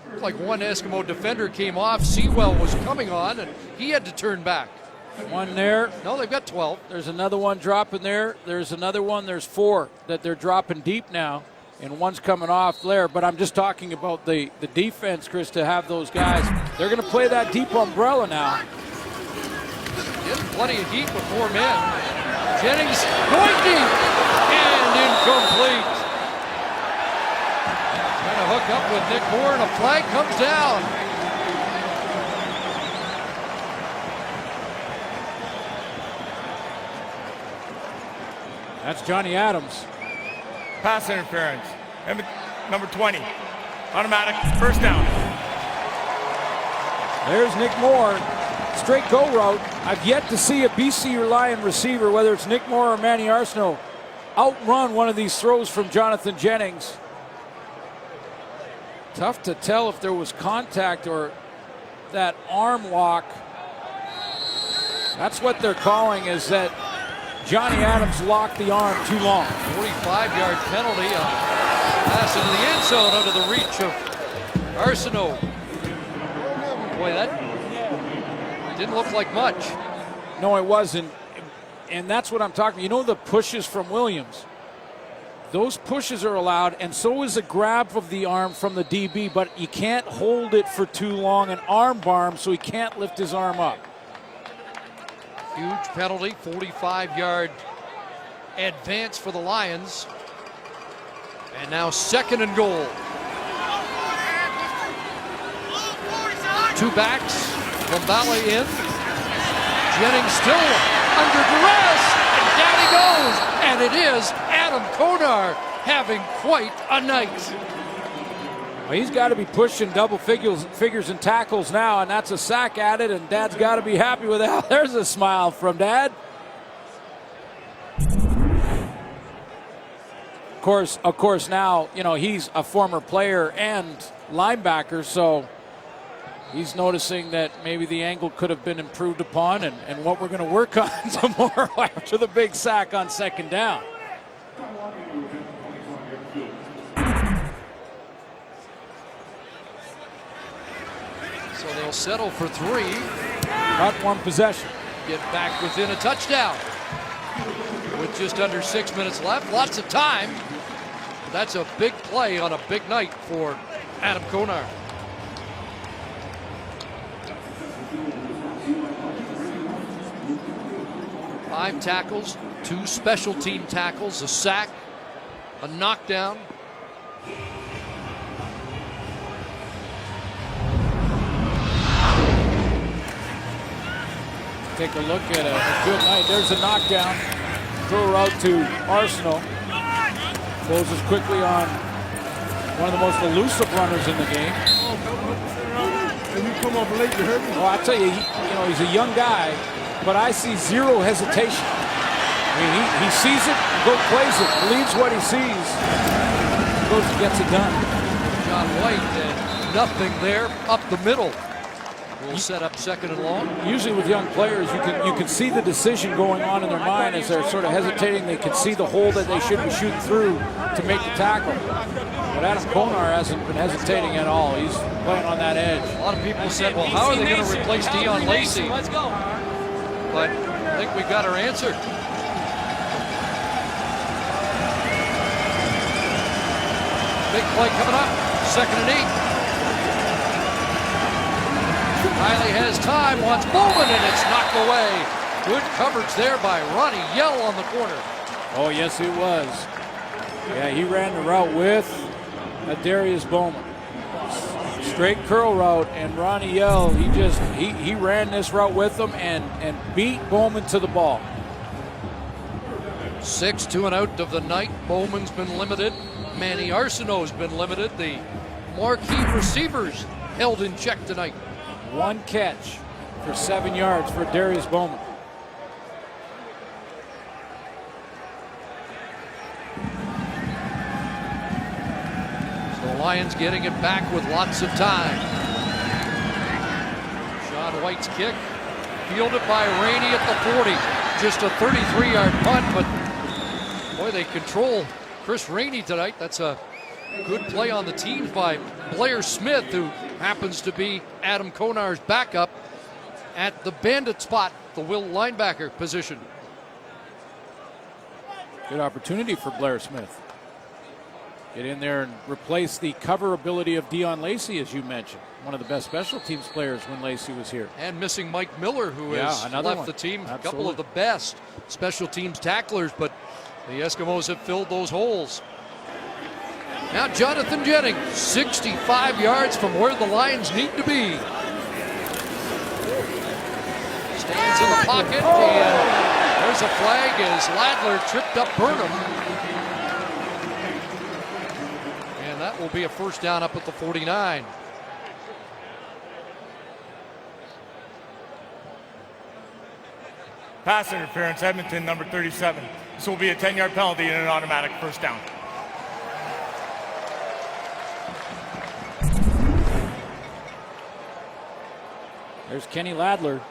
Looked like one Eskimo defender came off. Sewell was coming on, and he had to turn back. One there. No, they've got 12. There's another one dropping there. There's another one. There's 4 that they're dropping deep now. And one's coming off there, but I'm just talking about the defense, Chris, to have those guys. They're going to play that deep umbrella now. Getting plenty of heat with 4 men. Jennings going deep and incomplete. Trying to hook up with Nick Moore, and a flag comes down. That's Johnny Adams. Pass interference. Number 20. Automatic first down. There's Nick Moore. Straight go route. I've yet to see a BC Lion receiver, whether it's Nick Moore or Manny Arsenault, outrun one of these throws from Jonathan Jennings. Tough to tell if there was contact or that arm lock. That's what they're calling, is that Johnny Adams locked the arm too long. 45-yard penalty. Pass into the end zone under the reach of Arsenault. Boy, that didn't look like much. No, it wasn't. And that's what I'm talking about. You know the pushes from Williams? Those pushes are allowed, and so is a grab of the arm from the DB, but you can't hold it for too long, an arm bar, so he can't lift his arm up. Huge penalty, 45-yard advance for the Lions. And now 2nd and goal. 2 backs, Bombala in. Jennings still under duress, and down he goes. And it is Adam Konar having quite a night. Well, he's got to be pushing double figures and tackles now, and that's a sack at it, and Dad's got to be happy with that. There's a smile from Dad. Of course, now, you know, he's a former player and linebacker, so he's noticing that maybe the angle could have been improved upon, and what we're going to work on some more after the big sack on 2nd down. So they'll settle for 3. Not one possession. Get back within a touchdown. With just under 6 minutes left, lots of time. That's a big play on a big night for Adam Konar. Five tackles, 2 special team tackles, a sack, a knockdown. Take a look at a good night. There's a knockdown. Throw out to Arsenault. Closes quickly on one of the most elusive runners in the game. If you come over late, you hurt me. Well, I tell you, he's a young guy, but I see zero hesitation. I mean, he sees it, goes plays it, believes what he sees, goes and gets it done. John White and nothing there up the middle. Will set up second and long. Usually with young players, you can see the decision going on in their mind as they're sort of hesitating. They can see the hole that they should be shooting through to make the tackle. But Adam Konar hasn't been hesitating at all. He's playing on that edge. A lot of people said, well, how are they going to replace Dion Lacey? Let's go. But I think we got our answer. Big play coming up. 2nd and 8. Riley has time, wants Bowman, and it's knocked away. Good coverage there by Ronnie Yell on the corner. Oh, yes, it was. Yeah, he ran the route with Darius Bowman. Straight curl route, and Ronnie Yell, he ran this route with him and beat Bowman to the ball. 6 2 and out of the night. Bowman's been limited. Manny Arsenault's been limited. The marquee receivers held in check tonight. One catch for 7 yards for Darius Bowman. So the Lions getting it back with lots of time. Sean White's kick, fielded by Rainey at the 40. Just a 33-yard punt, but boy, they control Chris Rainey tonight. That's a good play on the team by Blair Smith, who happens to be Adam Konar's backup at the bandit spot, the will linebacker position. Good opportunity for Blair Smith. Get in there and replace the cover ability of Dion Lacey, as you mentioned. One of the best special teams players when Lacey was here. And missing Mike Miller, who has left the team. Absolutely. A couple of the best special teams tacklers, but the Eskimos have filled those holes. Now Jonathan Jennings, 65 yards from where the Lions need to be. Stands in the pocket, and there's a flag as Ladler tripped up Burnham. And that will be a first down up at the 49. Pass interference, Edmonton, number 37. This will be a 10-yard penalty and an automatic first down. There's Kenny Ladler.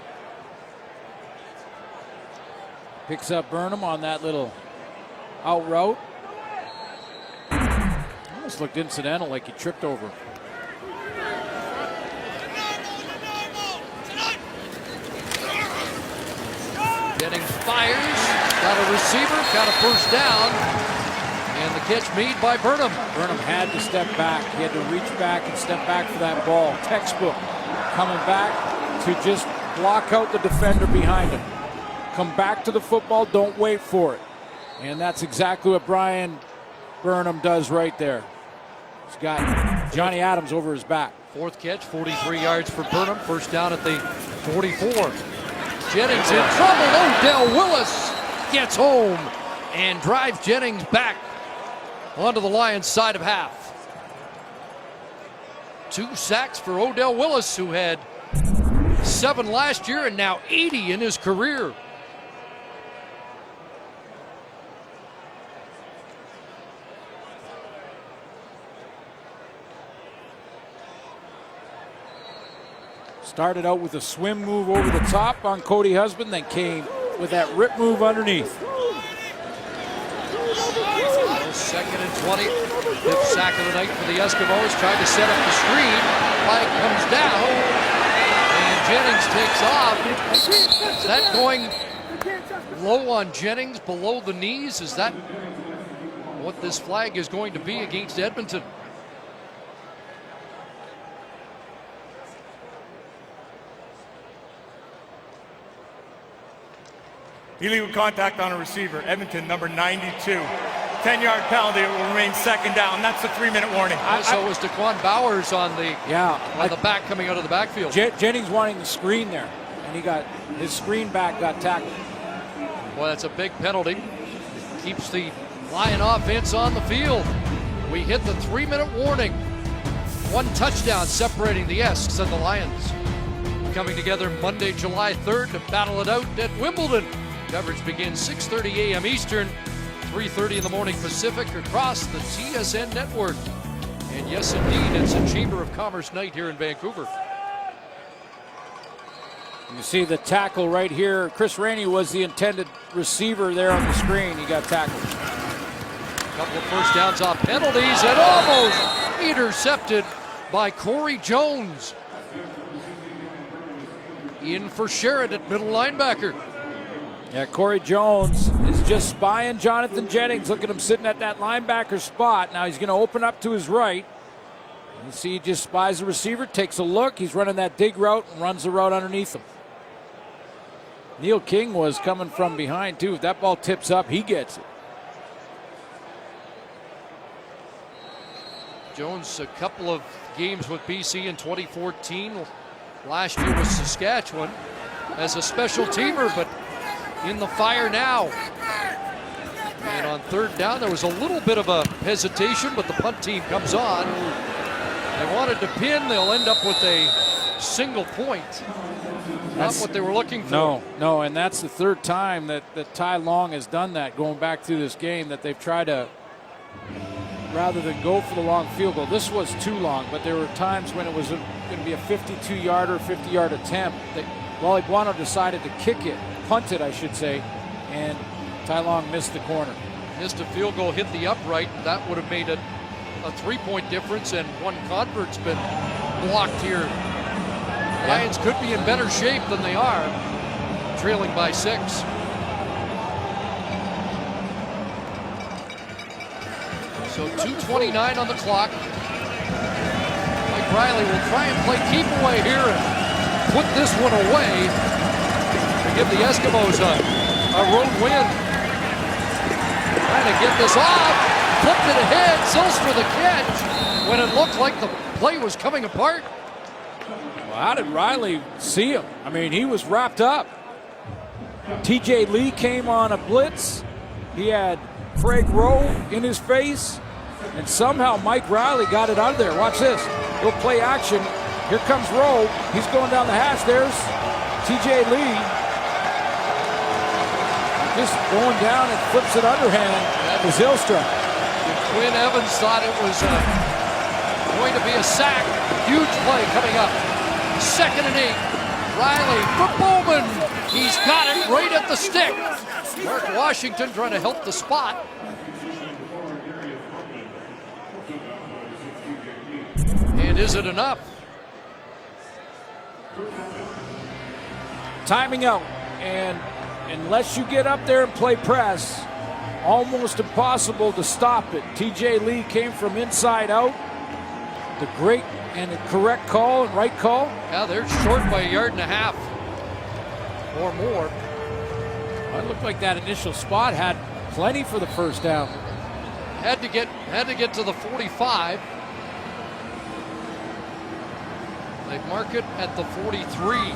Picks up Burnham on that little out route. Almost looked incidental, like he tripped over. Jennings fires, got a receiver, got a first down, and the catch made by Burnham. Burnham had to step back. He had to reach back and step back for that ball. Textbook. Coming back to just block out the defender behind him. Come back to the football, don't wait for it. And that's exactly what Brian Burnham does right there. He's got Johnny Adams over his back. Fourth catch, 43 yards for Burnham. First down at the 44. Jennings in trouble. Odell Willis gets home and drives Jennings back onto the Lions' side of half. 2 sacks for Odell Willis, who had 7 last year and now 80 in his career. Started out with a swim move over the top on Cody Husband, then came with that rip move underneath. Second and 20. 5th sack of the night for the Eskimos. Tried to set up the screen. Flag comes down. And Jennings takes off. Is that going low on Jennings, below the knees? Is that what this flag is going to be against Edmonton? Illegal contact on a receiver. Edmonton, number 92. 10-yard penalty. It will remain second down. That's a 3-minute warning. So was Daquan Bowers on the back coming out of the backfield. Jennings wanting the screen there, and he got his screen back got tackled. Well, that's a big penalty. Keeps the Lion offense on the field. We hit the 3-minute warning. 1 touchdown separating the Esks and the Lions. Coming together Monday, July 3rd to battle it out at Wimbledon. Coverage begins 6:30 a.m. Eastern, 3:30 in the morning Pacific across the TSN network. And yes, indeed, it's a Chamber of Commerce night here in Vancouver. You see the tackle right here. Chris Rainey was the intended receiver there on the screen. He got tackled. A couple of first downs off penalties and almost intercepted by Corey Jones. In for Sheridan at middle linebacker. Yeah, Corey Jones is just spying Jonathan Jennings. Look at him sitting at that linebacker spot. Now he's going to open up to his right. You see he just spies the receiver, takes a look. He's running that dig route and runs the route underneath him. Neil King was coming from behind too. If that ball tips up, he gets it. Jones, a couple of games with BC in 2014. Last year was Saskatchewan as a special teamer, but in the fire now. And on 3rd down, there was a little bit of a hesitation, but the punt team comes on. They wanted to pin. They'll end up with a single point. Not what they were looking for. No, and that's the 3rd time that Ty Long has done that, going back through this game, that they've tried to, rather than go for the long field goal. This was too long, but there were times when it was going to be a 52-yarder, 50-yard attempt. Wally Buono decided to kick it, punt it, I should say, and Ty Long missed the corner. Missed a field goal, hit the upright. That would have made it a 3-point difference, and one convert's been blocked here. Lions could be in better shape than they are, trailing by 6. So 2:29 on the clock. Mike Riley will try and play keep away here and put this one away to give the Eskimos a road win. Trying to get this off. Flipped it ahead. Sills for the catch when it looked like the play was coming apart. Well, how did Riley see him? I mean, he was wrapped up. TJ Lee came on a blitz. He had Craig Rowe in his face, and somehow Mike Riley got it out of there. Watch this. He'll play action. Here comes Rowe. He's going down the hash. There's TJ Lee. Just going down and flips it underhand to Zylstra. Quinn Evans thought it was going to be a sack. Huge play coming up. 2nd and 8. Riley for Bowman. He's got it right at the stick. Mark Washington trying to help the spot. And is it enough? Timing out, and unless you get up there and play press, almost impossible to stop it. TJ Lee came from inside out. The great and the correct call and right call. Yeah, they're short by 1.5 yards or more. Well, it looked like that initial spot had plenty for the 1st down. Had to get to the 45. They mark it at the 43.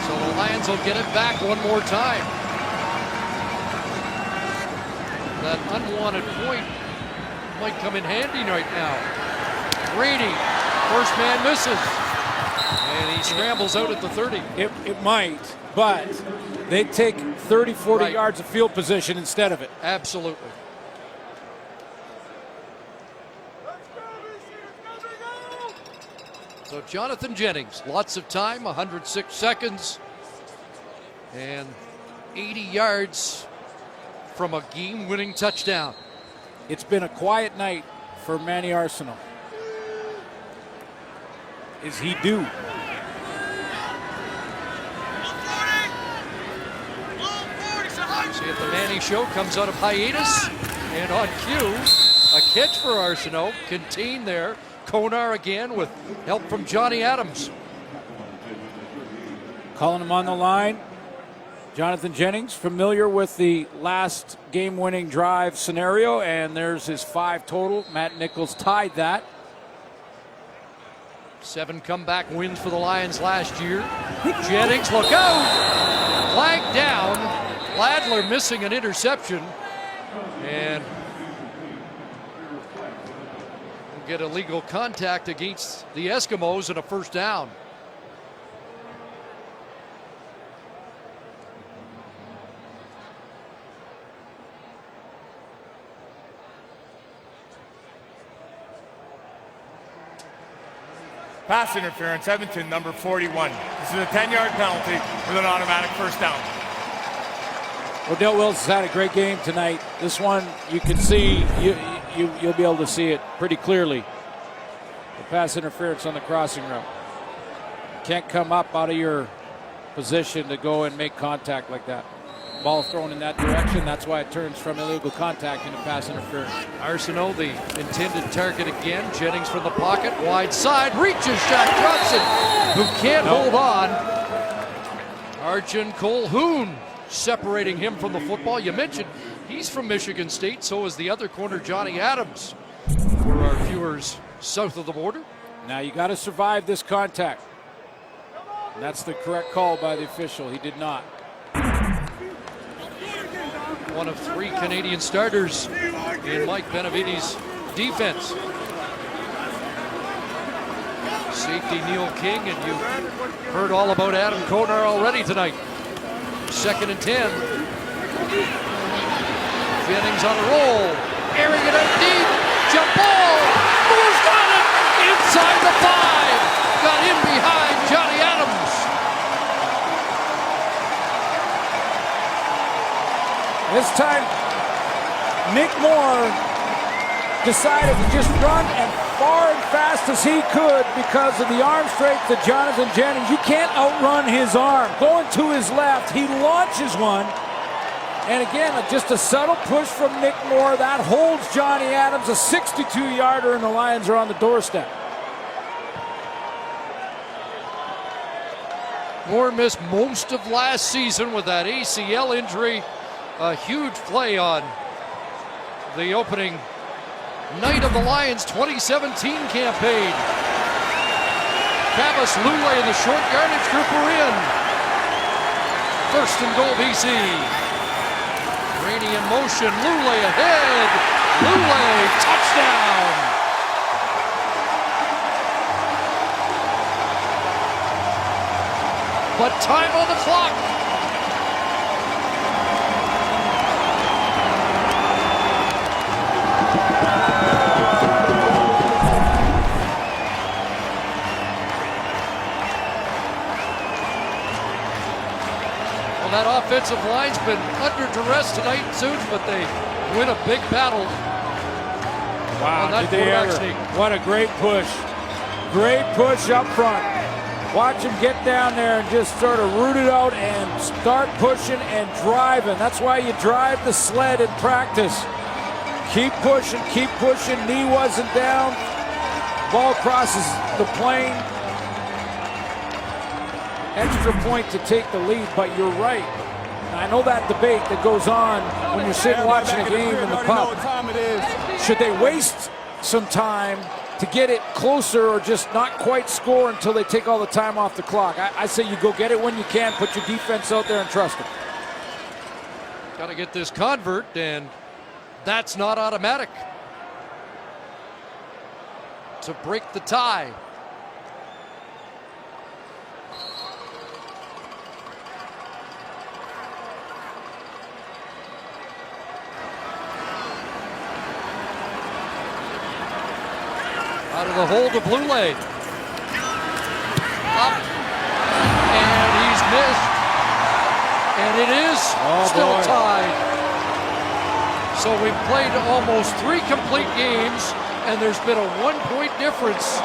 So the Lions will get it back one more time. That unwanted point might come in handy right now. Rainey, first man misses. And he scrambles out at the 30. It might, but they take 30, 40 yards of field position instead of it. Absolutely. So Jonathan Jennings, lots of time, 106 seconds, and 80 yards from a game-winning touchdown. It's been a quiet night for Manny Arsenault. Is he due? See if the Manny Show comes out of hiatus, and on cue, a catch for Arsenault, contained there. Konar again with help from Johnny Adams. Calling him on the line. Jonathan Jennings, familiar with the last game-winning drive scenario, and there's his 5 total. Matt Nichols tied that. 7 comeback wins for the Lions last year. Jennings, look out! Flag down. Ladler missing an interception. And we'll get illegal contact against the Eskimos and a first down. Pass interference, Edmonton, number 41. This is a 10-yard penalty with an automatic first down. Odell Wilson's had a great game tonight. This one, you can see, you'll be able to see it pretty clearly. The pass interference on the crossing route. Can't come up out of your position to go and make contact like that. Ball thrown in that direction, that's why it turns from illegal contact into pass interference. Arsenault, the intended target again. Jennings from the pocket, wide side, reaches Jack Johnson, who can't hold on. Arjun Colhoun separating him from the football. You mentioned he's from Michigan State, so is the other corner, Johnny Adams, for our viewers south of the border. Now you got to survive this contact. And that's the correct call by the official. He did not. One of 3 Canadian starters in Mike Benavides' defense. Safety Neil King, and you heard all about Adam Konar already tonight. 2nd and 10. Jennings on a roll, airing it out deep, jump ball, who's got it? Inside the 5, got in behind Johnny Adams. This time, Nick Moore decided to just run as far and fast as he could because of the arm strength of Jonathan Jennings. You can't outrun his arm. Going to his left, he launches one. And again, just a subtle push from Nick Moore. That holds Johnny Adams, a 62-yarder, and the Lions are on the doorstep. Moore missed most of last season with that ACL injury. A huge play on the opening night of the Lions 2017 campaign. Travis Lulay and the short yardage group are in. 1st and goal, BC. Rainey in motion, Lulay ahead. Lulay, touchdown. But time on the clock. That offensive line's been under duress tonight, Suits, but they win a big battle. Wow, did they ever. What a great push. Great push up front. Watch him get down there and just sort of root it out and start pushing and driving. That's why you drive the sled in practice. Keep pushing, knee wasn't down. Ball crosses the plane. Extra point to take the lead, but you're right. I know that debate that goes on when you're sitting watching a game in the pub. Should they waste some time to get it closer or just not quite score until they take all the time off the clock? I say you go get it when you can, put your defense out there and trust it. Got to get this convert, and that's not automatic. To break the tie. Out of the hole to Lulay. Up. And he's missed. And it is still tied. So we've played almost 3 complete games, and there's been a 1-point difference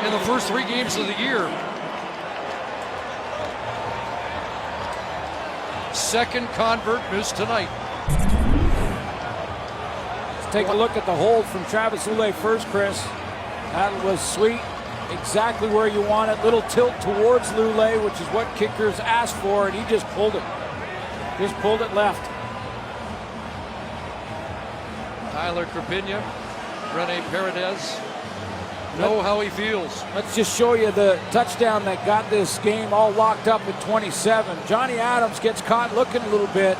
in the first 3 games of the year. Second convert missed tonight. Take a look at the hold from Travis Lulay first, Chris. That was sweet. Exactly where you want it. Little tilt towards Lulay, which is what kickers ask for, and he just pulled it. Just pulled it left. Tyler Crapigna, Rene Paredes, know how he feels. Let's just show you the touchdown that got this game all locked up at 27. Johnny Adams gets caught looking a little bit,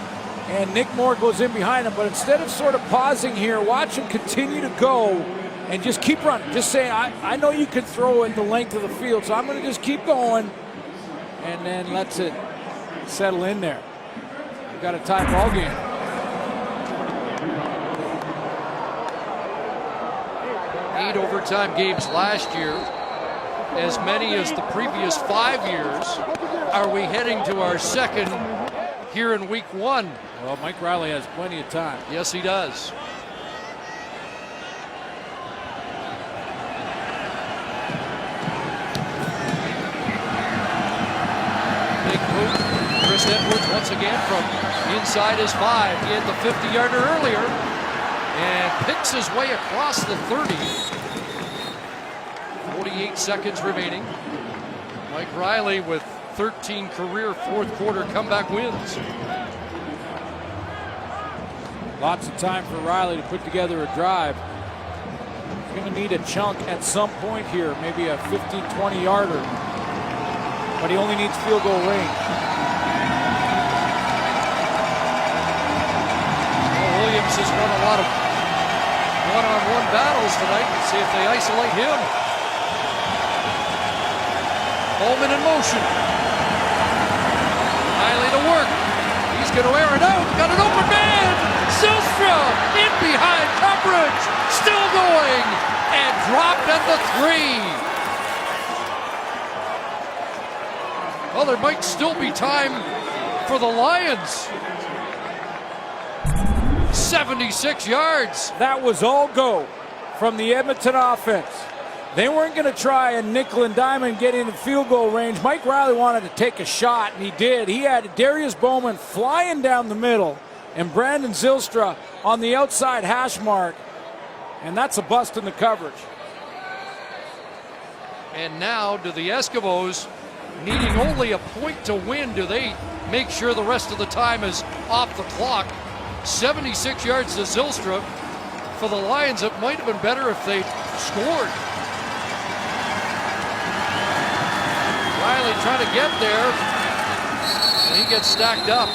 and Nick Moore goes in behind him. But instead of sort of pausing here, watch him continue to go and just keep running. Just saying, I know you can throw it the length of the field, so I'm going to just keep going, and then lets it settle in there. We've got a tie ball game. 8 overtime games last year, as many as the previous 5 years. Are we heading to our second here in week 1? Well, Mike Riley has plenty of time. Yes, he does. Big move. Chris Edwards once again from inside his 5. He had the 50-yarder earlier and picks his way across the 30. 48 seconds remaining. Mike Riley with 13 career fourth quarter comeback wins. Lots of time for Riley to put together a drive. He's going to need a chunk at some point here, maybe a 15-20 yarder. But he only needs field goal range. Well, Williams has won a lot of one-on-one battles tonight. Let's see if they isolate him. Bowman in motion. Riley to work. He's going to air it out. Got an open man. Zylstra in behind coverage. Still going. And dropped at the 3. Well, there might still be time for the Lions. 76 yards. That was all go from the Edmonton offense. They weren't going to try a nickel and dime and get into field goal range. Mike Riley wanted to take a shot, and he did. He had Darius Bowman flying down the middle and Brandon Zylstra on the outside hash mark, and that's a bust in the coverage. And now, do the Eskimos, needing only a point to win, do they make sure the rest of the time is off the clock? 76 yards to Zylstra. For the Lions, it might have been better if they scored. Riley trying to get there, and he gets stacked up.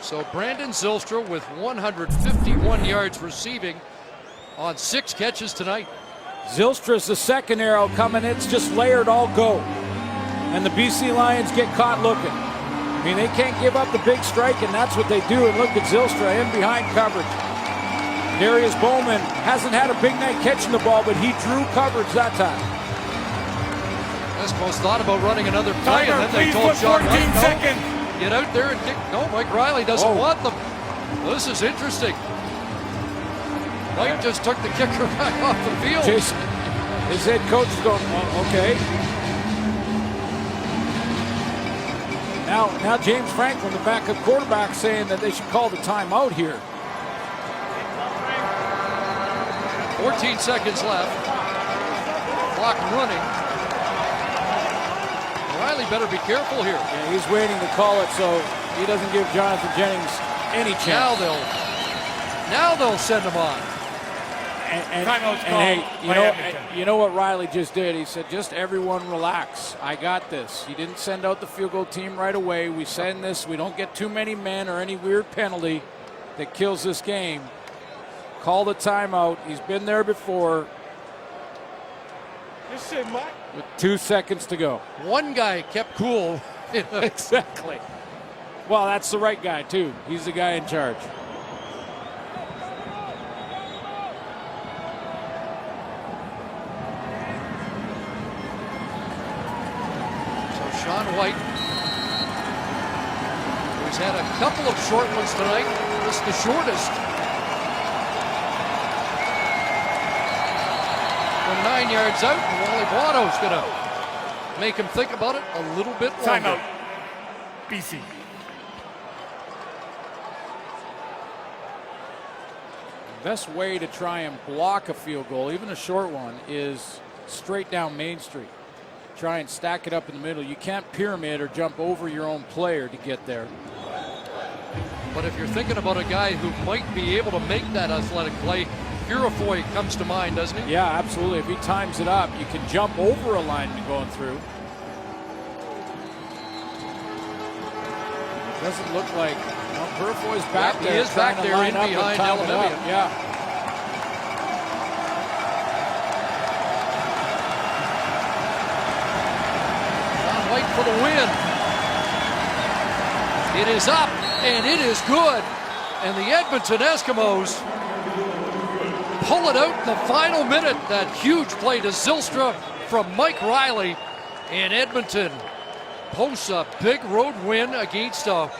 So Brandon Zylstra with 151 yards receiving on 6 catches tonight. Zylstra's the second arrow coming. It's just layered all go. And the BC Lions get caught looking. I mean, they can't give up the big strike, and that's what they do. And look at Zylstra in behind coverage. Darius Bowman hasn't had a big night catching the ball, but he drew coverage that time. Eskimos thought about running another play, and then they told Sean, 14 seconds. Get out there and kick. No, Mike Riley doesn't want them. Well, this is interesting. Mike just took the kicker back off the field. Jason, his head coach is going, oh, okay. Now James Franklin, the backup quarterback, saying that they should call the timeout here. 14 seconds left. Clock running. Riley better be careful here. Yeah, he's waiting to call it so he doesn't give Jonathan Jennings any chance. Now they'll send him on. And hey, you know what Riley just did? He said, just everyone relax. I got this. He didn't send out the field goal team right away. We send this. We don't get too many men or any weird penalty that kills this game. Call the timeout. He's been there before. This shit, Mike. With 2 seconds to go. One guy kept cool. Exactly. Well, that's the right guy, too. He's the guy in charge. Sean White, who's had a couple of short ones tonight. This is the shortest. From 9 yards out, and Wally Bono's going to make him think about it a little bit longer. Timeout. BC. The best way to try and block a field goal, even a short one, is straight down Main Street. Try and stack it up in the middle. You can't pyramid or jump over your own player to get there. But if you're thinking about a guy who might be able to make that athletic play, Purifoy comes to mind, doesn't he? Yeah, absolutely. If he times it up, you can jump over a lineman going through. Doesn't look like Purifoy's back there. He is back there in behind Elimimian. Yeah. John White for the win. It is up, and it is good. And the Edmonton Eskimos pull it out in the final minute. That huge play to Zylstra from Mike Riley. And Edmonton posts a big road win against a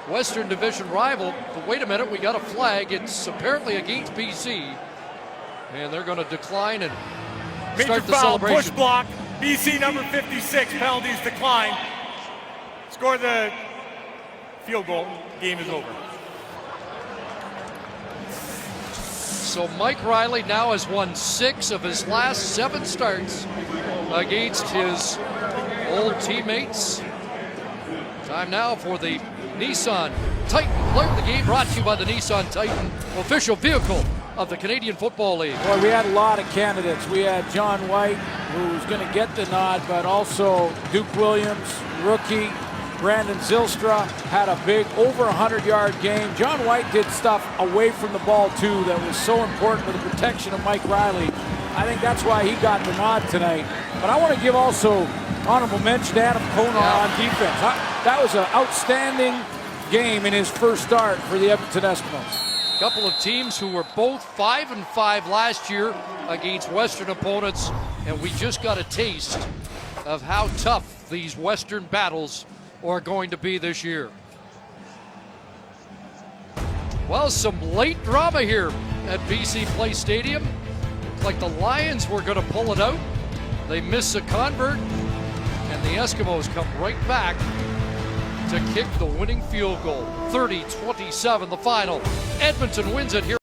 Western Division rival. But wait a minute, we got a flag. It's apparently against BC. And they're going to decline and start the celebration. Push block, BC number 56, penalties decline. Score the field goal, game is over. So Mike Riley now has won 6 of his last 7 starts against his old teammates. Time now for the Nissan Titan Player of the Game, brought to you by the Nissan Titan, official vehicle of the Canadian Football League. Boy, we had a lot of candidates. We had John White, who was going to get the nod, but also Duke Williams, rookie. Brandon Zylstra had a big over 100-yard game. John White did stuff away from the ball too that was so important for the protection of Mike Riley. I think that's why he got the nod tonight. But I want to give also honorable mention to Adam Kona on defense. That was an outstanding game in his first start for the Edmonton Eskimos. Couple of teams who were both 5-5 last year against Western opponents, and we just got a taste of how tough these Western battles are going to be this year. Well, some late drama here at BC Place Stadium. Looks like the Lions were going to pull it out. They miss a convert, and the Eskimos come right back to kick the winning field goal. 30-27 the final. Edmonton wins it here.